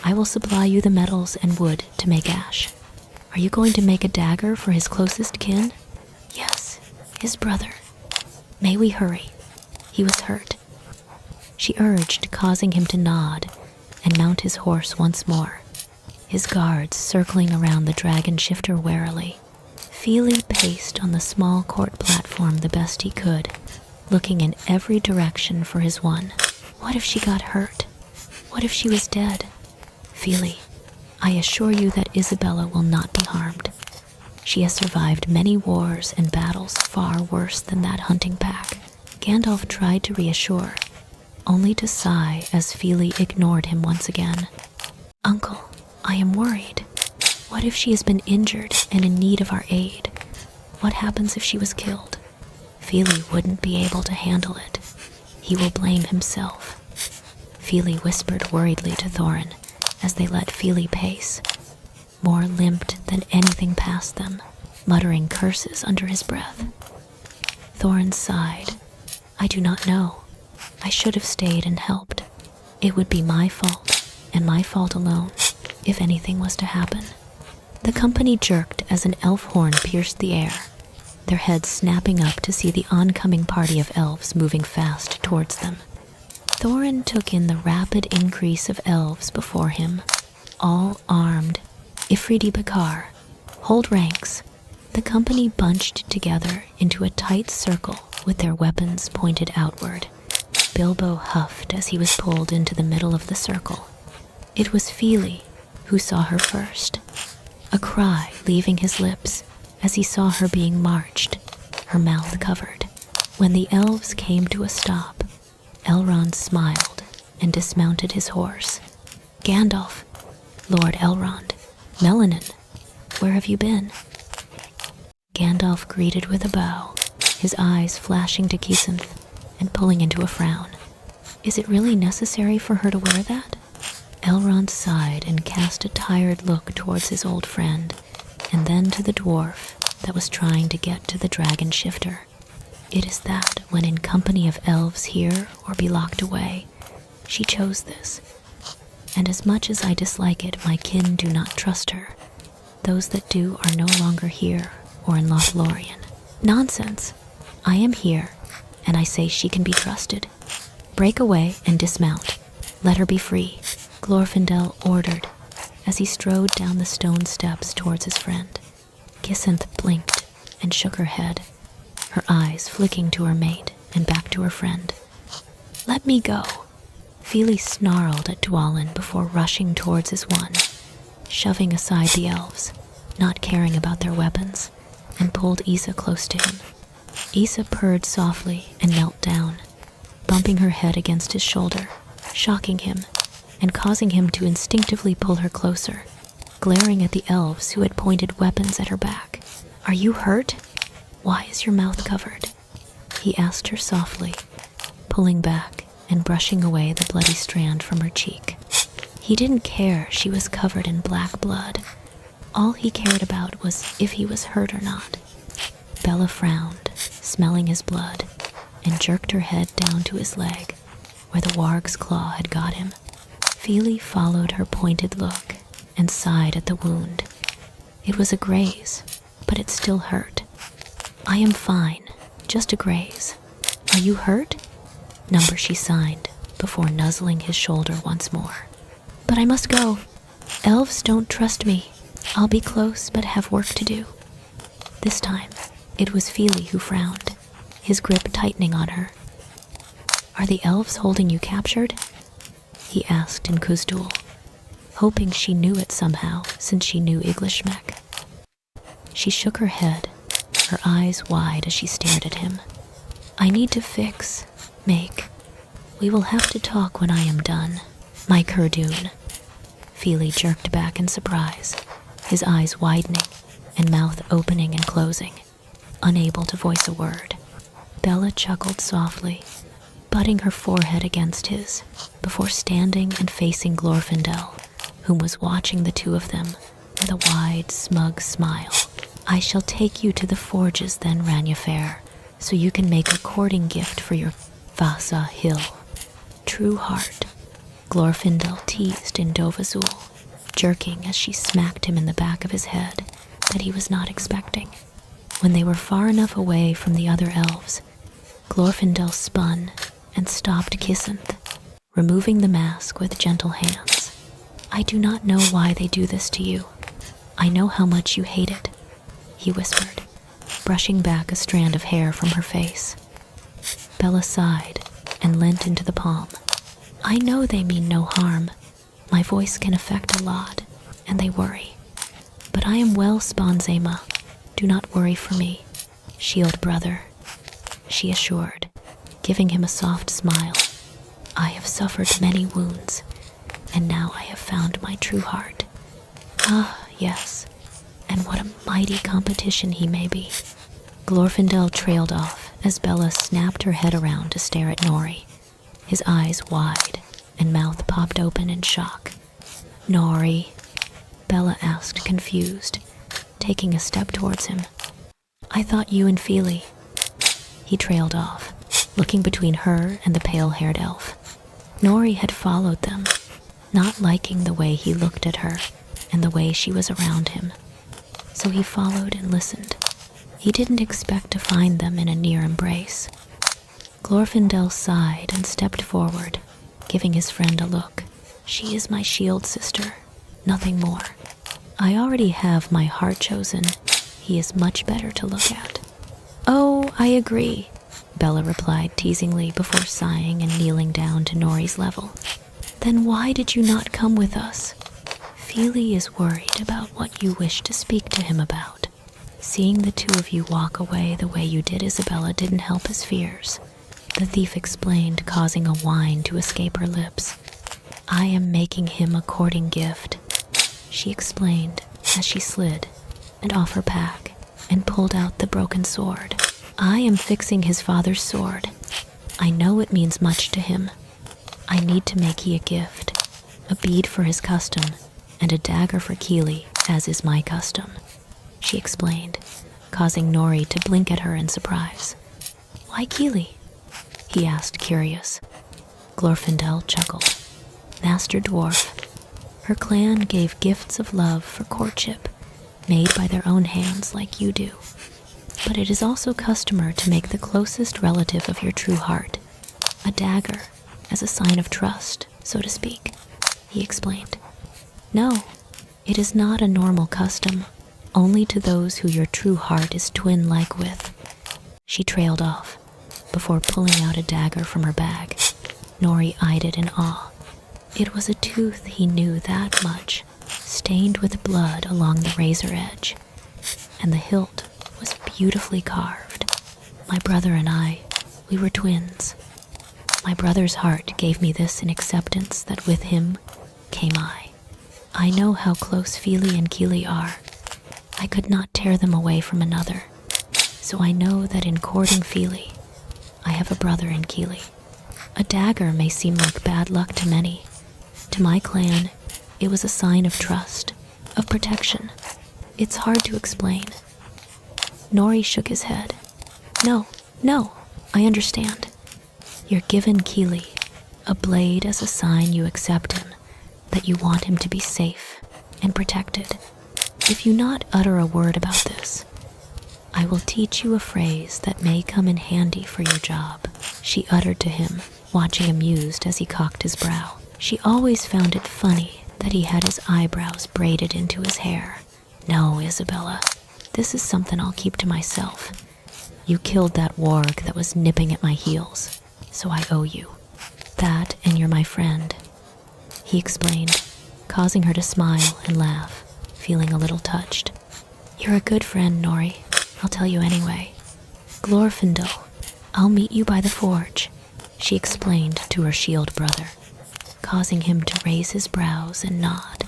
I will supply you the metals and wood to make ash. Are you going to make a dagger for his closest kin? Yes, his brother. May we hurry? He was hurt. She urged, causing him to nod and mount his horse once more, his guards circling around the dragon shifter warily. Fíli paced on the small court platform the best he could, looking in every direction for his one. What if she got hurt? What if she was dead? Fíli, I assure you that Isabella will not be harmed. She has survived many wars and battles far worse than that hunting pack. Gandalf tried to reassure, only to sigh as Fíli ignored him once again. Uncle, I am worried. What if she has been injured and in need of our aid? What happens if she was killed? Fíli wouldn't be able to handle it. He will blame himself. Fíli whispered worriedly to Thorin as they let Fíli pace, more limped than anything past them, muttering curses under his breath. Thorin sighed. I do not know. I should have stayed and helped. It would be my fault, and my fault alone, if anything was to happen. The company jerked as an elf horn pierced the air, their heads snapping up to see the oncoming party of elves moving fast towards them. Thorin took in the rapid increase of elves before him, all armed. Ifriti Bakar, hold ranks. The company bunched together into a tight circle with their weapons pointed outward. Bilbo huffed as he was pulled into the middle of the circle. It was Fíli who saw her first, a cry leaving his lips as he saw her being marched, her mouth covered. When the elves came to a stop, Elrond smiled and dismounted his horse. Gandalf, Lord Elrond, Melanin, where have you been? Gandalf greeted with a bow, his eyes flashing to Kisenth and pulling into a frown. Is it really necessary for her to wear that? Elrond sighed and cast a tired look towards his old friend, and then to the dwarf that was trying to get to the dragon shifter. It is that when in company of elves here or be locked away, she chose this. And as much as I dislike it, my kin do not trust her. Those that do are no longer here or in Lothlorien. Nonsense. I am here, and I say she can be trusted. Break away and dismount. Let her be free, Glorfindel ordered as he strode down the stone steps towards his friend. Kisenth blinked and shook her head, her eyes flicking to her mate and back to her friend. Let me go. Fíli snarled at Dwalin before rushing towards his one, shoving aside the elves, not caring about their weapons, and pulled Isa close to him. Isa purred softly and knelt down, bumping her head against his shoulder, shocking him and causing him to instinctively pull her closer, glaring at the elves who had pointed weapons at her back. Are you hurt? Why is your mouth covered? He asked her softly, pulling back and brushing away the bloody strand from her cheek. He didn't care she was covered in black blood. All he cared about was if he was hurt or not. Bella frowned, smelling his blood, and jerked her head down to his leg, where the warg's claw had got him. Fíli followed her pointed look and sighed at the wound. It was a graze, but it still hurt. "I am fine, just a graze. Are you hurt?" "Number," she signed, before nuzzling his shoulder once more. "But I must go. Elves don't trust me. I'll be close, but have work to do." This time, it was Fíli who frowned, his grip tightening on her. "Are the elves holding you captured?" he asked in Khuzdul, hoping she knew it somehow since she knew Iglishmek. She shook her head, her eyes wide as she stared at him. "I need to fix, make. We will have to talk when I am done, my Kurdun." Fíli jerked back in surprise, his eyes widening and mouth opening and closing, unable to voice a word. Bella chuckled softly, butting her forehead against his, before standing and facing Glorfindel, whom was watching the two of them with a wide, smug smile. "I shall take you to the forges then, Ranyafair, so you can make a courting gift for your Vasa Hill. True heart," Glorfindel teased in Dovazul, jerking as she smacked him in the back of his head that he was not expecting. When they were far enough away from the other elves, Glorfindel spun and stopped Kisenth, removing the mask with gentle hands. "I do not know why they do this to you. I know how much you hate it," he whispered, brushing back a strand of hair from her face. Bella sighed and leant into the palm. "I know they mean no harm. My voice can affect a lot, and they worry. But I am well, Sponzema. Do not worry for me, shield brother," she assured, giving him a soft smile. "I have suffered many wounds, and now I have found my true heart. Ah, yes, and what a mighty competition he may be." Glorfindel trailed off as Bella snapped her head around to stare at Nori, his eyes wide and mouth popped open in shock. "Nori?" Bella asked, confused, taking a step towards him. "I thought you and Fíli." He trailed off, looking between her and the pale-haired elf. Nori had followed them, not liking the way he looked at her and the way she was around him. So he followed and listened. He didn't expect to find them in a near embrace. Glorfindel sighed and stepped forward, giving his friend a look. "She is my shield sister, nothing more. I already have my heart chosen. He is much better to look at." "Oh, I agree," Bella replied teasingly before sighing and kneeling down to Nori's level. "Then why did you not come with us?" "Fíli is worried about what you wish to speak to him about. Seeing the two of you walk away the way you did, Isabella, didn't help his fears," the thief explained, causing a whine to escape her lips. "I am making him a courting gift," she explained as she slid and off her pack and pulled out the broken sword. "I am fixing his father's sword. I know it means much to him. I need to make he a gift, a bead for his custom, and a dagger for Kili, as is my custom," she explained, causing Nori to blink at her in surprise. "Why Kili?" he asked, curious. Glorfindel chuckled. "Master Dwarf. Her clan gave gifts of love for courtship, made by their own hands like you do. But it is also customary to make the closest relative of your true heart a dagger as a sign of trust, so to speak," he explained. "No, it is not a normal custom, only to those who your true heart is twin-like with." She trailed off, before pulling out a dagger from her bag. Nori eyed it in awe. It was a tooth he knew that much, stained with blood along the razor edge, and the hilt was beautifully carved. "My brother and I, we were twins. My brother's heart gave me this in acceptance that with him came I. I know how close Fíli and Kili are. I could not tear them away from another, so I know that in courting Fíli, I have a brother in Kili. A dagger may seem like bad luck to many. To my clan, it was a sign of trust, of protection. It's hard to explain. Nori shook his head. No, I understand. You're given Fíli, a blade as a sign you accept him, that you want him to be safe and protected. If you not utter a word about this, I will teach you a phrase that may come in handy for your job, she uttered to him, watching amused as he cocked his brow. She always found it funny that he had his eyebrows braided into his hair. No, Isabella, this is something I'll keep to myself. You killed that warg that was nipping at my heels, so I owe you. That, and you're my friend, he explained, causing her to smile and laugh, feeling a little touched. You're a good friend, Nori. I'll tell you anyway. Glorfindel, I'll meet you by the forge, she explained to her shield brother, causing him to raise his brows and nod.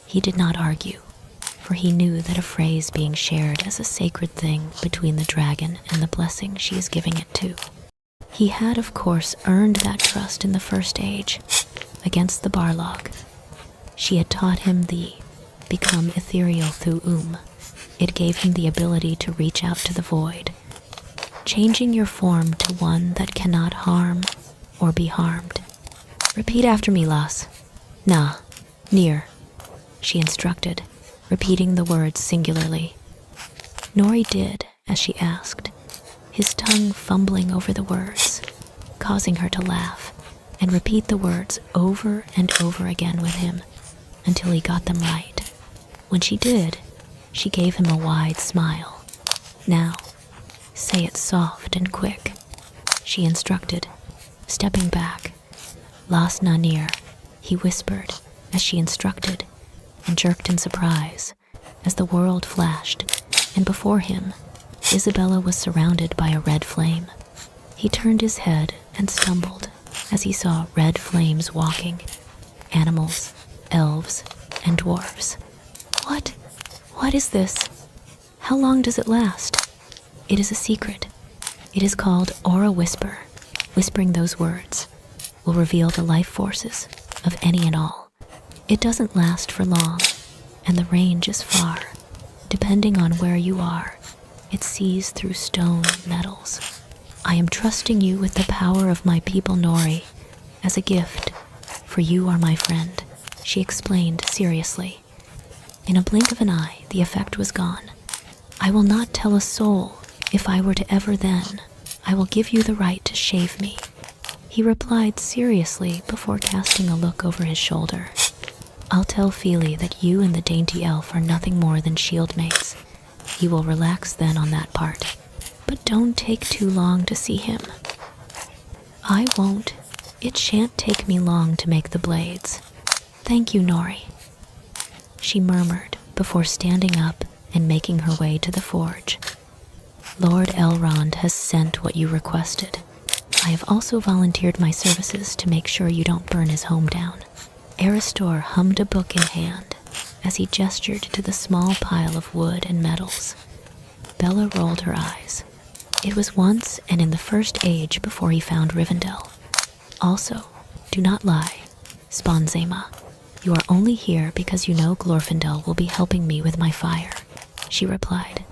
He did not argue, for he knew that a phrase being shared as a sacred thing between the dragon and the blessing she is giving it to. He had, of course, earned that trust in the First Age, against the Barlog. She had taught him the become ethereal through It gave him the ability to reach out to the void, changing your form to one that cannot harm or be harmed. Repeat after me, Lass. Nah, near, she instructed, repeating the words singularly. Nori did as she asked, his tongue fumbling over the words, causing her to laugh and repeat the words over and over again with him until he got them right. When she did, she gave him a wide smile. Now, say it soft and quick, she instructed, stepping back. Las Nanir, he whispered as she instructed, and jerked in surprise as the world flashed, and before him, Isabella was surrounded by a red flame. He turned his head and stumbled as he saw red flames walking, animals, elves, and dwarves. What is this? How long does it last? It is a secret. It is called Aura Whisper. Whispering those words will reveal the life forces of any and all. It doesn't last for long, and the range is far. Depending on where you are, it sees through stone and metals. I am trusting you with the power of my people, Nori, as a gift, for you are my friend, she explained seriously. In a blink of an eye, the effect was gone. I will not tell a soul. If I were to ever then, I will give you the right to shave me, he replied seriously before casting a look over his shoulder. I'll tell Fíli that you and the dainty elf are nothing more than shield mates. He will relax then on that part. But don't take too long to see him. I won't. It shan't take me long to make the blades. Thank you, Nori, she murmured before standing up and making her way to the forge. Lord Elrond has sent what you requested. I have also volunteered my services to make sure you don't burn his home down. Erebor hummed a book in hand as he gestured to the small pile of wood and metals. Bella rolled her eyes. It was once and in the First Age before he found Rivendell. Also, do not lie, Sponzema. You are only here because you know Glorfindel will be helping me with my fire, she replied,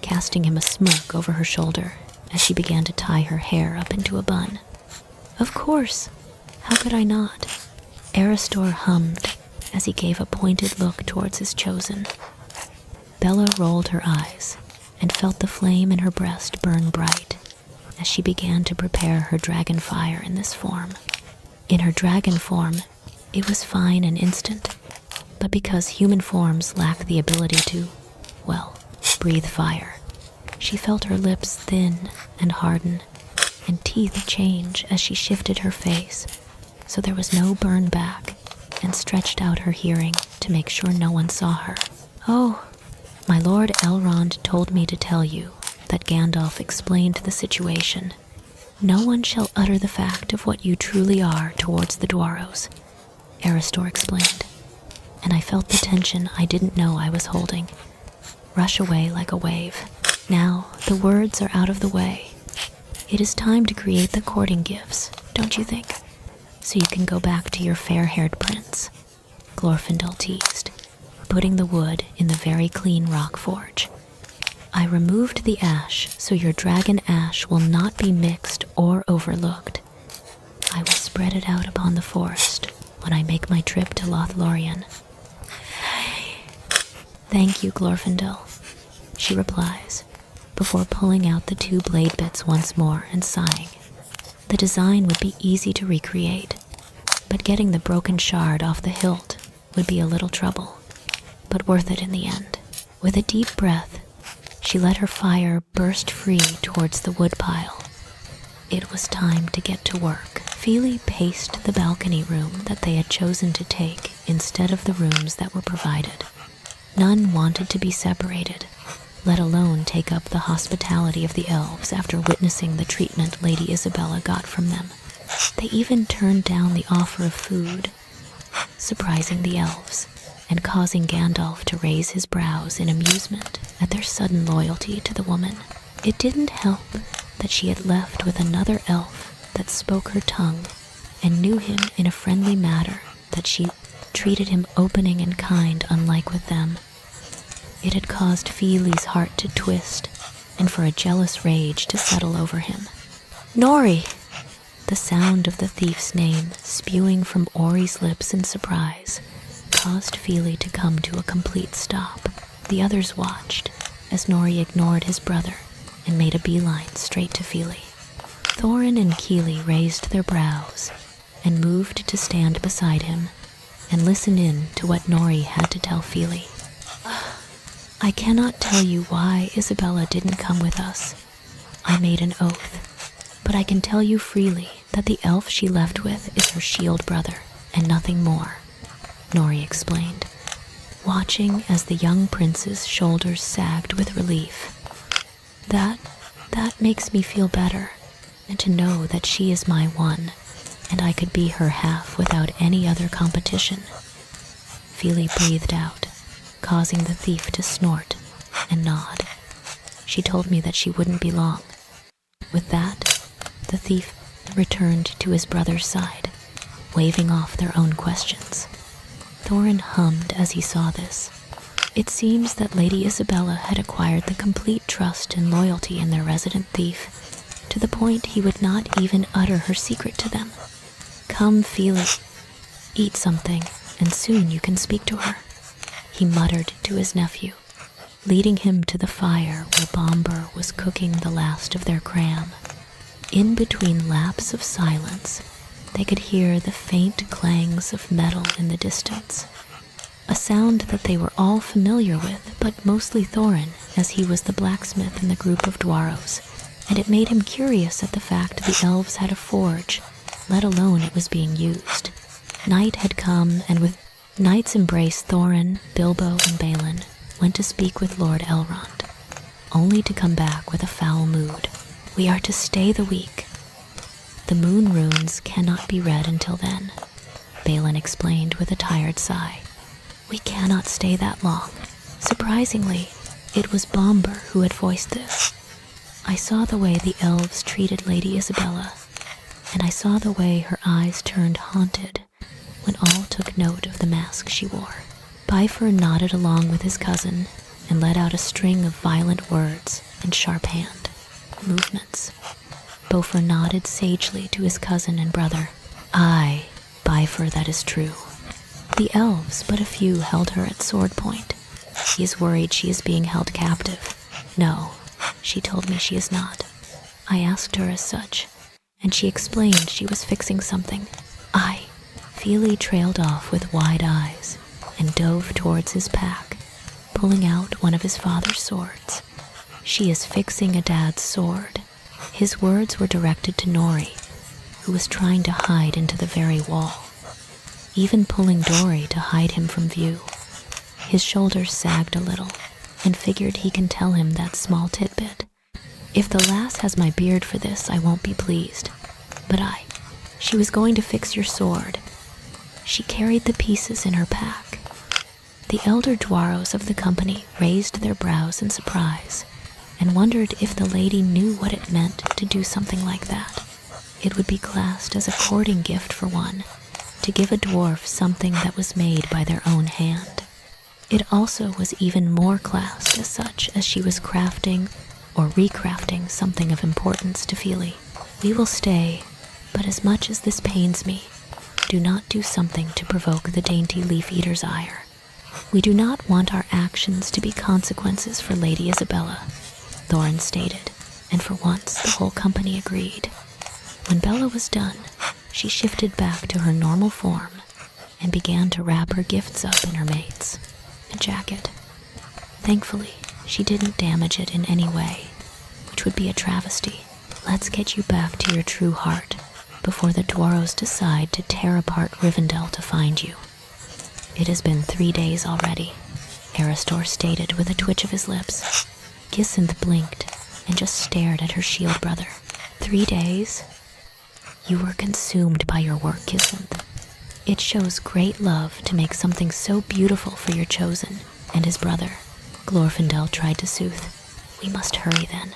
casting him a smirk over her shoulder as she began to tie her hair up into a bun. Of course. How could I not? Erebor hummed as he gave a pointed look towards his chosen. Bella rolled her eyes and felt the flame in her breast burn bright as she began to prepare her dragon fire in this form. In her dragon form, it was fine and instant, but because human forms lack the ability to, breathe fire, she felt her lips thin and harden and teeth change as she shifted her face, so there was no burn back, and stretched out her hearing to make sure no one saw her. Oh, my Lord Elrond told me to tell you that Gandalf explained the situation. No one shall utter the fact of what you truly are towards the Dwarrows, Erebor explained, and I felt the tension I didn't know I was holding rush away like a wave. Now the words are out of the way. It is time to create the courting gifts, don't you think? So you can go back to your fair-haired prince, Glorfindel teased, putting the wood in the very clean rock forge. I removed the ash so your dragon ash will not be mixed or overlooked. I will spread it out upon the forest when I make my trip to Lothlorien. Thank you, Glorfindel, she replies, before pulling out the 2 blade bits once more and sighing. The design would be easy to recreate, but getting the broken shard off the hilt would be a little trouble, but worth it in the end. With a deep breath, she let her fire burst free towards the woodpile. It was time to get to work. Fíli paced the balcony room that they had chosen to take instead of the rooms that were provided. None wanted to be separated, let alone take up the hospitality of the elves after witnessing the treatment Lady Isabella got from them. They even turned down the offer of food, surprising the elves and causing Gandalf to raise his brows in amusement at their sudden loyalty to the woman. It didn't help that she had left with another elf that spoke her tongue and knew him in a friendly manner, that she treated him opening and kind unlike with them. It had caused Fíli's heart to twist and for a jealous rage to settle over him. Nori! The sound of the thief's name spewing from Ori's lips in surprise caused Fíli to come to a complete stop. The others watched as Nori ignored his brother and made a beeline straight to Fíli. Thorin and Kili raised their brows and moved to stand beside him and listen in to what Nori had to tell Fíli. I cannot tell you why Isabella didn't come with us. I made an oath, but I can tell you freely that the elf she left with is her shield brother and nothing more, Nori explained, watching as the young prince's shoulders sagged with relief. That makes me feel better, and to know that she is my one, and I could be her half without any other competition. Fíli breathed out, causing the thief to snort and nod. She told me that she wouldn't be long. With that, the thief returned to his brother's side, waving off their own questions. Thorin hummed as he saw this. It seems that Lady Isabella had acquired the complete trust and loyalty in their resident thief, to the point he would not even utter her secret to them. Come, Fíli, eat something, and soon you can speak to her, he muttered to his nephew, leading him to the fire where Bombur was cooking the last of their cram. In between laps of silence, they could hear the faint clangs of metal in the distance, a sound that they were all familiar with, but mostly Thorin, as he was the blacksmith in the group of Dwarrows, and it made him curious at the fact the elves had a forge, let alone it was being used. Night had come, and with night's embrace, Thorin, Bilbo, and Balin went to speak with Lord Elrond, only to come back with a foul mood. We are to stay the week. The moon runes cannot be read until then, Balin explained with a tired sigh. We cannot stay that long. Surprisingly, it was Bombur who had voiced this. I saw the way the elves treated Lady Isabella, and I saw the way her eyes turned haunted when all took note of the mask she wore. Bifur nodded along with his cousin and let out a string of violent words and sharp hand movements. Bofur nodded sagely to his cousin and brother. Aye, Bifur, that is true. The elves, but a few, held her at sword point. He is worried she is being held captive. No, she told me she is not. I asked her as such, and she explained she was fixing something. Fíli trailed off with wide eyes and dove towards his pack, pulling out one of his father's swords. She is fixing a dad's sword. His words were directed to Nori, who was trying to hide into the very wall, even pulling Dori to hide him from view. His shoulders sagged a little, and figured he can tell him that small tidbit. If the lass has my beard for this, I won't be pleased. But she was going to fix your sword. She carried the pieces in her pack. The elder Dwarrows of the company raised their brows in surprise, and wondered if the lady knew what it meant to do something like that. it would be classed as a courting gift for one to give a dwarf something that was made by their own hand. It also was even more classed as such, as she was crafting or recrafting something of importance to Fíli. We will stay, but as much as this pains me, do not do something to provoke the dainty leaf-eater's ire. We do not want our actions to be consequences for Lady Isabella, Thorin stated, and for once the whole company agreed. When Bella was done, she shifted back to her normal form and began to wrap her gifts up in her mate's jacket. Thankfully, she didn't damage it in any way, which would be a travesty. Let's get you back to your true heart before the Dwarrows decide to tear apart Rivendell to find you. It has been 3 days already, Erebor stated with a twitch of his lips. Kisenth blinked and just stared at her shield brother. 3 days? You were consumed by your work, Kisenth. It shows great love to make something so beautiful for your chosen and his brother. Glorfindel tried to soothe. We must hurry then,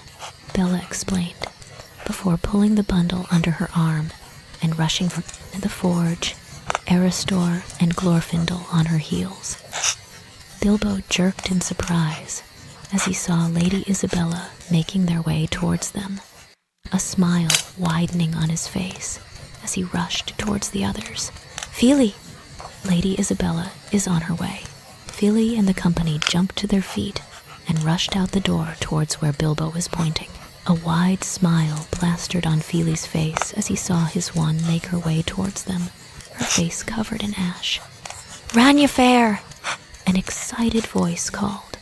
Bella explained, before pulling the bundle under her arm and rushing from the forge, Erebor and Glorfindel on her heels. Bilbo jerked in surprise as he saw Lady Isabella making their way towards them, a smile widening on his face as he rushed towards the others. Fíli! Lady Isabella is on her way. Fíli and the company jumped to their feet and rushed out the door towards where Bilbo was pointing. A wide smile plastered on Fíli's face as he saw his one make her way towards them, her face covered in ash. Ranya fair! An excited voice called,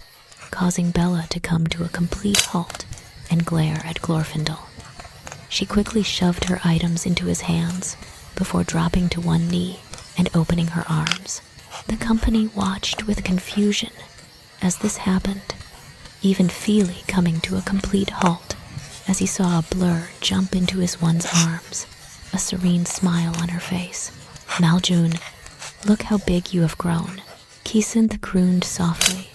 causing Bella to come to a complete halt and glare at Glorfindel. She quickly shoved her items into his hands before dropping to one knee and opening her arms. The company watched with confusion as this happened, even Fíli coming to a complete halt as he saw a blur jump into his one's arms, a serene smile on her face. Maljun, look how big you have grown, Kisenth crooned softly.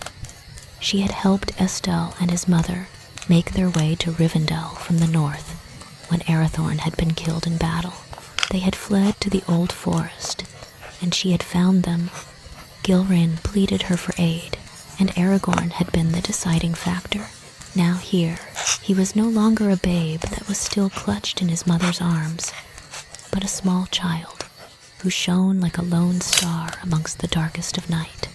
She had helped Estelle and his mother make their way to Rivendell from the north when Arathorn had been killed in battle. They had fled to the old forest, and she had found them. Gilrain pleaded her for aid, and Aragorn had been the deciding factor. Now here, he was no longer a babe that was still clutched in his mother's arms, but a small child who shone like a lone star amongst the darkest of night.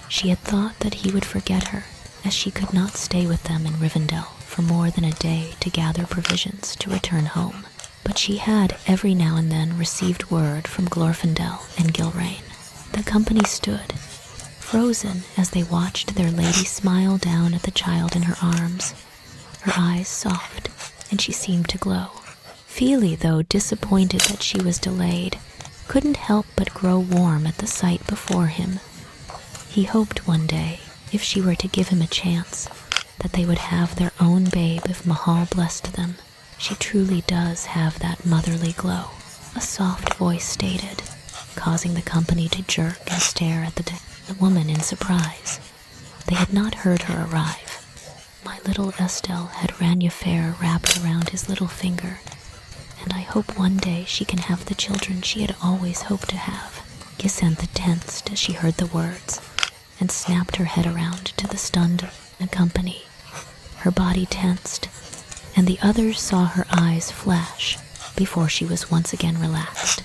She had thought that he would forget her, as she could not stay with them in Rivendell for more than a day to gather provisions to return home. But she had every now and then received word from Glorfindel and Gilrain. The company stood, frozen as they watched their lady smile down at the child in her arms, her eyes soft, and she seemed to glow. Fíli, though disappointed that she was delayed, couldn't help but grow warm at the sight before him. He hoped one day, if she were to give him a chance, that they would have their own babe if Mahal blessed them. She truly does have that motherly glow, a soft voice stated, causing the company to jerk and stare at the woman in surprise. They had not heard her arrive. My little Estelle had Ranya fair wrapped around his little finger, and I hope one day she can have the children she had always hoped to have. Kisenth tensed as she heard the words, and snapped her head around to the stunned company. Her body tensed, and the others saw her eyes flash before she was once again relaxed.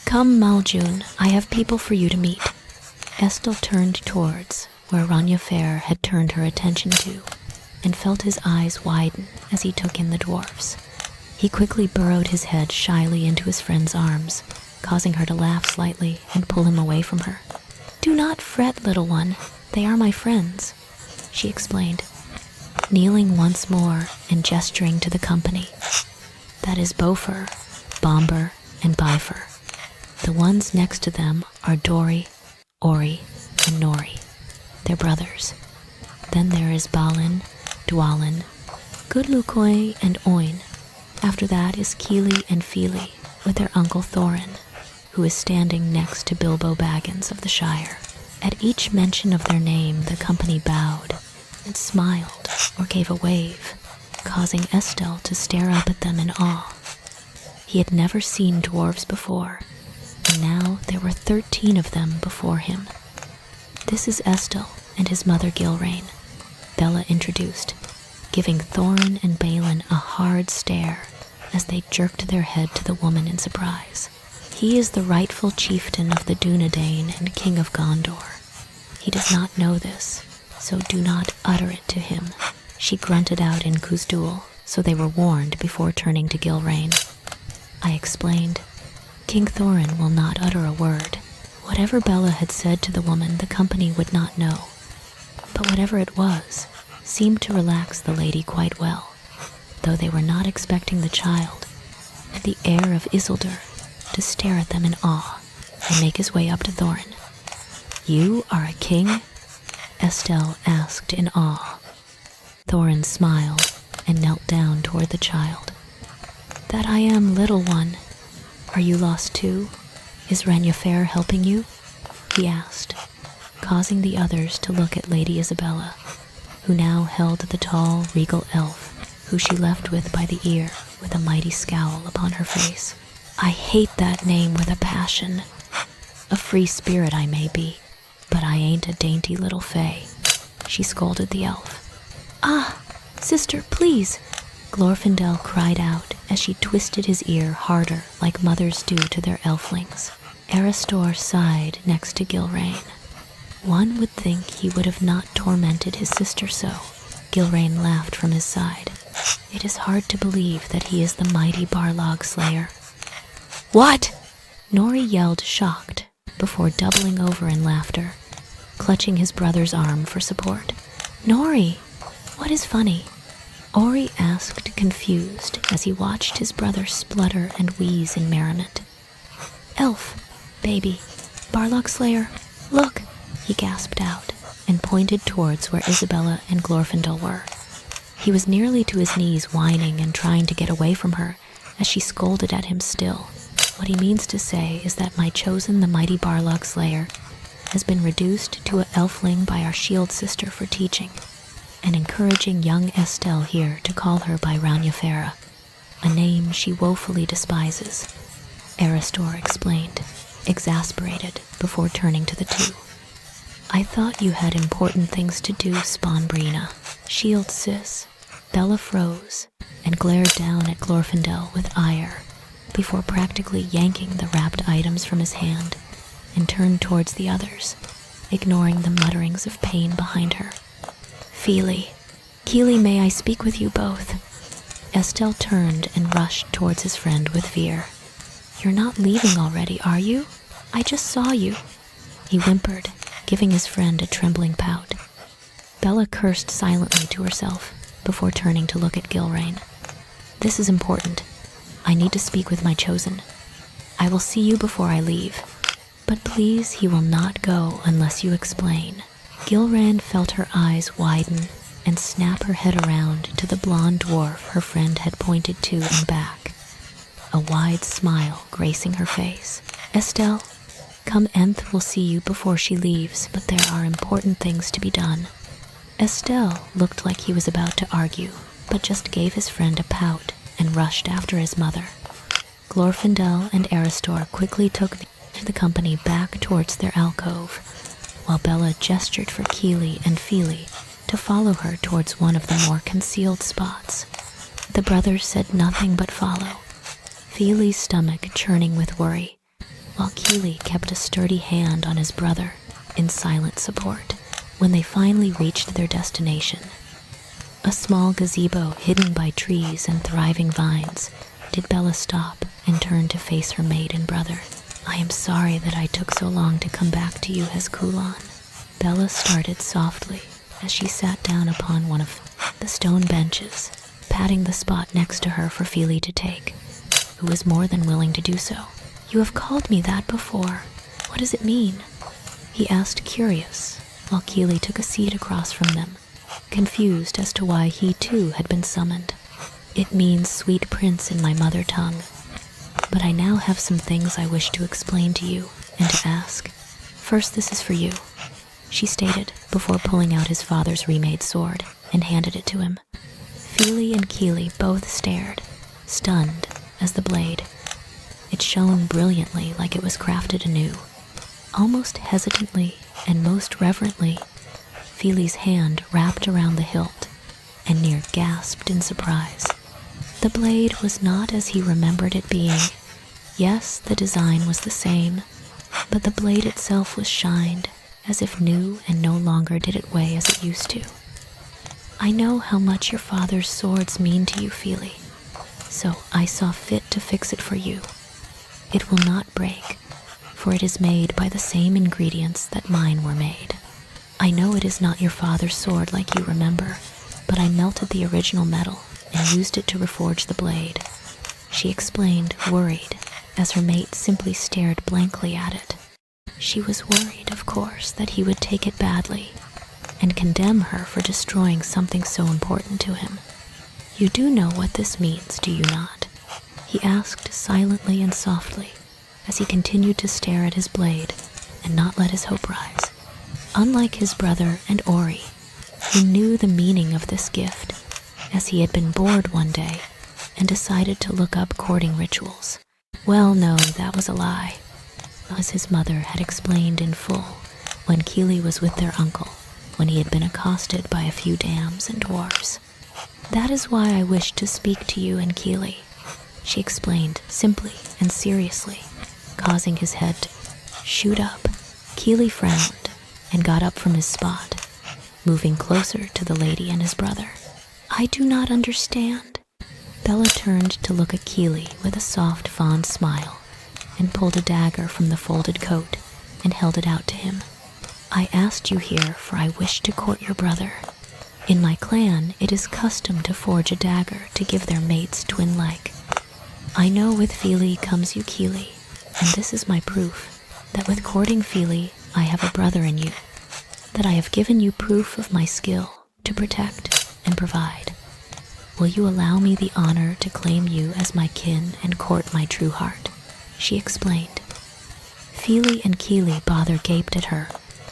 Come, Maljun, I have people for you to meet. Estelle turned towards where Ranya Fair had turned her attention to, and felt his eyes widen as he took in the dwarfs. He quickly burrowed his head shyly into his friend's arms, causing her to laugh slightly and pull him away from her. Do not fret, little one. They are my friends, she explained, kneeling once more and gesturing to the company. That is Beaufort, Bomber, and Bifur. The ones next to them are Dori, Ori, and Nori, their brothers. Then there is Balin, Dwalin, Goodlukoi, and Oin. After that is Kili and Fíli with their uncle Thorin, who is standing next to Bilbo Baggins of the Shire. At each mention of their name, the company bowed and smiled or gave a wave, causing Estelle to stare up at them in awe. He had never seen dwarves before, and now there were 13 of them before him. "This is Estel and his mother Gilrain," Bella introduced, giving Thorin and Balin a hard stare as they jerked their head to the woman in surprise. "He is the rightful chieftain of the Dunedain and king of Gondor. He does not know this, so do not utter it to him," she grunted out in Khuzdul, so they were warned before turning to Gilrain. I explained, "King Thorin will not utter a word." Whatever Bella had said to the woman, the company would not know. But whatever it was, seemed to relax the lady quite well, though they were not expecting the child, and the heir of Isildur, to stare at them in awe and make his way up to Thorin. "You are a king?" Estel asked in awe. Thorin smiled and knelt down toward the child. "That I am, little one. Are you lost too? Is Ranyafair helping you?" he asked, causing the others to look at Lady Isabella, who now held the tall, regal elf, who she left with by the ear with a mighty scowl upon her face. "I hate that name with a passion. A free spirit I may be, but I ain't a dainty little fae," she scolded the elf. "Ah, sister, please!" Glorfindel cried out as she twisted his ear harder like mothers do to their elflings. Erestor sighed next to Gilrain. One would think he would have not tormented his sister so. Gilrain laughed from his side. "It is hard to believe that he is the mighty Barlog Slayer." "What?" Nori yelled, shocked, before doubling over in laughter, clutching his brother's arm for support. "Nori, what is funny?" Ori asked, confused, as he watched his brother splutter and wheeze in merriment. "Elf, baby, Barlog Slayer, look," he gasped out, and pointed towards where Isabella and Glorfindel were. He was nearly to his knees, whining and trying to get away from her, as she scolded at him still. "What he means to say is that my chosen, the mighty Barlog Slayer, has been reduced to an elfling by our shield sister for teaching, and encouraging young Estel here to call her by Ranyafair, a name she woefully despises," Erestor explained, exasperated, before turning to the two. "I thought you had important things to do, Spawnbrina. Shield sis." Bella froze and glared down at Glorfindel with ire, before practically yanking the wrapped items from his hand, and turned towards the others, ignoring the mutterings of pain behind her. "Fíli, Keely, may I speak with you both?" Estel turned and rushed towards his friend with fear. "You're not leaving already, are you? I just saw you," he whimpered, giving his friend a trembling pout. Bella cursed silently to herself before turning to look at Gilrain. "This is important. I need to speak with my chosen. I will see you before I leave, but please, he will not go unless you explain." Gilrain felt her eyes widen and snap her head around to the blonde dwarf her friend had pointed to and back, a wide smile gracing her face. "Estel, come Enth will see you before she leaves, but there are important things to be done." Estel looked like he was about to argue, but just gave his friend a pout and rushed after his mother. Glorfindel and Erestor quickly took the company back towards their alcove, while Bella gestured for Keely and Fíli to follow her towards one of the more concealed spots. The brothers said nothing but follow, Fíli's stomach churning with worry, while Keely kept a sturdy hand on his brother in silent support. When they finally reached their destination, a small gazebo hidden by trees and thriving vines, did Bella stop and turn to face her maid and brother. "I am sorry that I took so long to come back to you, Hezkulan." Bella started softly as she sat down upon one of the stone benches, patting the spot next to her for Fíli to take, who was more than willing to do so. "You have called me that before. What does it mean?" he asked, curious, while Keely took a seat across from them, confused as to why he too had been summoned. "It means sweet prince in my mother tongue, but I now have some things I wish to explain to you and to ask. First, this is for you," she stated, before pulling out his father's remade sword and handed it to him. Fíli and Keely both stared, stunned, as the blade, It shone brilliantly like it was crafted anew. Almost hesitantly and most reverently, Fíli's hand wrapped around the hilt, and Nier gasped in surprise. The blade was not as he remembered it being. Yes, the design was the same, but the blade itself was shined, as if new, and no longer did it weigh as it used to. I know how much your father's swords mean to you, Fíli, so I saw fit to fix it for you. It will not break, for it is made by the same ingredients that mine were made. I know it is not your father's sword like you remember, but I melted the original metal and used it to reforge the blade, she explained, worried, as her mate simply stared blankly at it. She was worried, of course, that he would take it badly and condemn her for destroying something so important to him. You do know what this means, do you not? He asked silently and softly as he continued to stare at his blade and not let his hope rise. Unlike his brother and Ori, he knew the meaning of this gift, as he had been bored one day and decided to look up courting rituals. Well, no, that was a lie, as his mother had explained in full when Kili was with their uncle, when he had been accosted by a few dams and dwarves. That is why I wished to speak to you and Kili, she explained simply and seriously, causing his head to shoot up. Kili frowned and got up from his spot, moving closer to the lady and his brother. I do not understand. Bella turned to look at Kili with a soft, fond smile and pulled a dagger from the folded coat and held it out to him. I asked you here for I wished to court your brother. In my clan, it is custom to forge a dagger to give their mates twin-like. I know with Fíli comes you Kili, and this is my proof that with courting Fíli, I have a brother in you, that I have given you proof of my skill to protect and provide. Will you allow me the honor to claim you as my kin and court my true heart? She explained. Fíli and Kili bother gaped at her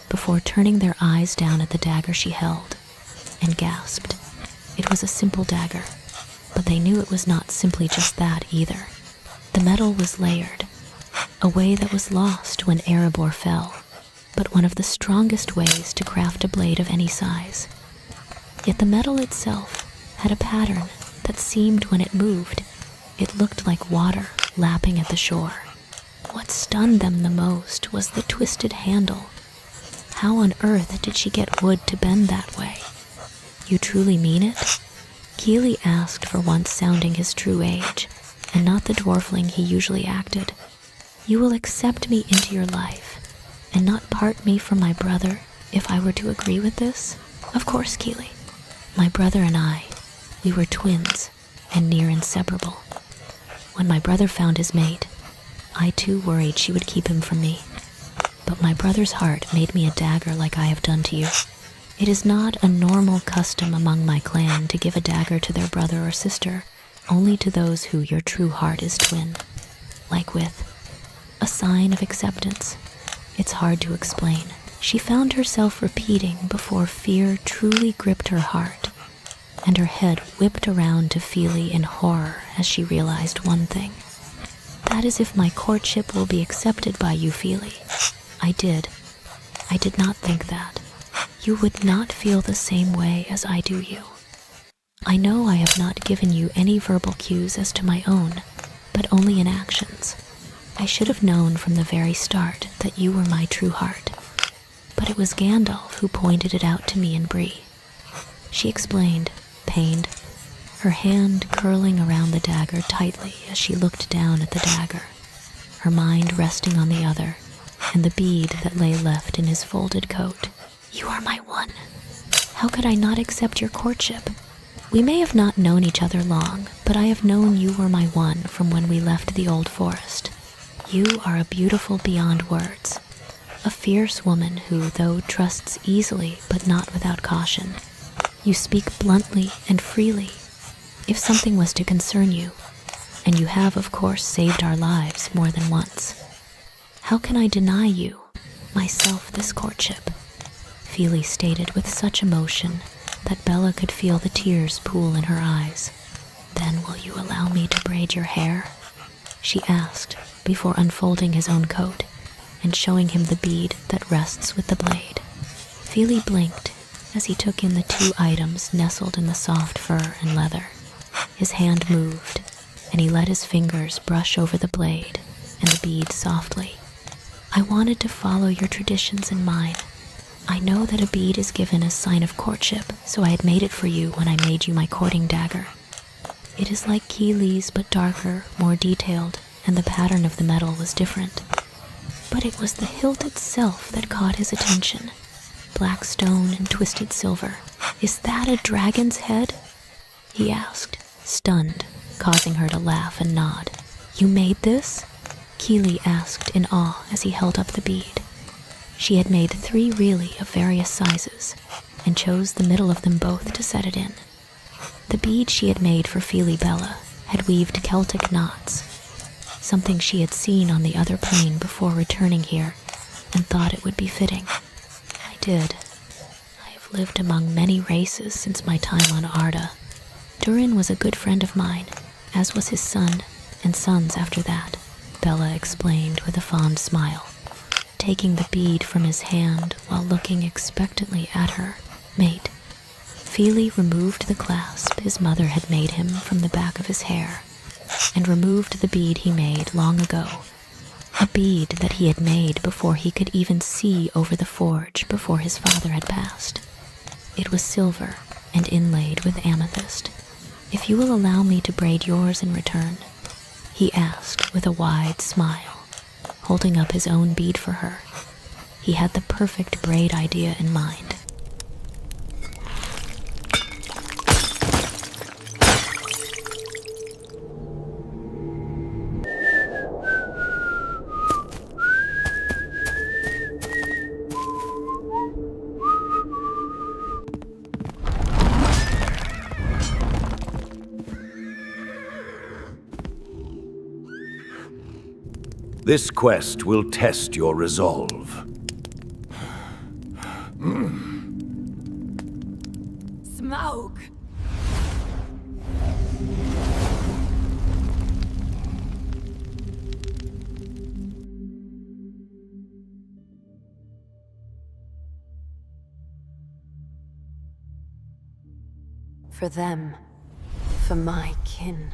before turning their eyes down at the dagger she held, and gasped. It was a simple dagger, but they knew it was not simply just that either. The metal was layered, a way that was lost when Erebor fell, but one of the strongest ways to craft a blade of any size. Yet the metal itself had a pattern that seemed when it moved, it looked like water lapping at the shore. What stunned them the most was the twisted handle. How on earth did she get wood to bend that way? You truly mean it? Kili asked, for once sounding his true age, and not the dwarfling he usually acted. You will accept me into your life, and not part me from my brother if I were to agree with this? Of course, Kili. My brother and I, we were twins, and near inseparable. When my brother found his mate, I too worried she would keep him from me. But my brother's heart made me a dagger like I have done to you. It is not a normal custom among my clan to give a dagger to their brother or sister, only to those who your true heart is twin. Like with a sign of acceptance. It's hard to explain. She found herself repeating before fear truly gripped her heart, and her head whipped around to Fíli in horror as she realized one thing. That is if my courtship will be accepted by you, Fíli. I did not think that. You would not feel the same way as I do you. I know I have not given you any verbal cues as to my own, but only in actions. I should have known from the very start that you were my true heart. But it was Gandalf who pointed it out to me and Bree. She explained, pained, her hand curling around the dagger tightly as she looked down at the dagger, her mind resting on the other, and the bead that lay left in his folded coat. You are my one. How could I not accept your courtship? We may have not known each other long, but I have known you were my one from when we left the old forest. You are a beautiful beyond words. A fierce woman who, though, trusts easily but not without caution. You speak bluntly and freely if something was to concern you, and you have, of course, saved our lives more than once. How can I deny you, myself, this courtship? Fíli stated with such emotion that Bella could feel the tears pool in her eyes. Then will you allow me to braid your hair? she asked, before unfolding his own coat and showing him the bead that rests with the blade. Fíli blinked as he took in the two items nestled in the soft fur and leather. His hand moved, and he let his fingers brush over the blade and the bead softly. I wanted to follow your traditions and mine. I know that a bead is given as sign of courtship, so I had made it for you when I made you my courting dagger. It is like Kile's, but darker, more detailed, and the pattern of the metal was different. But it was the hilt itself that caught his attention. Black stone and twisted silver. Is that a dragon's head? He asked, stunned, causing her to laugh and nod. You made this? Fíli asked in awe as he held up the bead. She had made 3 really of various sizes, and chose the middle of them both to set it in. The bead she had made for Bella had weaved Celtic knots, something she had seen on the other plane before returning here, and thought it would be fitting. I did. I have lived among many races since my time on Arda. Durin was a good friend of mine, as was his son, and sons after that, Bella explained with a fond smile, taking the bead from his hand while looking expectantly at her. Mate. Fíli removed the clasp his mother had made him from the back of his hair, and removed the bead he made long ago, a bead that he had made before he could even see over the forge before his father had passed. It was silver and inlaid with amethyst. If you will allow me to braid yours in return, he asked with a wide smile, holding up his own bead for her. He had the perfect braid idea in mind. This quest will test your resolve. Smaug! For them, for my kin.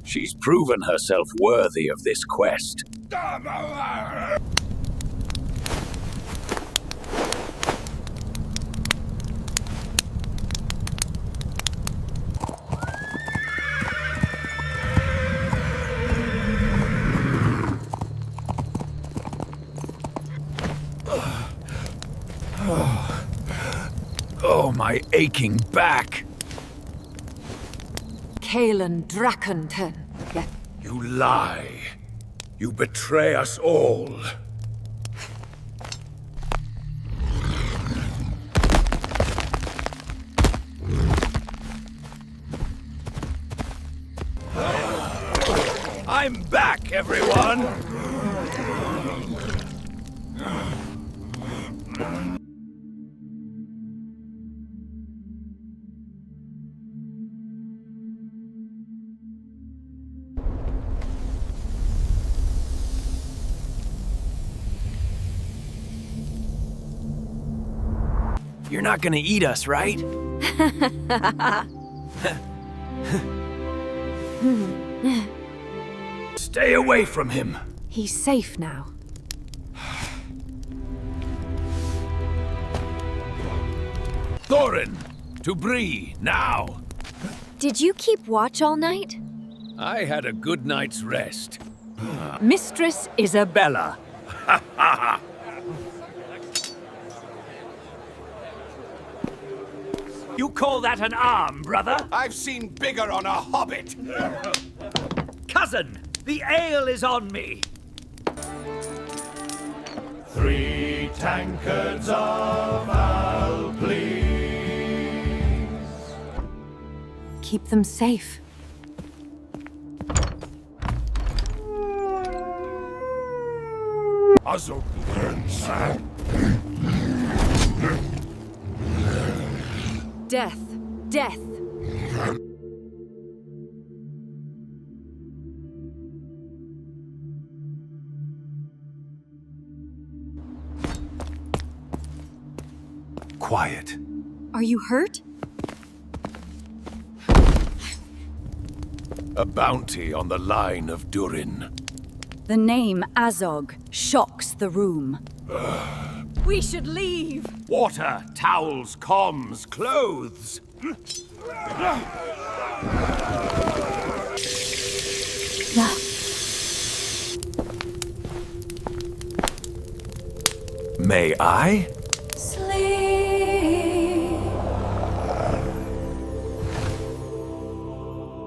She's proven herself worthy of this quest. Oh, my aching back. Kalen Drakenton. You lie. You betray us all. I'm back, everyone! You're not gonna eat us, right? Stay away from him. He's safe now. Thorin, to Bree, now. Did you keep watch all night? I had a good night's rest. Mistress Isabella. You call that an arm, brother? I've seen bigger on a hobbit! Cousin, the ale is on me. 3 tankards of ale, please. Keep them safe. Death. Death. Quiet. Are you hurt? A bounty on the line of Durin. The name Azog shocks the room. We should leave! Water, towels, comms, clothes. May I? Sleep.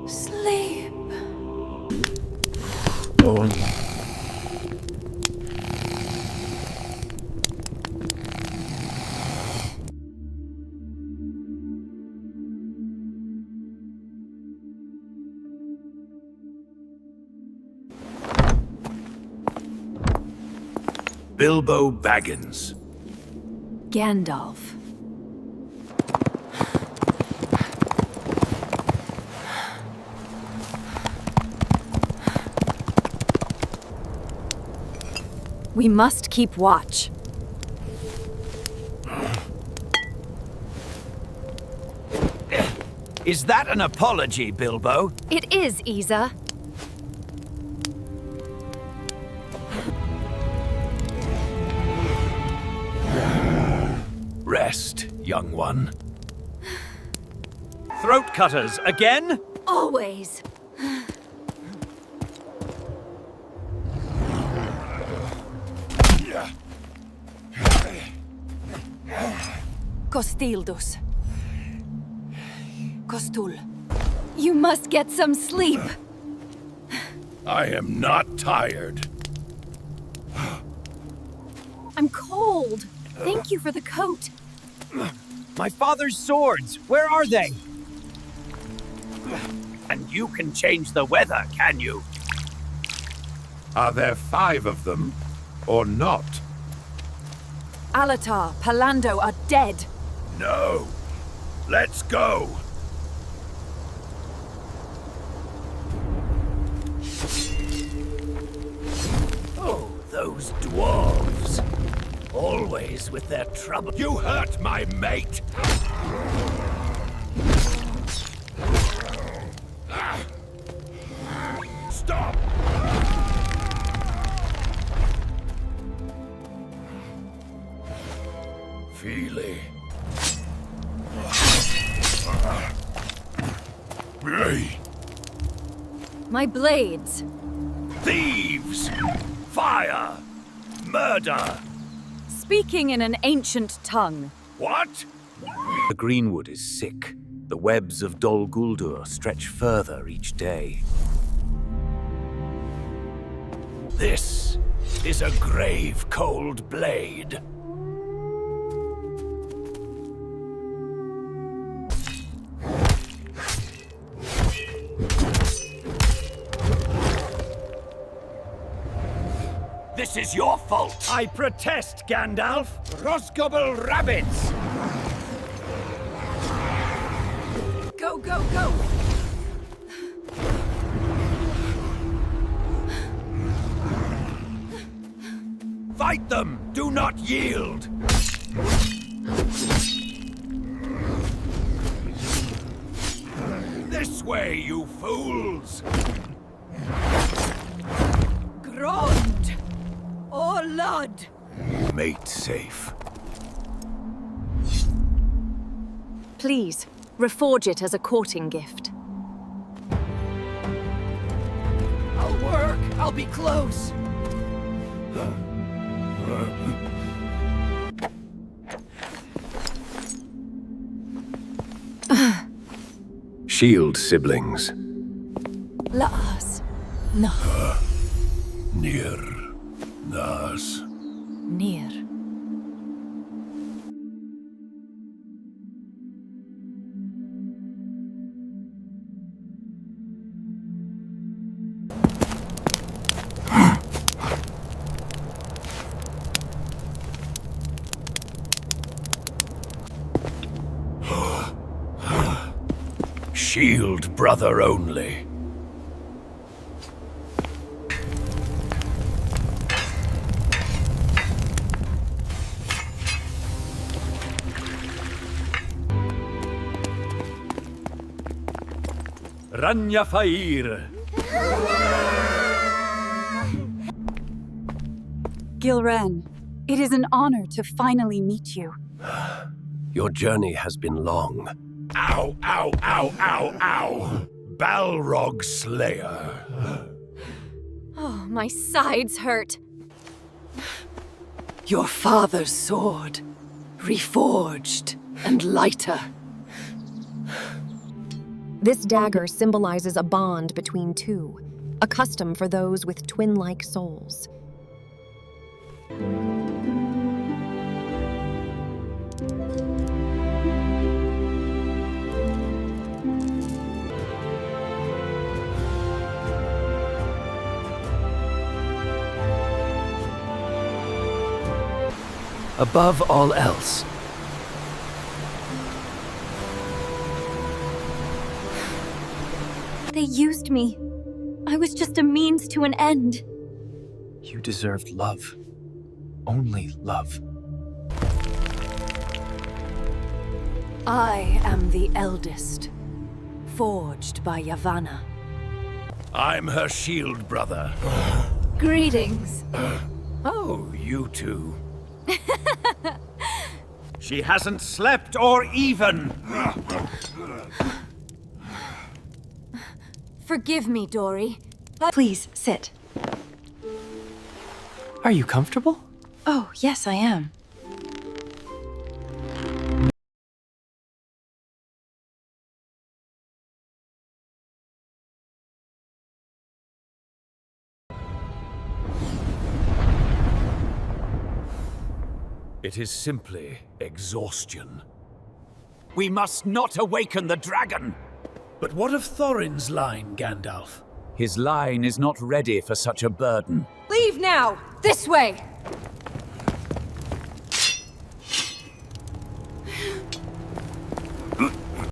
Sleep. Oh. Bilbo Baggins. Gandalf. We must keep watch. Is that an apology, Bilbo? It is, Isa. Rest, young one. Throat cutters again? Always. Costildus. Costul. You must get some sleep. I am not tired. I'm cold. Thank you for the coat. My father's swords, where are they? And you can change the weather, can you? Are there 5 of them, or not? Alatar, Palando are dead. No. Let's go. Oh, those dwarves. Always with their trouble. You hurt my mate! Stop! Fíli. Bree. My blades. Thieves! Fire! Murder! Speaking in an ancient tongue. What? The greenwood is sick. The webs of Dol Guldur stretch further each day. This is a grave cold blade. This is your fault. I protest, Gandalf. Rosgobble rabbits! Go, go, go! Fight them! Do not yield! This way, you fools! Grond! Oh, Lud! Mate safe. Please, reforge it as a courting gift. I'll work. I'll be close. Shield siblings. Laas. No. Near. Nas. Near. shield brother only. Ranya Fair. Gilren, it is an honor to finally meet you. Your journey has been long. Ow, ow, ow, ow, ow! Balrog Slayer. Oh, my sides hurt. Your father's sword, reforged and lighter. This dagger symbolizes a bond between two, a custom for those with twin-like souls. Above all else, They used me. I was just a means to an end. You deserved love. Only love. I am the eldest, forged by Yavanna. I'm her shield brother. Greetings. Oh, you two. She hasn't slept or even. Forgive me, Dory. Please, sit. Are you comfortable? Oh, yes, I am. It is simply exhaustion. We must not awaken the dragon. But what of Thorin's line, Gandalf? His line is not ready for such a burden. Leave now! This way!